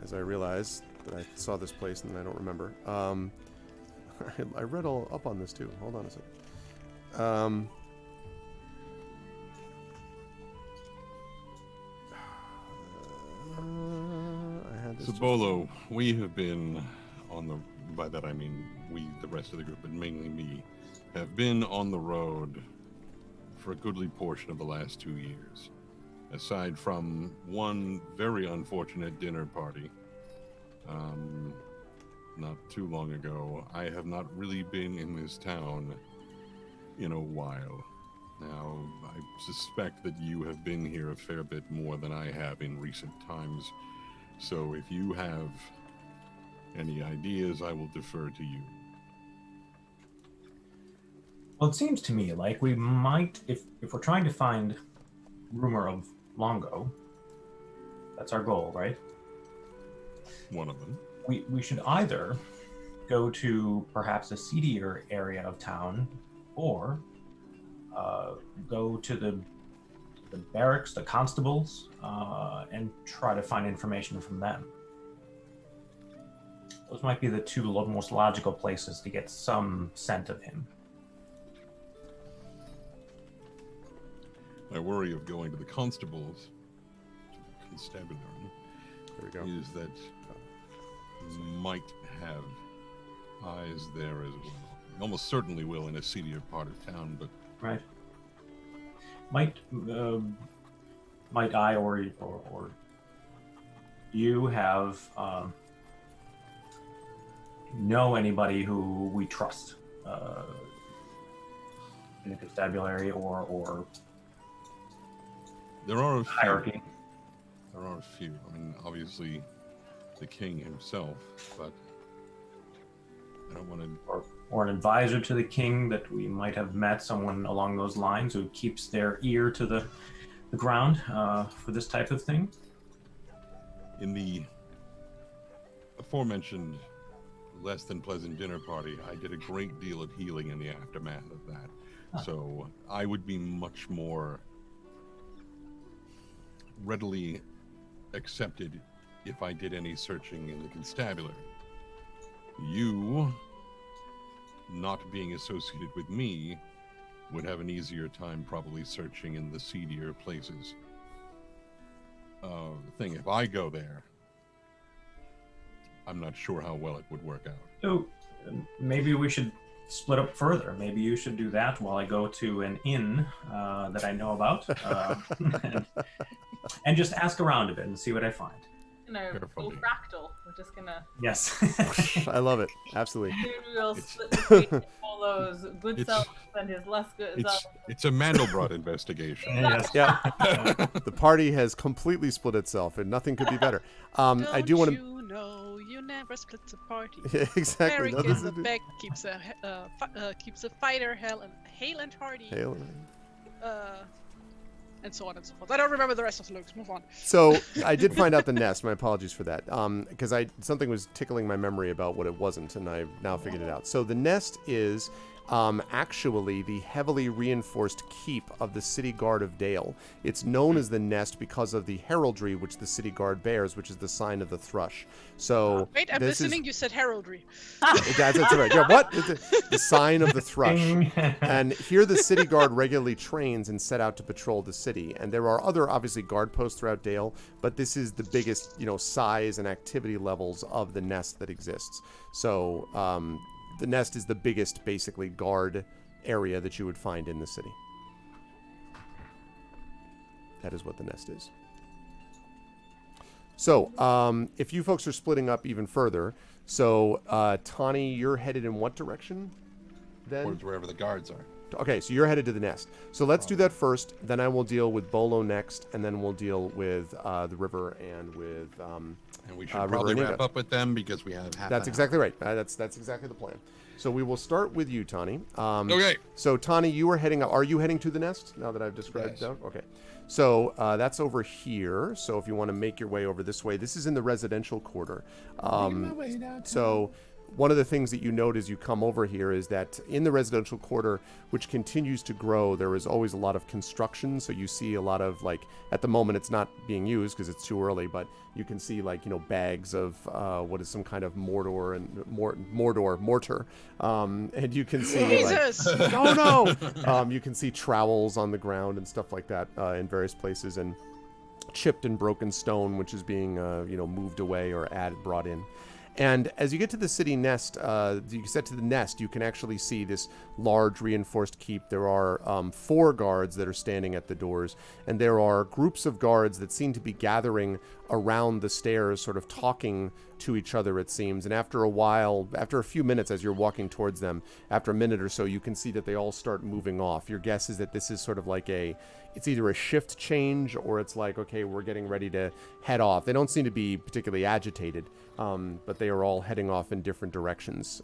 as I realize that I saw this place and I don't remember. I read all up on this too. Hold on a second. I had this. Sabolo, we have been on the. By that I mean we, the rest of the group, but mainly me, have been on the road for a goodly portion of the last 2 years. Aside from one very unfortunate dinner party, not too long ago, I have not really been in this town in a while. Now, I suspect that you have been here a fair bit more than I have in recent times, so if you have any ideas, I will defer to you. Well, it seems to me like we might, if we're trying to find rumor of Longo, that's our goal, right? One of them. We should either go to perhaps a seedier area of town, or go to the barracks, the constables, and try to find information from them. Those might be the two most logical places to get some scent of him. My worry of going to the constables, constabulary, There we go. is that might have eyes there as well. Almost certainly will in a seedier part of town, but Right. Might I or you have know anybody who we trust in the constabulary or there are a few. hierarchy? There are a few. I mean, obviously, the king himself, but I don't want to. Or an advisor to the king that we might have met, someone along those lines who keeps their ear to the ground for this type of thing. In the aforementioned less than pleasant dinner party, I did a great deal of healing in the aftermath of that. Huh. So I would be much more readily accepted if I did any searching in the constabulary. You, not being associated with me, would have an easier time probably searching in the seedier places. If I go there, I'm not sure how well it would work out. So maybe we should split up further. Maybe you should do that while I go to an inn that I know about and just ask around a bit and see what I find. Go Carefully. fractal. We're just gonna Yes. I love it. Absolutely. we'll split between all those good It's- selves and his less good selves. It's a Mandelbrot investigation. Yes. Yeah. The party has completely split itself, and nothing could be better. I do want to. You know, you never split the party. Exactly. Eric No, is this a back, keeps a fighter, hale and hearty, Hail. and so on and so forth. I don't remember the rest of the looks. Move on. So I did find out the nest. My apologies for that, because something was tickling my memory about what it wasn't, and I now figured it out. So the nest is actually the heavily reinforced keep of the city guard of Dale. It's known as the nest because of the heraldry which the city guard bears, which is the sign of the thrush. So Wait, I'm this listening. You said heraldry. that's right. Yeah, what? The sign of the thrush. Ding. And here the city guard regularly trains and set out to patrol the city. And there are other, obviously, guard posts throughout Dale, but this is the biggest, size and activity levels of the nest that exists. So the nest is the biggest, basically, guard area that you would find in the city. That is what the nest is. So, if you folks are splitting up even further, so Tani, you're headed in what direction? Then Towards wherever the guards are. okay, so you're headed to the nest. So let's do that first. Then I will deal with Bolo next, and then we'll deal with the river and with. And we should River probably and wrap Inga. up with them because we have half. That's an exactly right. That's exactly the plan. So we will start with you, Tani. Okay. So Tani, you are heading. Are you heading to the nest now that I've described Yes. it out? Okay. So that's over here. So if you want to make your way over this way, this is in the residential quarter. So one of the things that you note as you come over here is that in the residential quarter, which continues to grow, there is always a lot of construction. So you see a lot of, like, at the moment it's not being used because it's too early, but you can see, like, bags of what is some kind of mortar, and you can see Jesus! you can see trowels on the ground and stuff like that in various places, and chipped and broken stone, which is being moved away or brought in. And as you get to the city nest, you can actually see this large reinforced keep. There are 4 guards that are standing at the doors, and there are groups of guards that seem to be gathering around the stairs, sort of talking to each other, it seems. And after a few minutes, as you're walking towards them, after a minute or so, you can see that they all start moving off. Your guess is that this is sort of like it's either a shift change or it's like, okay, we're getting ready to head off. They don't seem to be particularly agitated, but they are all heading off in different directions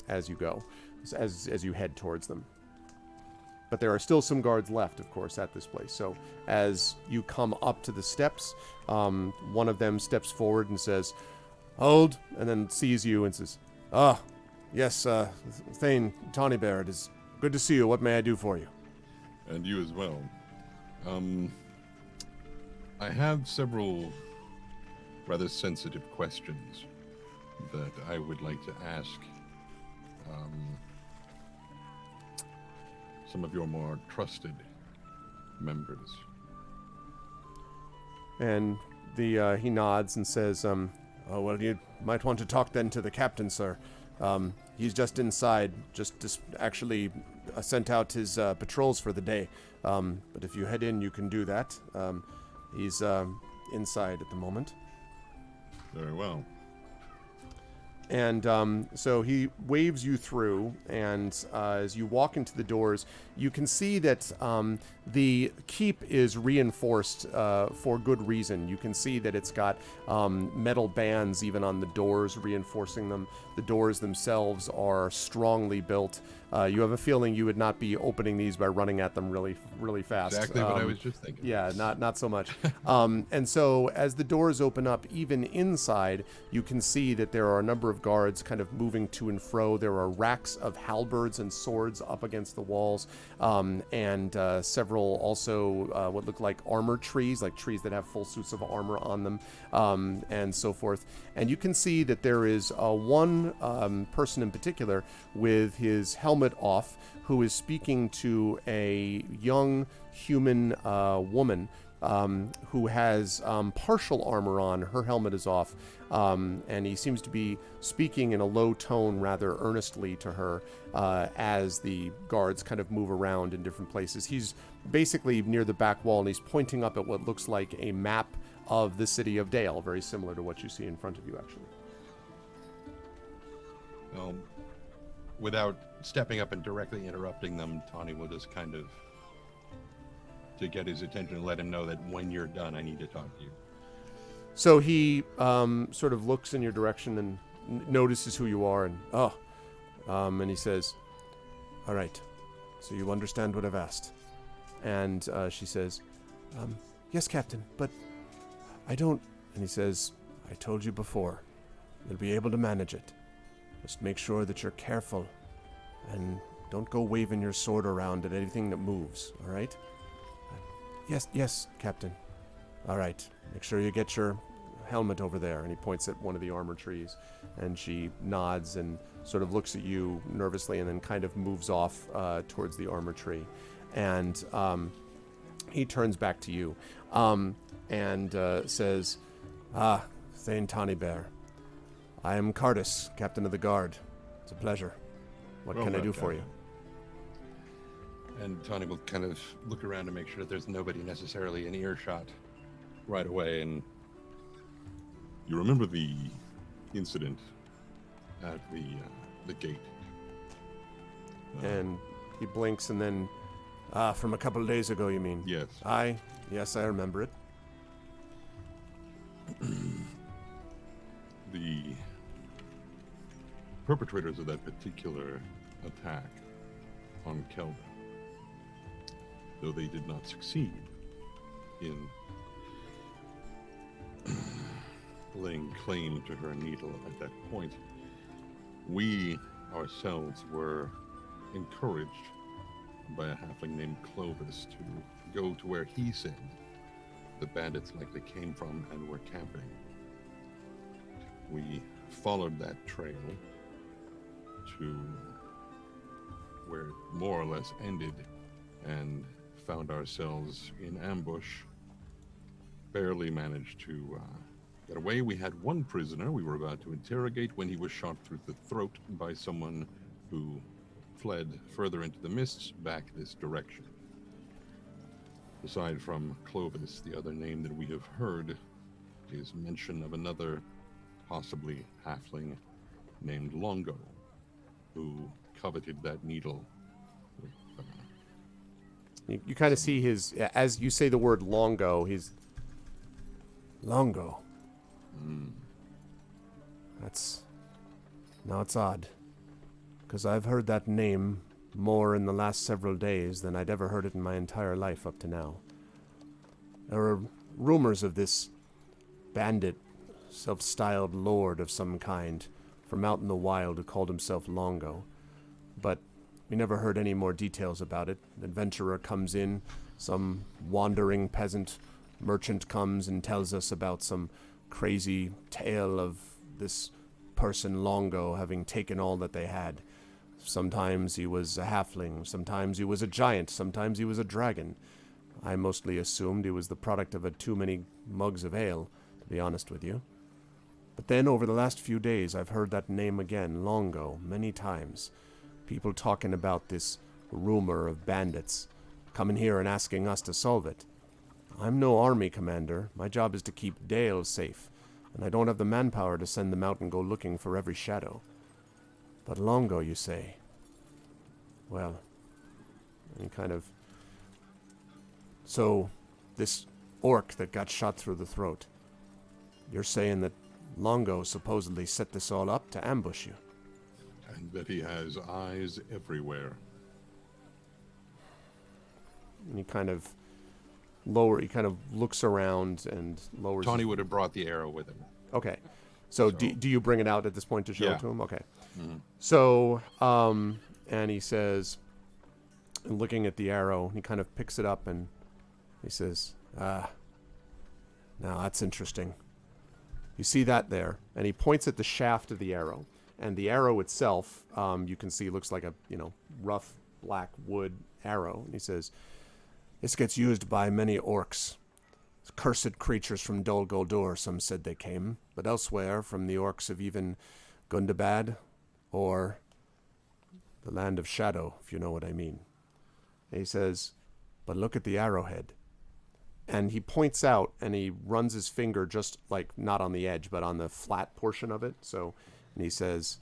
as you go, as you head towards them. But there are still some guards left, of course, at this place. So as you come up to the steps, one of them steps forward and says, "Hold," and then sees you and says, yes, Thane Tawnybear, it is good to see you. What may I do for you?" And you as well. I have several rather sensitive questions that I would like to ask some of your more trusted members. And he nods and says, "Oh, well, you might want to talk then to the captain, sir. He's just inside, just actually sent out his patrols for the day. But if you head in, you can do that. He's inside at the moment." Very well. And so he waves you through, and as you walk into the doors, you can see that the keep is reinforced for good reason. You can see that it's got metal bands even on the doors reinforcing them. The doors themselves are strongly built. You have a feeling you would not be opening these by running at them really, really fast. Exactly what I was just thinking. Yeah, not so much. And so as the doors open up, even inside, you can see that there are a number of guards kind of moving to and fro. There are racks of halberds and swords up against the walls, and several also what look like armor trees, like trees that have full suits of armor on them, and so forth. And you can see that there is one person in particular with his helmet off, who is speaking to a young human woman who has partial armor on. Her helmet is off, and he seems to be speaking in a low tone rather earnestly to her as the guards kind of move around in different places. He's basically near the back wall, and he's pointing up at what looks like a map of the city of Dale, very similar to what you see in front of you, actually. Without stepping up and directly interrupting them, Tawny will just kind of, to get his attention, and let him know that when you're done, I need to talk to you. So he sort of looks in your direction and notices who you are, and and he says, "All right, so you understand what I've asked." And she says, "Yes, Captain, but I don't." And he says, "I told you before, you'll be able to manage it. Just make sure that you're careful and don't go waving your sword around at anything that moves, all right?" Yes, Captain. All right, make sure you get your helmet over there." And he points at one of the armor trees, and she nods and sort of looks at you nervously and then kind of moves off towards the armor tree. And he turns back to you and says, "Thane Tawnybear, I am Cardis, Captain of the Guard. It's a pleasure. What can I do for you?" And Tawny will kind of look around to make sure that there's nobody necessarily in earshot right away. And you remember the incident at the gate? And he blinks and then, "From a couple of days ago, you mean?" Yes. Yes, I remember it. The perpetrators of that particular attack on Kelvin, though they did not succeed in laying claim to her needle at that point, We ourselves were encouraged by a halfling named Clovis to go to where he said the bandits likely came from and were camping. We followed that trail to where it more or less ended and found ourselves in ambush. Barely managed to get away. We had one prisoner we were about to interrogate when he was shot through the throat by someone who fled further into the mists back this direction. Aside from Clovis, the other name that we have heard is mention of another, possibly halfling, named Longo, who coveted that needle. You kind of see his, as you say the word Longo, he's... Longo. Now it's odd. Because I've heard that name more in the last several days than I'd ever heard it in my entire life up to now. There are rumors of this bandit, self-styled lord of some kind, from out in the wild who called himself Longo. But we never heard any more details about it. An adventurer comes in, some wandering peasant merchant comes and tells us about some crazy tale of this person Longo having taken all that they had. Sometimes he was a halfling, sometimes he was a giant, sometimes he was a dragon. I mostly assumed he was the product of too many mugs of ale, to be honest with you. But then over the last few days I've heard that name again, Longo, many times. People talking about this rumor of bandits, coming here and asking us to solve it. I'm no army commander. My job is to keep Dale safe, and I don't have the manpower to send them out and go looking for every shadow. But Longo, you say? Well, any kind of... So, this orc that got shot through the throat, you're saying that Longo supposedly set this all up to ambush you? And that he has eyes everywhere. And he kind of looks around and lowers... Tawny would have brought the arrow with him. Okay. So do you bring it out at this point to show it to him? Okay. Mm-hmm. So, and he says, looking at the arrow, he kind of picks it up and he says, now that's interesting. You see that there? And he points at the shaft of the arrow. And the arrow itself, you can see looks like a, rough black wood arrow. And he says, this gets used by many orcs. Cursed creatures from Dol Guldur, some said they came, but elsewhere from the orcs of even Gundabad or the Land of Shadow, if you know what I mean. And he says, but look at the arrowhead. And he points out and he runs his finger just like not on the edge, but on the flat portion of it. And he says,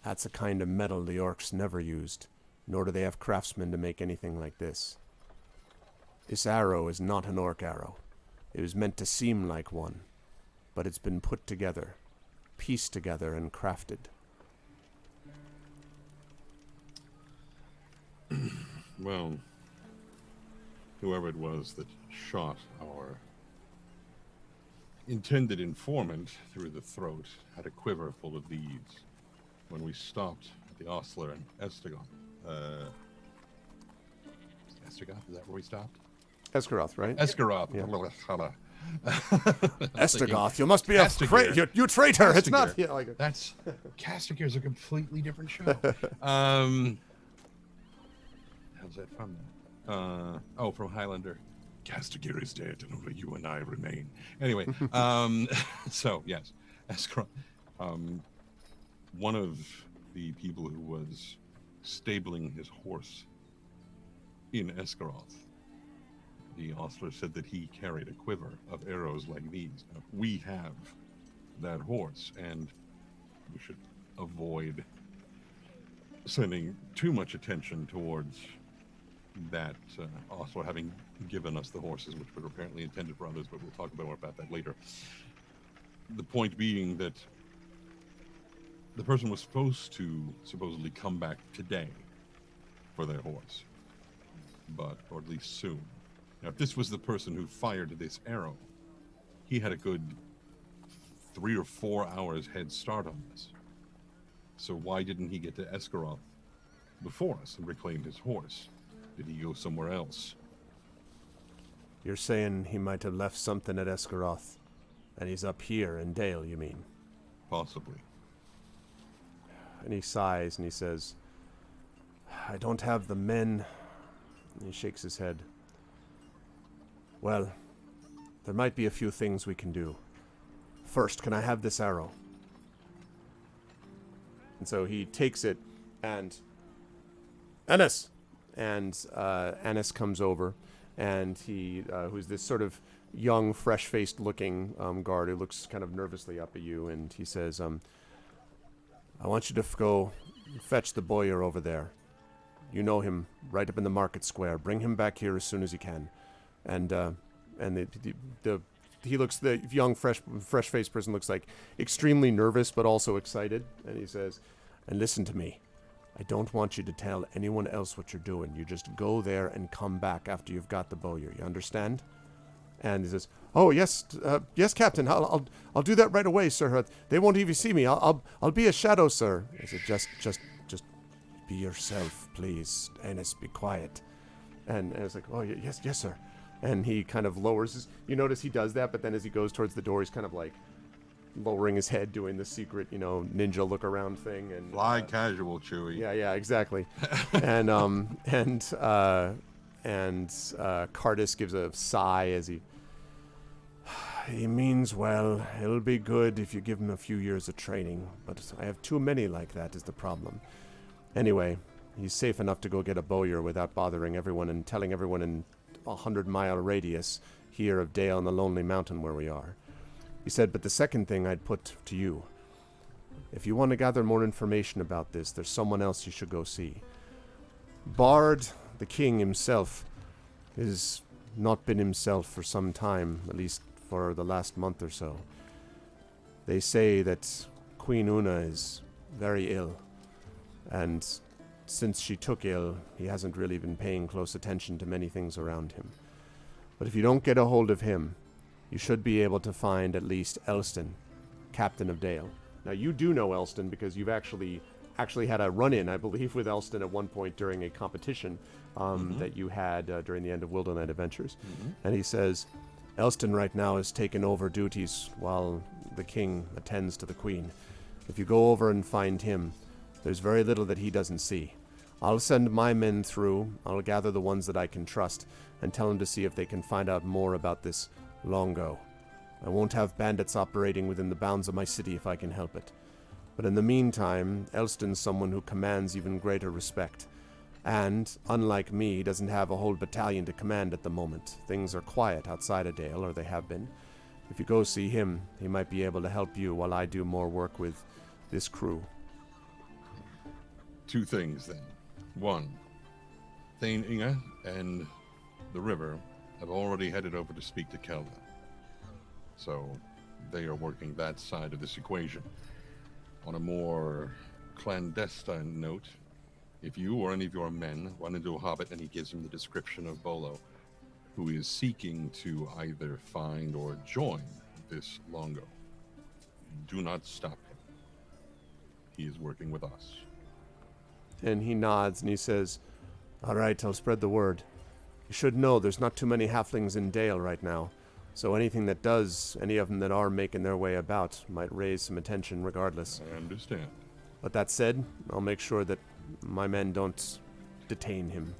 that's a kind of metal the orcs never used, nor do they have craftsmen to make anything like this. This arrow is not an orc arrow. It was meant to seem like one, but it's been put together, pieced together and crafted. Well, whoever it was that shot our intended informant through the throat had a quiver full of these. When we stopped at the Ostler and Estegon. Estegoth, is that where we stopped? Esgaroth, right? Esgaroth. Yeah. Estegoth, Estegoth, you must be a you traitor. It's not. Yeah, like that's Castigir is a completely different show. How's that from? From Highlander. Castigir is dead, and only you and I remain. Anyway, so yes, Esgaroth. One of the people who was stabling his horse in Esgaroth, the ostler said that he carried a quiver of arrows like these. Now, we have that horse, and we should avoid sending too much attention towards that ostler having given us the horses, which were apparently intended for others, but we'll talk more about that later. The point being that the person was supposed to supposedly come back today for their horse, or at least soon. Now, if this was the person who fired this arrow, he had a good 3 or 4 hours head start on this. So why didn't he get to Esgaroth before us and reclaim his horse? Did he go somewhere else? You're saying he might have left something at Esgaroth, and he's up here in Dale, you mean? Possibly. And he sighs and he says, I don't have the men. And he shakes his head. Well, there might be a few things we can do. First, can I have this arrow? And so he takes it, and Ennis! And Ennis comes over, and he, who's this sort of young, fresh-faced looking guard who looks kind of nervously up at you, and he says, I want you to go fetch the bowyer over there. You know him, right up in the market square. Bring him back here as soon as you can. And he looks, the young, fresh-faced person looks like extremely nervous, but also excited. And he says, and listen to me. I don't want you to tell anyone else what you're doing. You just go there and come back after you've got the bowyer. You understand? And he says, "Oh yes, yes, Captain. I'll do that right away, sir. They won't even see me. I'll be a shadow, sir." I said, "Just be yourself, please. Ennis, be quiet." And I was like, "Oh yes, sir." And he kind of lowers his. You notice he does that, but then as he goes towards the door, he's kind of like lowering his head, doing the secret, ninja look around thing. And fly casual, Chewie. Yeah, exactly. and Cardis gives a sigh as he means well. It'll be good if you give him a few years of training, but I have too many like that is the problem. Anyway, he's safe enough to go get a bowyer without bothering everyone and telling everyone in a 100-mile radius here of Dale on the Lonely Mountain where we are. He said, but the second thing I'd put to you, if you want to gather more information about this, there's someone else you should go see. Bard, the king himself, has not been himself for some time, at least for the last month or so. They say that Queen Una is very ill, and since she took ill, he hasn't really been paying close attention to many things around him. But if you don't get a hold of him, you should be able to find at least Elston, Captain of Dale. Now, you do know Elston because you've actually had a run-in, I believe, with Elston at one point during a competition that you had during the end of Wildernite Adventures. And he says, Elston right now has taken over duties while the king attends to the queen. If you go over and find him, there's very little that he doesn't see. I'll send my men through. I'll gather the ones that I can trust and tell them to see if they can find out more about this Longo. I won't have bandits operating within the bounds of my city if I can help it. But in the meantime, Elston's someone who commands even greater respect. And, unlike me, he doesn't have a whole battalion to command at the moment. Things are quiet outside of Dale, or they have been. If you go see him, he might be able to help you while I do more work with this crew. Two things, then. One, Thane Inga and the river have already headed over to speak to Kelda. So they are working that side of this equation. On a more clandestine note, if you or any of your men run into a hobbit and he gives him the description of Bolo, who is seeking to either find or join this Longo, do not stop him. He is working with us. And he nods and he says, all right, I'll spread the word. You should know there's not too many halflings in Dale right now, so anything that does, any of them that are making their way about, might raise some attention regardless. I understand. But that said, I'll make sure that my men don't detain him.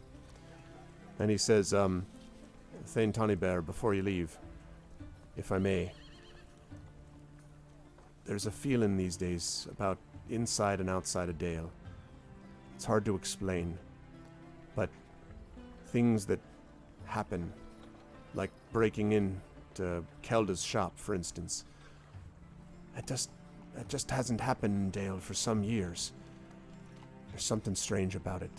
And he says, Thane Tonybear, before you leave, if I may, there's a feeling these days about inside and outside of Dale. It's hard to explain, but things that happen, like breaking into Kelda's shop, for instance, it just hasn't happened in Dale for some years. There's something strange about it,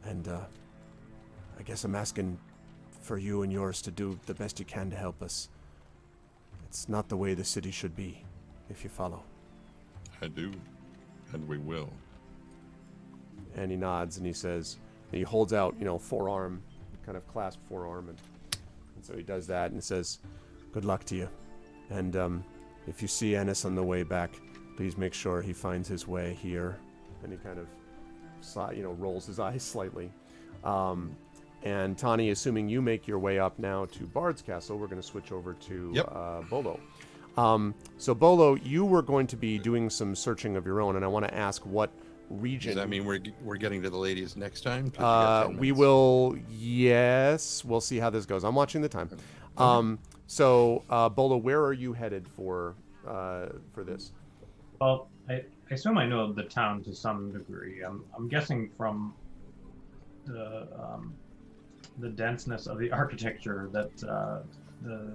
and I guess I'm asking for you and yours to do the best you can to help us. It's not the way the city should be, if you follow. I do, and we will. And he nods and he says, and he holds out, forearm, kind of clasped forearm, and so he does that and says, good luck to you. And if you see Ennis on the way back, Please make sure he finds his way here. And he kind of, rolls his eyes slightly. And Tani, assuming you make your way up now to Bard's Castle, we're going to switch over to Bolo. So Bolo, you were going to be doing some searching of your own, and I want to ask what region. Does that mean we're getting to the ladies next time? We will. Yes, we'll see how this goes. I'm watching the time. So Bolo, where are you headed for this? Well, I assume I know the town to some degree. I'm guessing from the denseness of the architecture that the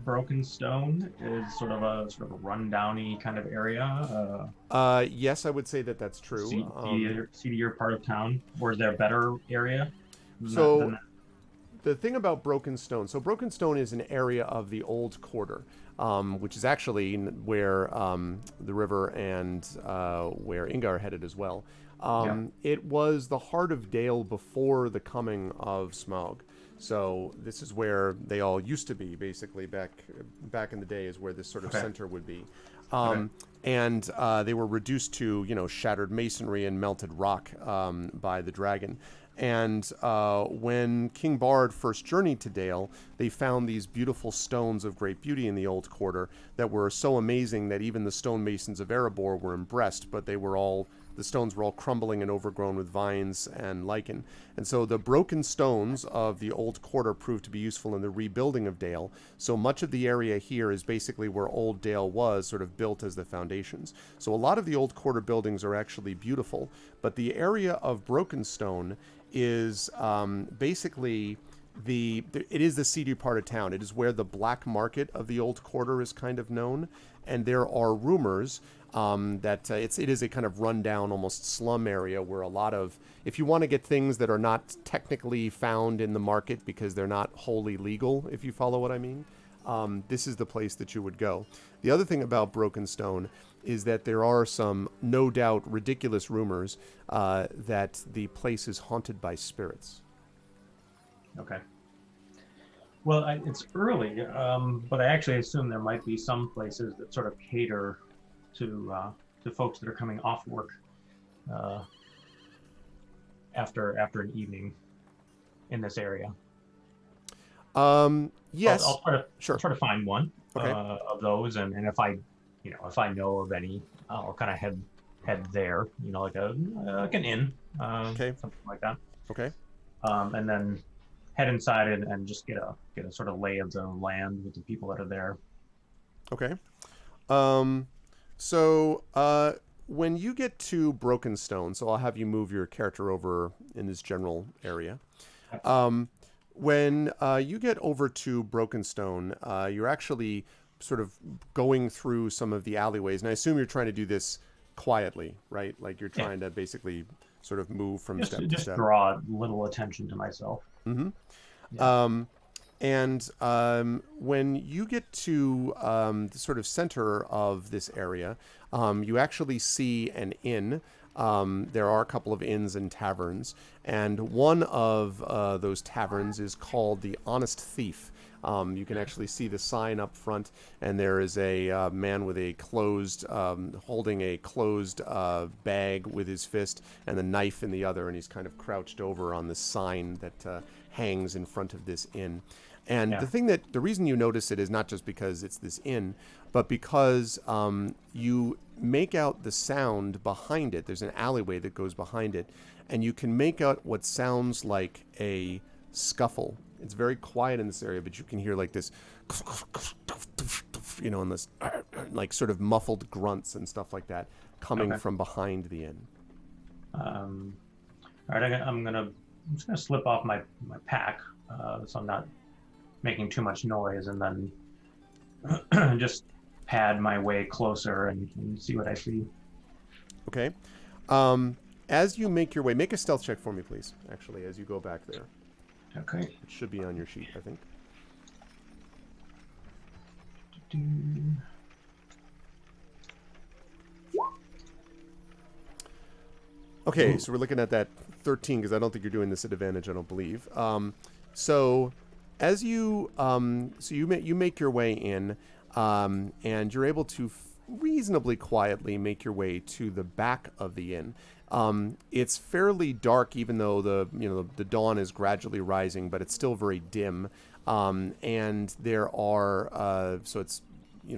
Broken Stone is sort of a rundowny kind of area. Yes, I would say that's true. Seedier part of town, or is there a better area? So the thing about Broken Stone, Broken Stone is an area of the Old Quarter, which is actually where the river and where Inga are headed as well. It was the heart of Dale before the coming of Smaug. So this is where they all used to be, basically, back in the day is where this sort of center would be. And they were reduced to, shattered masonry and melted rock by the dragon. And when King Bard first journeyed to Dale, they found these beautiful stones of great beauty in the Old Quarter that were so amazing that even the stonemasons of Erebor were impressed, but the stones were all crumbling and overgrown with vines and lichen. And so the broken stones of the Old Quarter proved to be useful in the rebuilding of Dale. So much of the area here is basically where Old Dale was, sort of built as the foundations. So a lot of the Old Quarter buildings are actually beautiful, but the area of Broken Stone is basically it is the seedy part of town. It is where the black market of the Old Quarter is kind of known, and there are rumors that it is a kind of rundown, almost slum area where a lot of, if you want to get things that are not technically found in the market because they're not wholly legal, if you follow what I mean, this is the place that you would go. The other thing about Broken Stone is that there are some, no doubt, ridiculous rumors that the place is haunted by spirits. Okay. Well, it's early, but I actually assume there might be some places that sort of cater to folks that are coming off work after an evening in this area. Yes. I'll try to find one of those, and if I know of any, I'll kind of head there. Like an inn, something like that. Okay. And then head inside and just get a sort of lay of the land with the people that are there. Okay. So when you get to Broken Stone, so I'll have you move your character over in this general area. When you get over to Broken Stone, you're actually sort of going through some of the alleyways, and I assume you're trying to do this quietly, right? Like you're trying to basically sort of move from step to step. Just draw little attention to myself. Mm-hmm. Yeah. And when you get to the sort of center of this area, you actually see an inn. There are a couple of inns and taverns, and one of those taverns is called the Honest Thief. You can actually see the sign up front, and there is a man with a holding a closed bag with his fist and a knife in the other, and he's kind of crouched over on the sign that hangs in front of this inn. And the reason you notice it is not just because it's this inn, but because you make out the sound behind it. There's an alleyway that goes behind it, and you can make out what sounds like a scuffle. It's very quiet in this area, but you can hear like this, and this like sort of muffled grunts and stuff like that coming from behind the inn. All right, I'm just gonna slip off my pack, so I'm not making too much noise, and then just pad my way closer and see what I see. Okay. As you make your way, make a stealth check for me, please. Actually, as you go back there. Okay. It should be on your sheet, I think. Okay, so we're looking at that 13 because I don't think you're doing this at advantage. I don't believe. So as you you make your way in, and you're able to reasonably quietly make your way to the back of the inn. It's fairly dark, even though the dawn is gradually rising, but it's still very dim. And there are so it's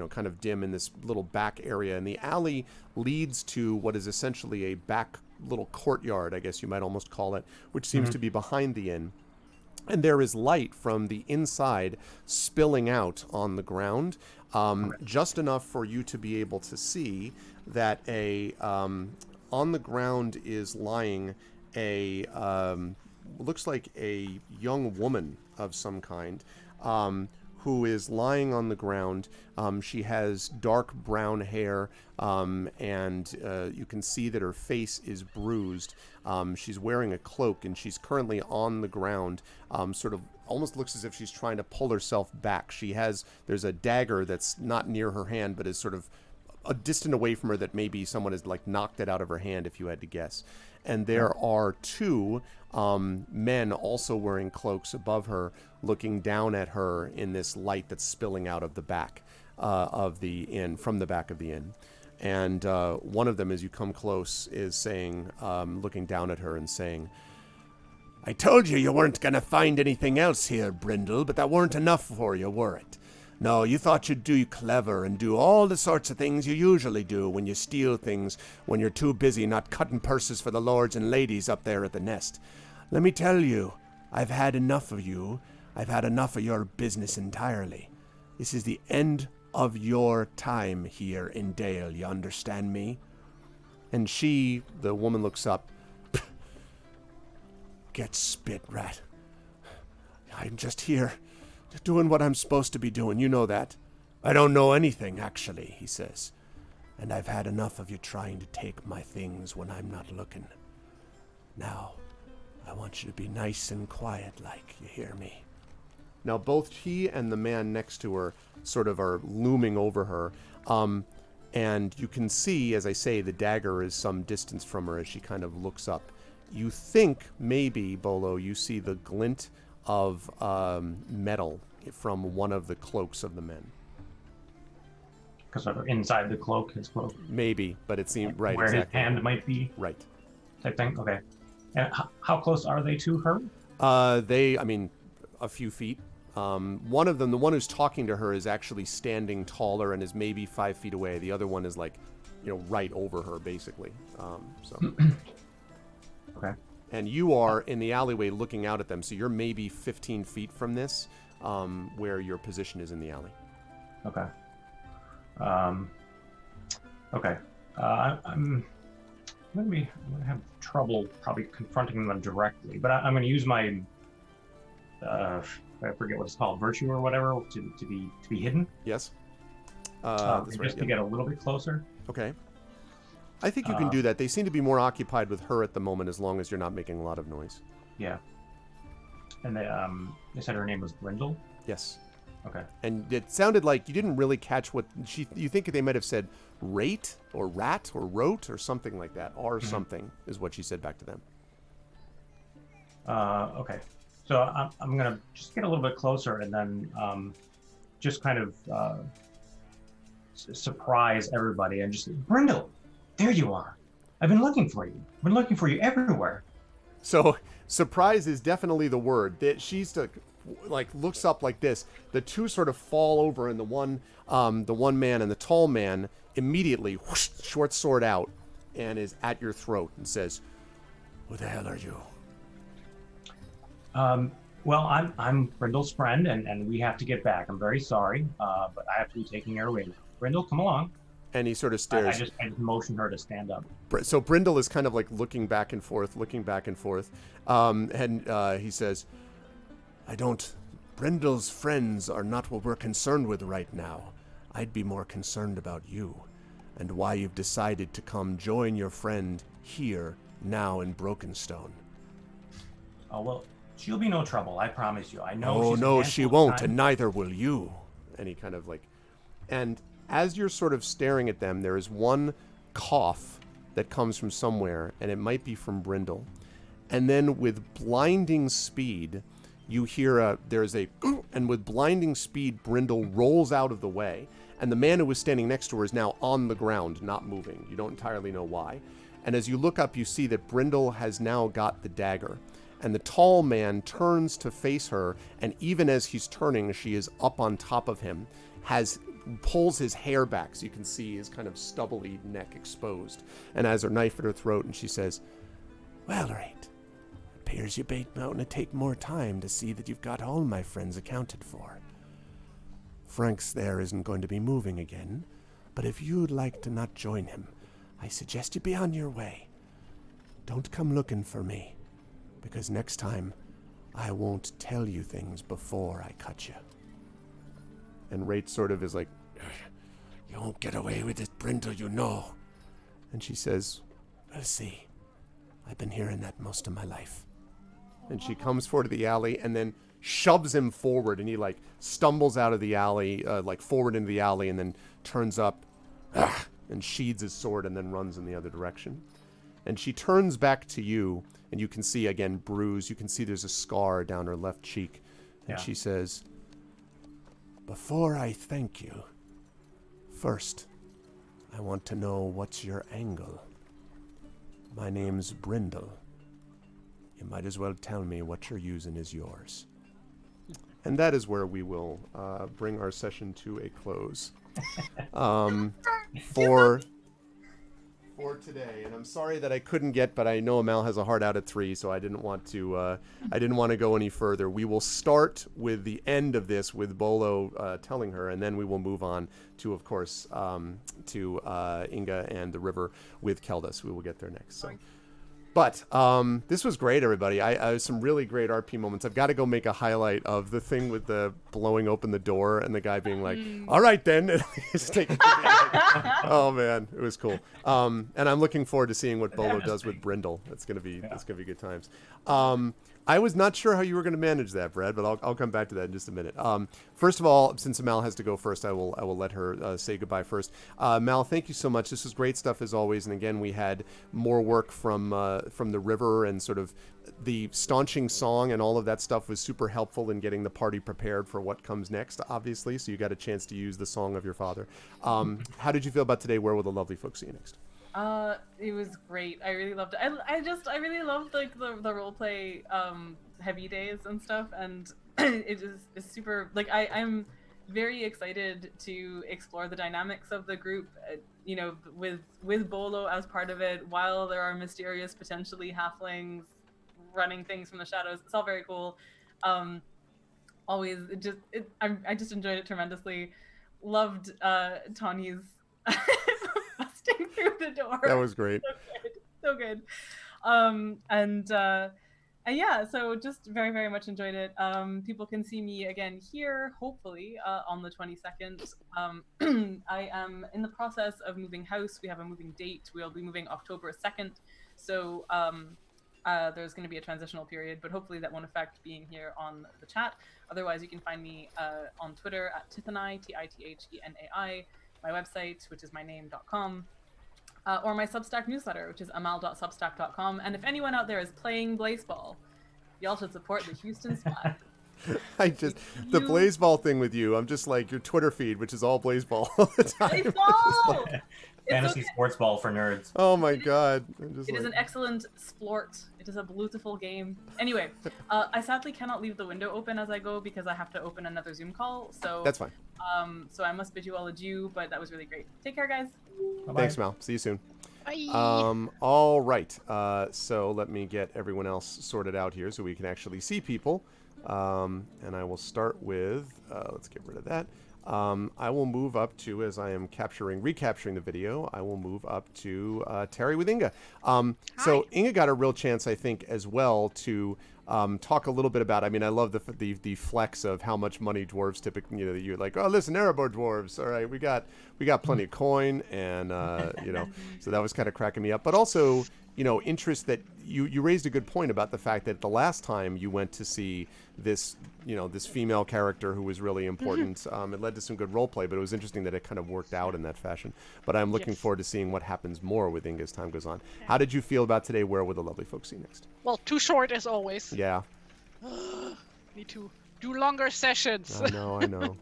kind of dim in this little back area, and the alley leads to what is essentially a back little courtyard, I guess you might almost call it, which seems to be behind the inn. And there is light from the inside spilling out on the ground, just enough for you to be able to see that on the ground is lying looks like a young woman of some kind, who is lying on the ground. She has dark brown hair, and you can see that her face is bruised. She's wearing a cloak, and she's currently on the ground, sort of almost looks as if she's trying to pull herself back. There's a dagger that's not near her hand, but is sort of a distant away from her, that maybe someone has like knocked it out of her hand, if you had to guess. And there are two men also wearing cloaks above her, looking down at her in this light that's spilling out of the back of the inn, from the back of the inn. And one of them, as you come close, is saying, looking down at her and saying, "I told you weren't going to find anything else here, Brindle, but that weren't enough for you, were it? No, you thought you'd do clever and do all the sorts of things you usually do when you steal things when you're too busy not cutting purses for the lords and ladies up there at the nest. Let me tell you, I've had enough of you. I've had enough of your business entirely. This is the end of your time here in Dale, you understand me?" And the woman looks up. "Get spit, rat. I'm just here, doing what I'm supposed to be doing, you know that." "I don't know anything, actually," he says. "And I've had enough of you trying to take my things when I'm not looking. Now, I want you to be nice and quiet like, you hear me?" Now, both he and the man next to her sort of are looming over her. And you can see, as I say, the dagger is some distance from her as she kind of looks up. You think maybe, Bolo, you see the glint of metal from one of the cloaks of the men. Because inside the cloak, his cloak. Maybe, but it seemed right. Where exactly. his hand might be. Right. Type thing. Okay. And how close are they to her? A few feet. One of them, the one who's talking to her, is actually standing taller and is maybe 5 feet away. The other one is right over her, basically. Okay. And you are in the alleyway looking out at them, so you're maybe 15 feet from this, where your position is in the alley. Okay. Okay. I'm gonna have trouble probably confronting them directly, but I'm gonna use my I forget what it's called, virtue or whatever, to be hidden. Yes. That's right, to get a little bit closer. Okay. I think you can do that. They seem to be more occupied with her at the moment, as long as you're not making a lot of noise. Yeah. And they said her name was Brindle? Yes. Okay. And it sounded like you didn't really catch what you think they might have said rate or rat or rote or something like that. Or something is what she said back to them. Okay. So I'm going to just get a little bit closer and then just kind of surprise everybody and just, "Brindle, there you are. I've been looking for you. I've been looking for you everywhere." So surprise is definitely the word. That she's looks up like this. The two sort of fall over, and the one man and the tall man immediately whoosh, short sword out and is at your throat and says, "Who the hell are you?" Well, I'm Brindle's friend, and we have to get back. I'm very sorry, but I have to be taking her away now. Brindle, come along. And he sort of stares. I just motion her to stand up. So Brindle is kind of looking back and forth. And he says, Brindle's friends are not what we're concerned with right now. I'd be more concerned about you and why you've decided to come join your friend here now in Brokenstone. Oh, well, she'll be no trouble, I promise you. I know. Oh, no, she won't, and neither will you. And he kind of and as you're sort of staring at them, there is one cough that comes from somewhere, and it might be from Brindle. And then with blinding speed, you hear and with blinding speed, Brindle rolls out of the way. and the man who was standing next to her is now on the ground, not moving. You don't entirely know why. And as you look up, you see that Brindle has now got the dagger. And the tall man turns to face her, and even as he's turning, she is up on top of him, pulls his hair back so you can see his kind of stubbly neck exposed, and has her knife at her throat, and she says, "Well, right. Appears you bait mountain to take more time to see that you've got all my friends accounted for. Frank's there isn't going to be moving again, but if you'd like to not join him, I suggest you be on your way. Don't come looking for me, because next time I won't tell you things before I cut you." And Rate sort of is like, "You won't get away with it, Brindle, you know." And she says, "We'll see. I've been hearing that most of my life." And she comes forward to the alley and then shoves him forward, and he like stumbles out of the alley, like forward into the alley, and then turns up and sheathes his sword and then runs in the other direction. And she turns back to you, and you can see again bruise. You can see there's a scar down her left cheek. And she says, "Before I thank you, first, I want to know what's your angle. My name's Brindle. You might as well tell me what you're using is yours." And that is where we will bring our session to a close for today. And I'm sorry that I couldn't get, but I know Amal has a hard out at 3, so I didn't want to go any further. We will start with the end of this with Bolo telling her, and then we will move on to, of course, to Inga and the river with Keldas. We will get there next. So. But this was great, everybody. I some really great RP moments. I've got to go make a highlight of the thing with the blowing open the door and the guy being like, "All right, then." And just taking oh, man. It was cool. And I'm looking forward to seeing what Bolo does with Brindle. That's going to be good times. I was not sure how you were going to manage that, Brad, but I'll come back to that in just a minute. First of all, since Mal has to go first, I will let her say goodbye first. Mal, thank you so much. This was great stuff as always. And again, we had more work from the river, and sort of the staunching song and all of that stuff was super helpful in getting the party prepared for what comes next, obviously. So you got a chance to use the song of your father. How did you feel about today? Where will the lovely folks see you next? It was great. I really loved it. I really loved like the role play heavy days and stuff, and it's super like I'm very excited to explore the dynamics of the group, you know, with Bolo as part of it, while there are mysterious, potentially halflings running things from the shadows. It's all very cool. I just enjoyed it tremendously. Loved Tanya's busting through the door. That was great. So good. And yeah, so just very, very much enjoyed it. People can see me again here, hopefully, on the 22nd. I am in the process of moving house. We have a moving date. We'll be moving October 2nd. So there's going to be a transitional period, but hopefully that won't affect being here on the chat. Otherwise, you can find me on Twitter at Tithenai, Tithenai, my website, which is myname.com. Or my Substack newsletter, which is amal.substack.com. And if anyone out there is playing Blazeball, y'all should support the Houston Squad. The Blazeball thing with you, I'm just like your Twitter feed, which is all Blazeball all the time. Blazeball! Fantasy sports ball for nerds. Oh my god. It is an excellent sport. It is a beautiful game. Anyway, I sadly cannot leave the window open as I go because I have to open another Zoom call. So that's fine. So I must bid you all adieu, but that was really great. Take care, guys. Bye-bye. Thanks, Mal. See you soon. Bye. All right. So let me get everyone else sorted out here so we can actually see people. And I will start with, let's get rid of that. I will move up to, as I am recapturing the video, I will move up to Terry with Inga. So Inga got a real chance, I think, as well to talk a little bit about. I mean, I love the flex of how much money dwarves typically. You know, you're like, oh, listen, Erebor dwarves. All right, we got plenty of coin, and so that was kind of cracking me up. But also, interest that you raised a good point about the fact that the last time you went to see this female character who was really important, it led to some good role play, but it was interesting that it kind of worked out in that fashion. But I'm looking forward to seeing what happens more with Inga as time goes on. How did you feel about today? Where will the lovely folks see you next? Well, too short as always. Yeah. Need to Do longer sessions. I know.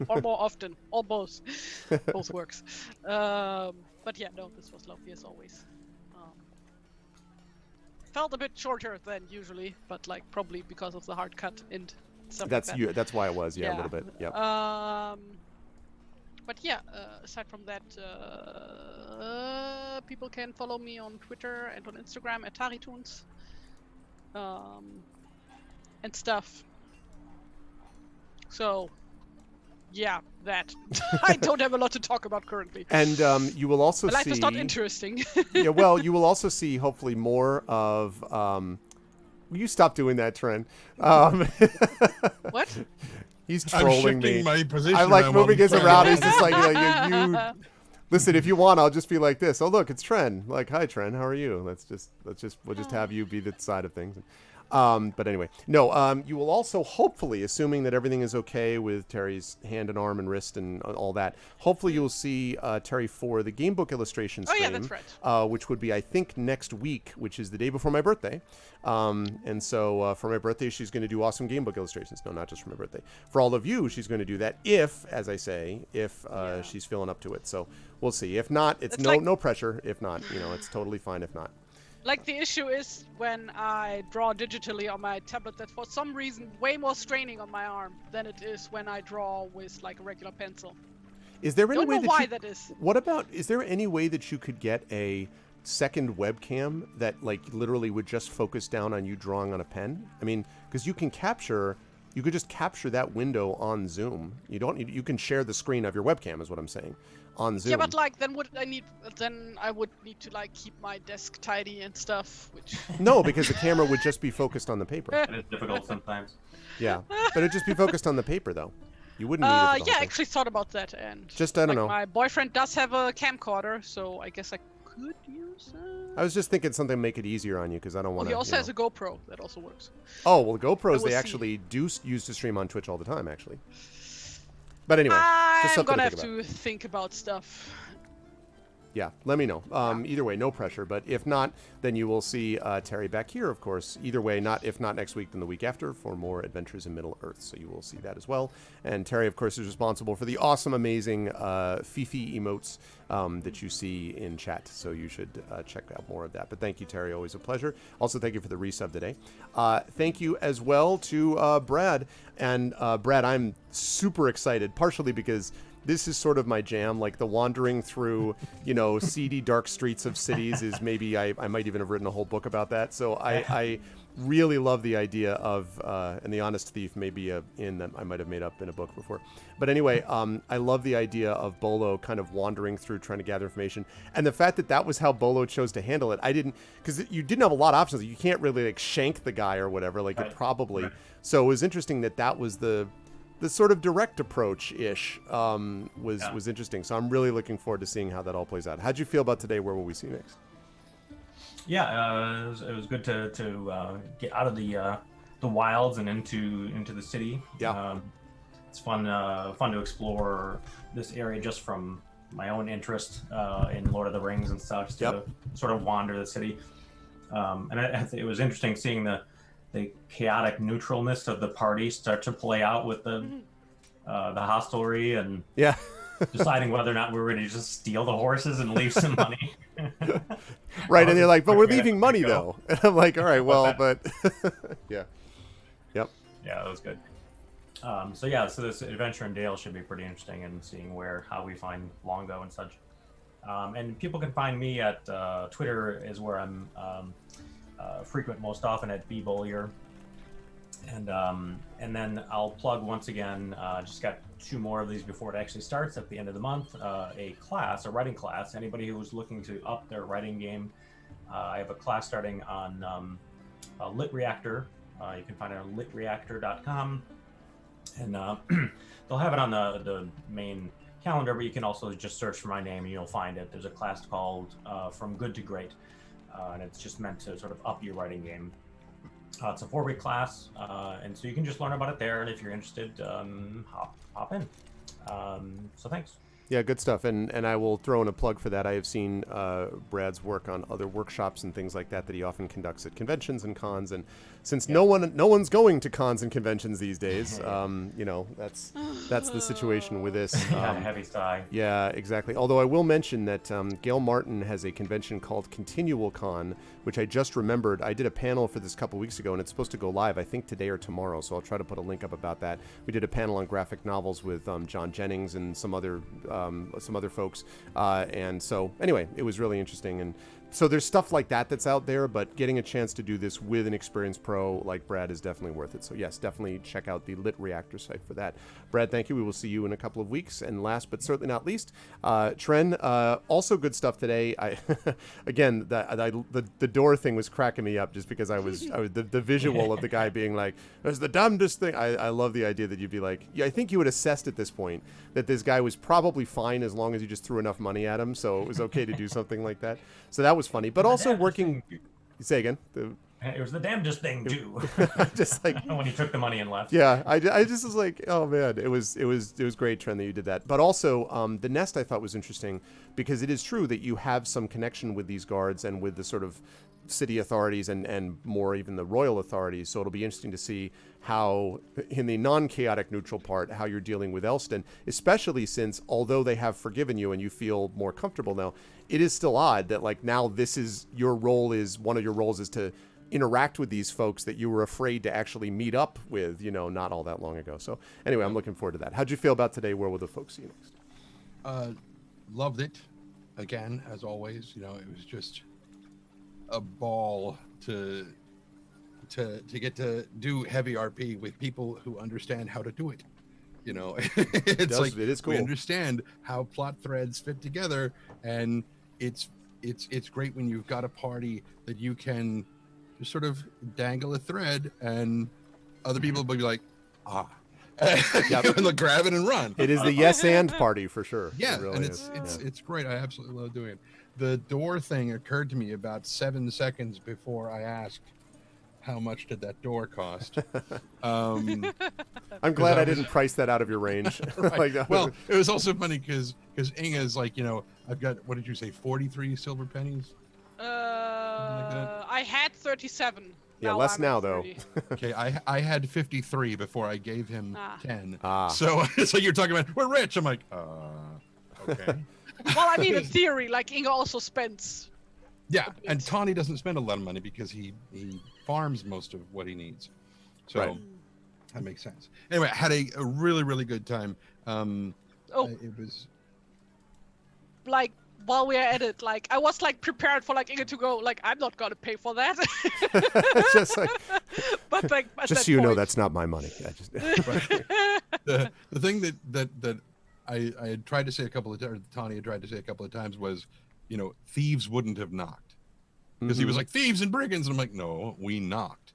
Or more often, or both. Both works. But yeah, no, this was lovely as always. Felt a bit shorter than usually, but like probably because of the hard cut and stuff That's like that. you. That's why it was. Yeah, a little bit. Yep. But yeah, aside from that, people can follow me on Twitter and on Instagram at TariToons. And stuff. So, yeah, that. I don't have a lot to talk about currently. And you will also see... My life is not interesting. Yeah, well, you will also see, hopefully, more of... Will you stop doing that, Tren? What? He's I'm trolling shifting me. my position. I'm like around moving while his I'm around. trying He's to- just like, you listen, if you want, I'll just be like this. Oh, look, it's Tren. Like, hi, Tren. How are you? We'll just have you be the side of things. But anyway, no, you will also hopefully, assuming that everything is okay with Terry's hand and arm and wrist and all that, hopefully you'll see Terry for the game book illustration stream. Oh, yeah, that's right. Which would be, I think, next week, which is the day before my birthday. And so for my birthday, she's going to do awesome game book illustrations. No, not just for my birthday. For all of you, she's going to do that if, as I say, she's feeling up to it. So we'll see. If not, it's no pressure. If not, it's totally fine if not. Like, the issue is when I draw digitally on my tablet, that's for some reason way more straining on my arm than it is when I draw with, like, a regular pencil. Is there any Don't way know that why that is. What about, is there any way that you could get a second webcam that, like, literally would just focus down on you drawing on a pen? I mean, because you could just capture that window on Zoom. You can share the screen of your webcam, is what I'm saying, on Zoom. Yeah, but like then I would need to like keep my desk tidy and stuff, which No, because the camera would just be focused on the paper. It is difficult sometimes. Yeah, but it'd just be focused on the paper, though. You wouldn't need it for the whole yeah, I thing. actually thought about that, and Just, I don't know. My boyfriend does have a camcorder, so I guess I could use I was just thinking something to make it easier on you, because I don't want Well, to. he also has a GoPro that also works. Oh, well, the GoPros, we'll they see. actually do use to stream on Twitch all the time, actually. But anyway, just I'm something gonna to have think about. to think about stuff. Yeah, let me know. Either way, no pressure. But if not, then you will see Terry back here, of course. Either way, if not next week, then the week after for more adventures in Middle Earth. So you will see that as well. And Terry, of course, is responsible for the awesome, amazing Fifi emotes that you see in chat. So you should check out more of that. But thank you, Terry. Always a pleasure. Also, thank you for the resub today. Thank you as well to Brad. And Brad, I'm super excited, partially because this is sort of my jam, like the wandering through, seedy, dark streets of cities is maybe, I might even have written a whole book about that. So I really love the idea of, and The Honest Thief may be a in that I might have made up in a book before. But anyway, I love the idea of Bolo kind of wandering through trying to gather information. And the fact that was how Bolo chose to handle it. Because you didn't have a lot of options. You can't really like shank the guy or whatever, like it probably. So it was interesting that was the sort of direct approach-ish was interesting. So I'm really looking forward to seeing how that all plays out. How'd you feel about today? Where will we see next? Yeah, it was good to get out of the wilds and into the city. Yeah, it's fun to explore this area just from my own interest in Lord of the Rings and such to sort of wander the city. And it was interesting seeing the chaotic neutralness of the party start to play out with the hostelry and deciding whether or not we were going to just steal the horses and leave some money. Right, and they're like, but we're leaving money though. And I'm like, all right, well, but yeah. Yep. Yeah, that was good. So this adventure in Dale should be pretty interesting, and seeing how we find Longo and such. And people can find me at Twitter is where I'm frequent most often at bbullier. And then I'll plug once again, just got 2 more of these before it actually starts at the end of the month, a writing class. Anybody who's looking to up their writing game, I have a class starting on Lit Reactor. You can find it on litreactor.com, and they'll have it on the main calendar, but you can also just search for my name and you'll find it. There's a class called From Good to Great, and it's just meant to sort of up your writing game. It's a 4-week class, and so you can just learn about it there, and if you're interested, hop in. So thanks. Yeah, good stuff. And I will throw in a plug for that. I have seen Brad's work on other workshops and things like that he often conducts at conventions and cons. And since no one's going to cons and conventions these days, that's the situation with this. Heavy sigh. Yeah, exactly. Although I will mention that Gail Martin has a convention called Continual Con, which I just remembered. I did a panel for this a couple weeks ago, and it's supposed to go live, I think, today or tomorrow. So I'll try to put a link up about that. We did a panel on graphic novels with John Jennings and some other folks. And so, anyway, it was really interesting. And so there's stuff like that that's out there, but getting a chance to do this with an experienced pro like Brad is definitely worth it. So yes, definitely check out the Lit Reactor site for that. Brad, thank you. We will see you in a couple of weeks. And last but certainly not least, Tren, also good stuff today. Again, the door thing was cracking me up just because I was the visual of the guy being like, "There's the damnedest thing." I love the idea that you'd be like, yeah, I think you had assessed at this point that this guy was probably fine as long as you just threw enough money at him, so it was okay to do something like that. So that was funny, but also working. Say again. It was the damnedest thing too. Just like when he took the money and left. Yeah, I just was like, oh man, it was great, Trent, that you did that. But also, the nest I thought was interesting because it is true that you have some connection with these guards and with the sort of city authorities and more even the royal authorities. So it'll be interesting to see how, in the non-chaotic neutral part, how you're dealing with Elston, especially since although they have forgiven you and you feel more comfortable now, it is still odd that like now this is your role, is one of your roles is to interact with these folks that you were afraid to actually meet up with, not all that long ago. So anyway, I'm looking forward to that. How'd you feel about today? Where will the folks see you next? Loved it. Again, as always, it was just a ball to get to do heavy RP with people who understand how to do it. It is cool. We understand how plot threads fit together, and it's great when you've got a party that you can just sort of dangle a thread and other people will be like, and they'll grab it and run. It is the yes and party for sure. Yeah, it really and is. it's great. I absolutely love doing it. The door thing occurred to me about 7 seconds before I asked, how much did that door cost? I'm glad I didn't price that out of your range. Right. Well, it was also funny because Inga's like, I've got, what did you say, 43 silver pennies? I had 37. Yeah, less now though. Okay, I had 53 before I gave him 10. So you're talking about we're rich. I'm like, okay. Well, I mean, in theory, like Inga also spends. Yeah, and Tawny doesn't spend a lot of money because he farms most of what he needs. So that makes sense. Anyway, I had a really, really good time. It was like, while we are at it, like I was like prepared for like Inga to go, like, I'm not gonna pay for that. Just like, but like, just so you know, that's not my money. The thing that I had tried to say a couple of times, Tawny had tried to say a couple of times was, thieves wouldn't have knocked, because he was like, thieves and brigands, and I'm like, no, we knocked.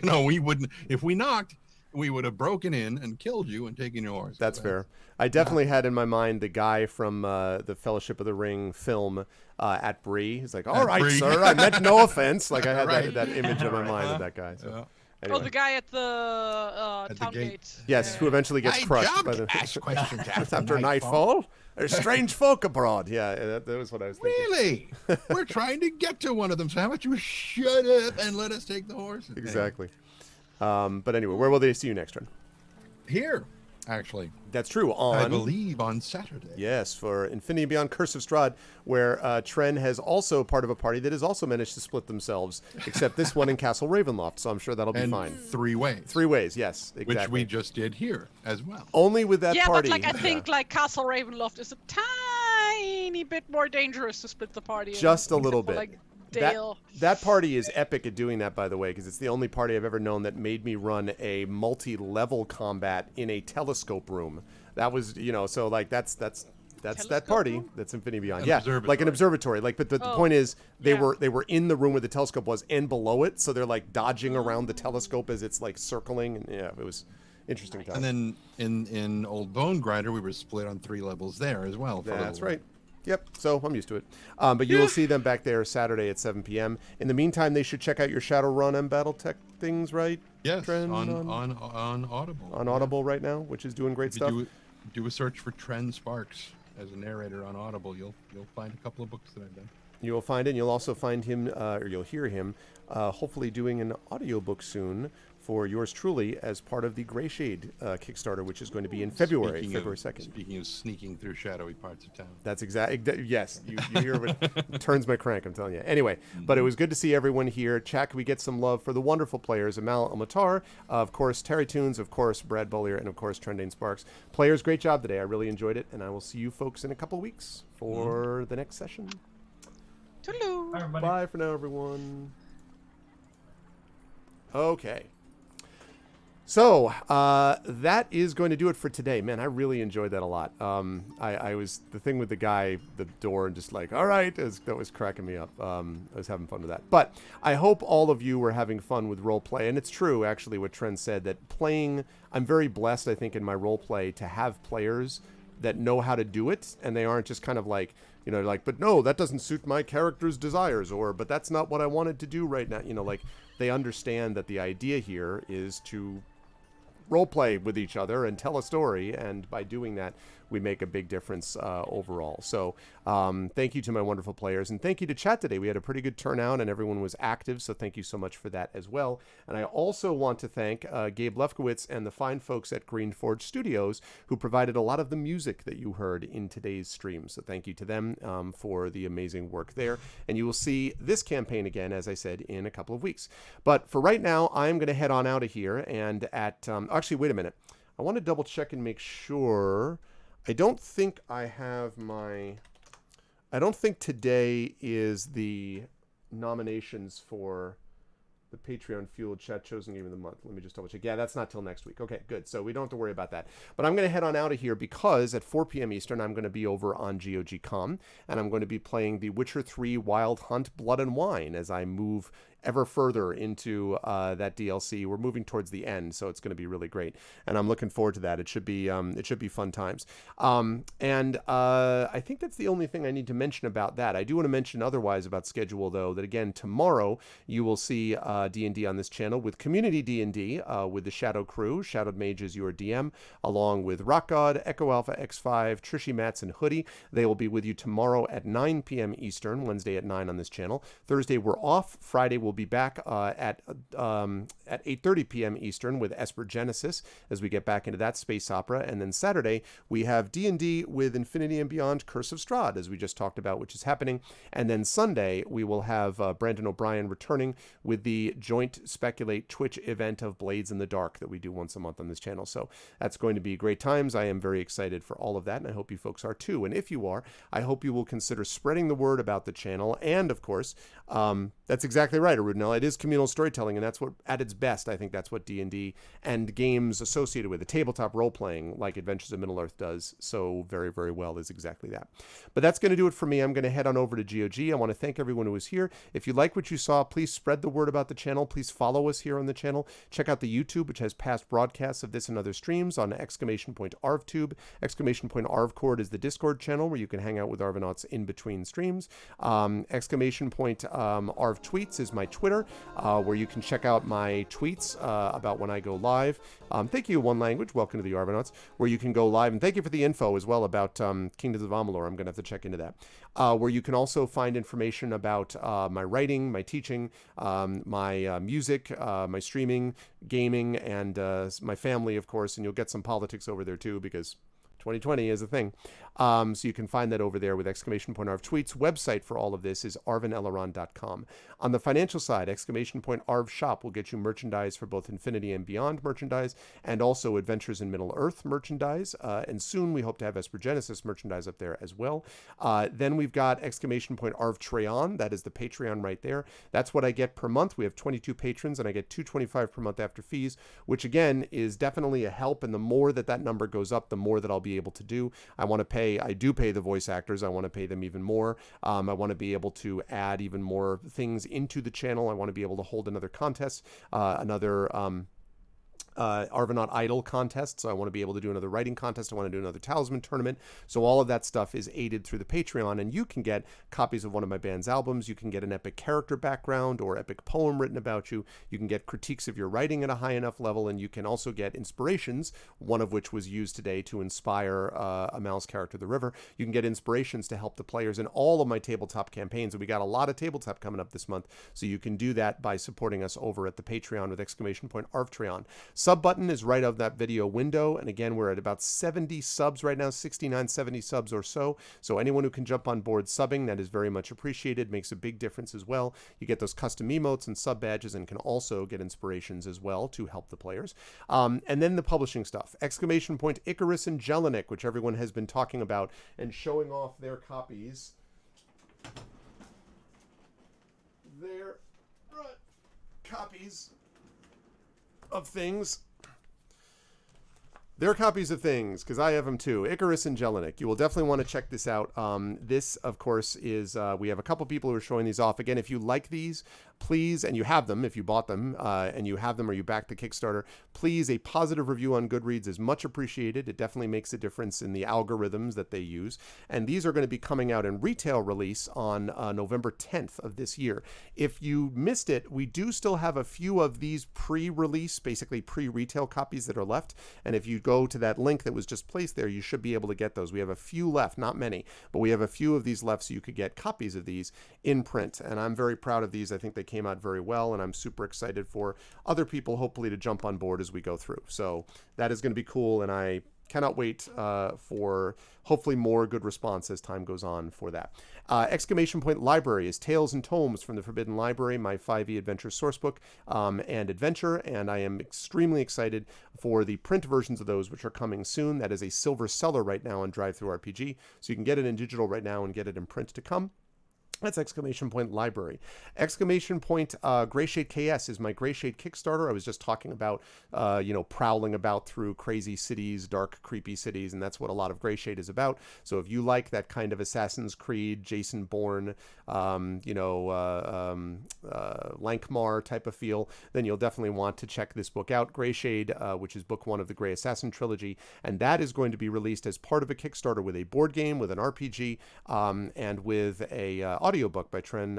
We wouldn't. If we knocked, we would have broken in and killed you and taken your horse. That's fair. I definitely had in my mind the guy from the Fellowship of the Ring film at Bree. He's like, all right, sir, I meant no offense. Like I had that image in my mind of that guy. So. Anyway. Oh, the guy at the town gate. Yes, who eventually gets crushed by the ask questions after nightfall. There's strange folk abroad. Yeah, that was what I was thinking. Really? We're trying to get to one of them. So how about you shut up and let us take the horses? Exactly. But anyway, where will they see you next, Tren? Here, actually. That's true. I believe on Saturday. Yes, for Infinity Beyond Curse of Strahd, where Tren has also part of a party that has also managed to split themselves, except this one in Castle Ravenloft, so I'm sure that'll be fine. 3 ways. 3 ways, yes, exactly. Which we just did here as well. Only with that party. Yeah, but like I think like Castle Ravenloft is a tiny bit more dangerous to split the party. Just a little bit. Like Dale. That party is epic at doing that, by the way, because it's the only party I've ever known that made me run a multi-level combat in a telescope room. That was, so like that's that party room? That's Infinity Beyond. Like an observatory. Like, but the point is, they were in the room where the telescope was and below it, so they're like dodging around the telescope as it's like circling. And it was interesting time. And then in Old Bone Grinder, we were split on 3 levels there as well. That's right. Yep, so I'm used to it. But you will see them back there Saturday at 7 p.m. In the meantime, they should check out your Shadowrun and BattleTech things, right? Yes, Tren, on Audible. On Audible right now, which is doing great stuff. Do a search for Tren Sparks. as a narrator on Audible, you'll find a couple of books that I've done. You will find it. And you'll also find him, or you'll hear him, hopefully doing an audiobook soon for yours truly as part of the Gray Shade Kickstarter, which is going to be in February, February 2nd. Speaking of sneaking through shadowy parts of town. That's exactly, yes, you hear what turns my crank, I'm telling you. Anyway, but it was good to see everyone here. Chat, can we get some love for the wonderful players, Amal Almatar, of course, Terry Toons, of course, Brad Bullier, and of course, Trendane Sparks. Players, great job today. I really enjoyed it, and I will see you folks in a couple weeks for the next session. Toodaloo. Bye, everybody. Bye for now, everyone. Okay. So that is going to do it for today. Man, I really enjoyed that a lot. I was, the thing with the guy, the door, and just like, all right, that was cracking me up. I was having fun with that. But I hope all of you were having fun with role play. And it's true, actually, what Trent said, that playing, I'm very blessed, I think, in my role play to have players that know how to do it. And they aren't just kind of like, you know, like, but no, that doesn't suit my character's desires, or, but that's not what I wanted to do right now. You know, like, they understand that the idea here is to role play with each other and tell a story, and by doing that we make a big difference overall. So thank you to my wonderful players, and thank you to chat today. We had a pretty good turnout and everyone was active, so thank you so much for that as well. And I also want to thank Gabe Lefkowitz and the fine folks at Green Forge Studios who provided a lot of the music that you heard in today's stream. So thank you to them for the amazing work there. And you will see this campaign again, as I said, in a couple of weeks. But for right now, I'm going to head on out of here, and at actually, wait a minute. I want to double check and make sure. I don't think I have my, I don't think today is the nominations for the Patreon Fueled Chat Chosen Game of the Month. Let me just double check. Yeah, that's not till next week. Okay, good. So we don't have to worry about that. But I'm going to head on out of here because at 4 p.m. Eastern, I'm going to be over on GOG.com, and I'm going to be playing The Witcher 3 Wild Hunt Blood and Wine as I move ever further into that DLC. We're moving towards the end, so it's going to be really great, and I'm looking forward to that. It should be fun times. And I think that's the only thing I need to mention about that. I do want to mention otherwise about schedule, though, that again tomorrow you will see D&D on this channel with Community D&D with the Shadow Crew. Shadowed Mage is your DM, along with Rock God, Echo Alpha X5, Trishy Mats, and Hoodie. They will be with you tomorrow at 9 p.m. Eastern, Wednesday at 9 on this channel. Thursday we're off. Friday we'll be back at 8:30 p.m. Eastern with Esper Genesis as we get back into that space opera. And then Saturday we have D&D with Infinity and Beyond Curse of Strahd, as we just talked about, which is happening. And then Sunday we will have Brandon O'Brien returning with the joint Speculate Twitch event of Blades in the Dark that we do once a month on this channel. So that's going to be great times. I am very excited for all of that, and I hope you folks are too. And if you are, I hope you will consider spreading the word about the channel. And of course, that's exactly right, Arudinel. It is communal storytelling, and that's what, at its best, I think that's what D&D and games associated with it, tabletop role-playing like Adventures of Middle-earth does so very, very well, is exactly that. But that's going to do it for me. I'm going to head on over to GOG. I want to thank everyone who was here. If you like what you saw, please spread the word about the channel. Please follow us here on the channel. Check out the YouTube, which has past broadcasts of this and other streams on !ArvTube. !ArvCord is the Discord channel where you can hang out with Arvanauts in between streams. !ArvTweets is my Twitter, where you can check out my tweets about when I go live. Thank you, One Language. Welcome to the Arvanauts, where you can go live. And thank you for the info as well about Kingdoms of Amalur. I'm going to have to check into that. Where you can also find information about my writing, my teaching, my music, my streaming, gaming, and my family, of course. And you'll get some politics over there, too, because 2020 is a thing. So you can find that over there with ! Arv Tweets. Website for all of this is arvaneleron.com. On the financial side, ! Arv Shop will get you merchandise for both Infinity and Beyond merchandise, and also Adventures in Middle-earth merchandise. And soon we hope to have Esper Genesis merchandise up there as well. Then we've got ! Arv Treon. That is the Patreon right there. That's what I get per month. We have 22 patrons, and I get $2.25 per month after fees, which again is definitely a help. And the more that number goes up, the more that I'll be able to do. I do pay the voice actors. I want to pay them even more. I want to be able to add even more things into the channel. I want to be able to hold another contest, another Arvanaut Idol contest, so I want to be able to do another writing contest. I want to do another talisman tournament. So all of that stuff is aided through the Patreon, and you can get copies of one of my band's albums. You can get an epic character background or epic poem written about you. You can get critiques of your writing at a high enough level, and you can also get inspirations, one of which was used today to inspire Amal's character, the River. You can get inspirations to help the players in all of my tabletop campaigns, and we got a lot of tabletop coming up this month, so you can do that by supporting us over at the Patreon with !Arvtreon. Sub button is right of that video window, and again, we're at about 70 subs right now, 69, 70 subs or so. So anyone who can jump on board subbing, that is very much appreciated, makes a big difference as well. You get those custom emotes and sub badges, and can also get inspirations as well to help the players. And then the publishing stuff, ! Icarus and Jelinek, which everyone has been talking about and showing off their copies. Their copies of things. Their copies of things, because I have them too. Icarus and Jelinek. You will definitely want to check this out. This, of course, is, we have a couple people who are showing these off. Again, if you like these, please, and you have them, if you bought them, and you have them or you backed the Kickstarter, please, a positive review on Goodreads is much appreciated. It definitely makes a difference in the algorithms that they use. And these are going to be coming out in retail release on November 10th of this year. If you missed it, we do still have a few of these pre-release, basically pre-retail copies that are left. And if you go to that link that was just placed there, you should be able to get those. We have a few left, not many, but we have a few of these left, so you could get copies of these in print. And I'm very proud of these. I think they came out very well, and I'm super excited for other people hopefully to jump on board as we go through. So that is going to be cool, and I cannot wait for hopefully more good response as time goes on for that. ! Library is Tales and Tomes from the Forbidden Library, my 5e adventure sourcebook and adventure, and I am extremely excited for the print versions of those, which are coming soon. That is a silver seller right now on DriveThruRPG, so you can get it in digital right now and get it in print to come. That's ! Library. ! Greyshade KS is my Greyshade Kickstarter. I was just talking about, prowling about through crazy cities, dark, creepy cities, and that's what a lot of Greyshade is about. So if you like that kind of Assassin's Creed, Jason Bourne, Lankmar type of feel, then you'll definitely want to check this book out, Greyshade, which is book 1 of the Grey Assassin trilogy, and that is going to be released as part of a Kickstarter with a board game, with an RPG, and with a audiobook by Tren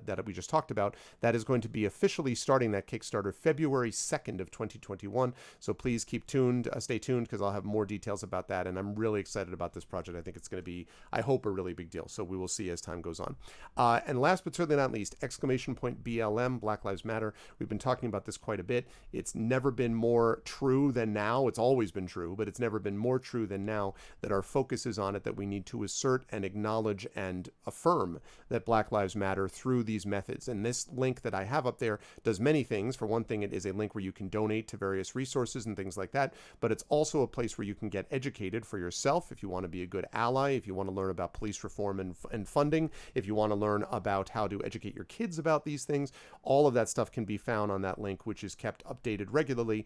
that we just talked about. That is going to be officially starting that Kickstarter February 2nd of 2021. So please keep tuned, stay tuned, because I'll have more details about that. And I'm really excited about this project. I think it's going to be, I hope, a really big deal. So we will see as time goes on. And last but certainly not least, ! BLM, Black Lives Matter. We've been talking about this quite a bit. It's never been more true than now. It's always been true, but it's never been more true than now that our focus is on it, that we need to assert and acknowledge and affirm that Black Lives Matter through these methods. And this link that I have up there does many things. For one thing, it is a link where you can donate to various resources and things like that, but it's also a place where you can get educated for yourself if you want to be a good ally, if you want to learn about police reform and funding, if you want to learn about how to educate your kids about these things. All of that stuff can be found on that link, which is kept updated regularly.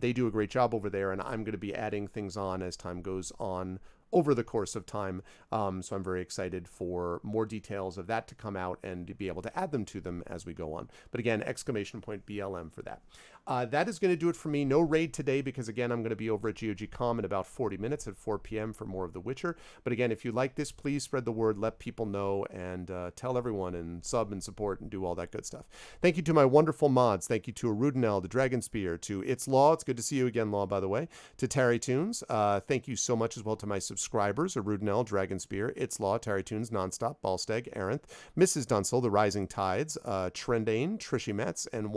They do a great job over there, and I'm going to be adding things on as time goes on over the course of time. So I'm very excited for more details of that to come out and to be able to add them to them as we go on. But again, ! BLM for that. That is going to do it for me. No raid today because, again, I'm going to be over at GOGCom in about 40 minutes at 4 p.m. for more of The Witcher. But again, if you like this, please spread the word, let people know, and tell everyone, and sub and support and do all that good stuff. Thank you to my wonderful mods. Thank you to Arudinel, the Dragon Spear, to It's Law. It's good to see you again, Law, by the way. To Terry Tunes. Thank you so much as well to my subscribers, Arudinel, Dragon Spear, It's Law, Terry Tunes, Nonstop, Ballsteg, Arenth, Mrs. Dunsel, The Rising Tides, Trendane, Trishy Metz, and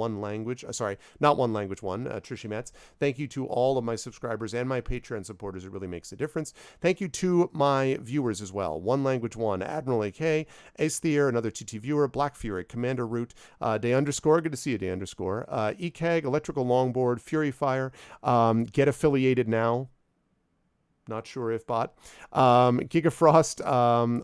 Trishy Metz. Thank you to all of my subscribers and my Patreon supporters. It really makes a difference. Thank you to my viewers as well. One Language One, Admiral AK, Aesthier, another TT viewer, Black Fury, Commander Root, Day Underscore, good to see you, Day Underscore, ECAG, Electrical Longboard, Fury Fire, Get Affiliated Now, not sure if bot. Gigafrost,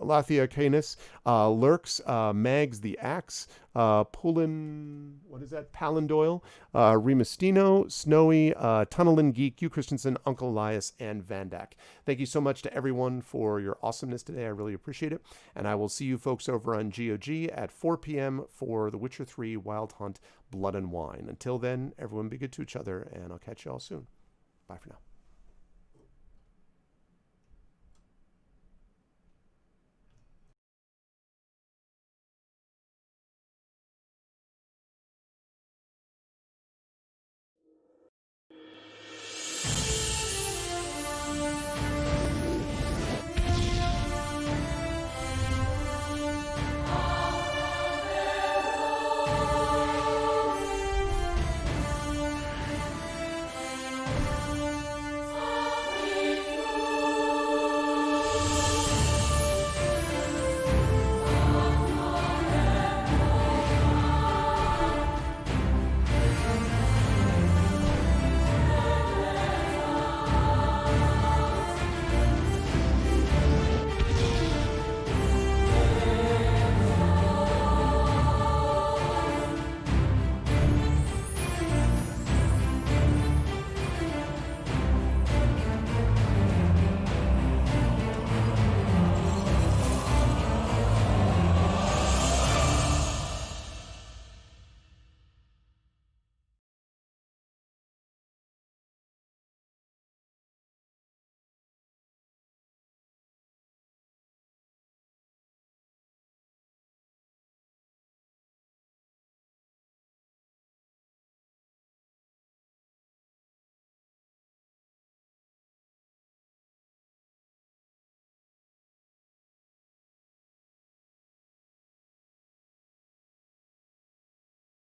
Lathia Canis, Lurks, Mags the Axe, Pulin, what is that? Palandoyle, Remastino, Snowy, Tunnelin Geek, Hugh Christensen, Uncle Elias, and Vandak. Thank you so much to everyone for your awesomeness today. I really appreciate it. And I will see you folks over on GOG at 4 p.m. for The Witcher 3 Wild Hunt Blood and Wine. Until then, everyone be good to each other, and I'll catch you all soon. Bye for now.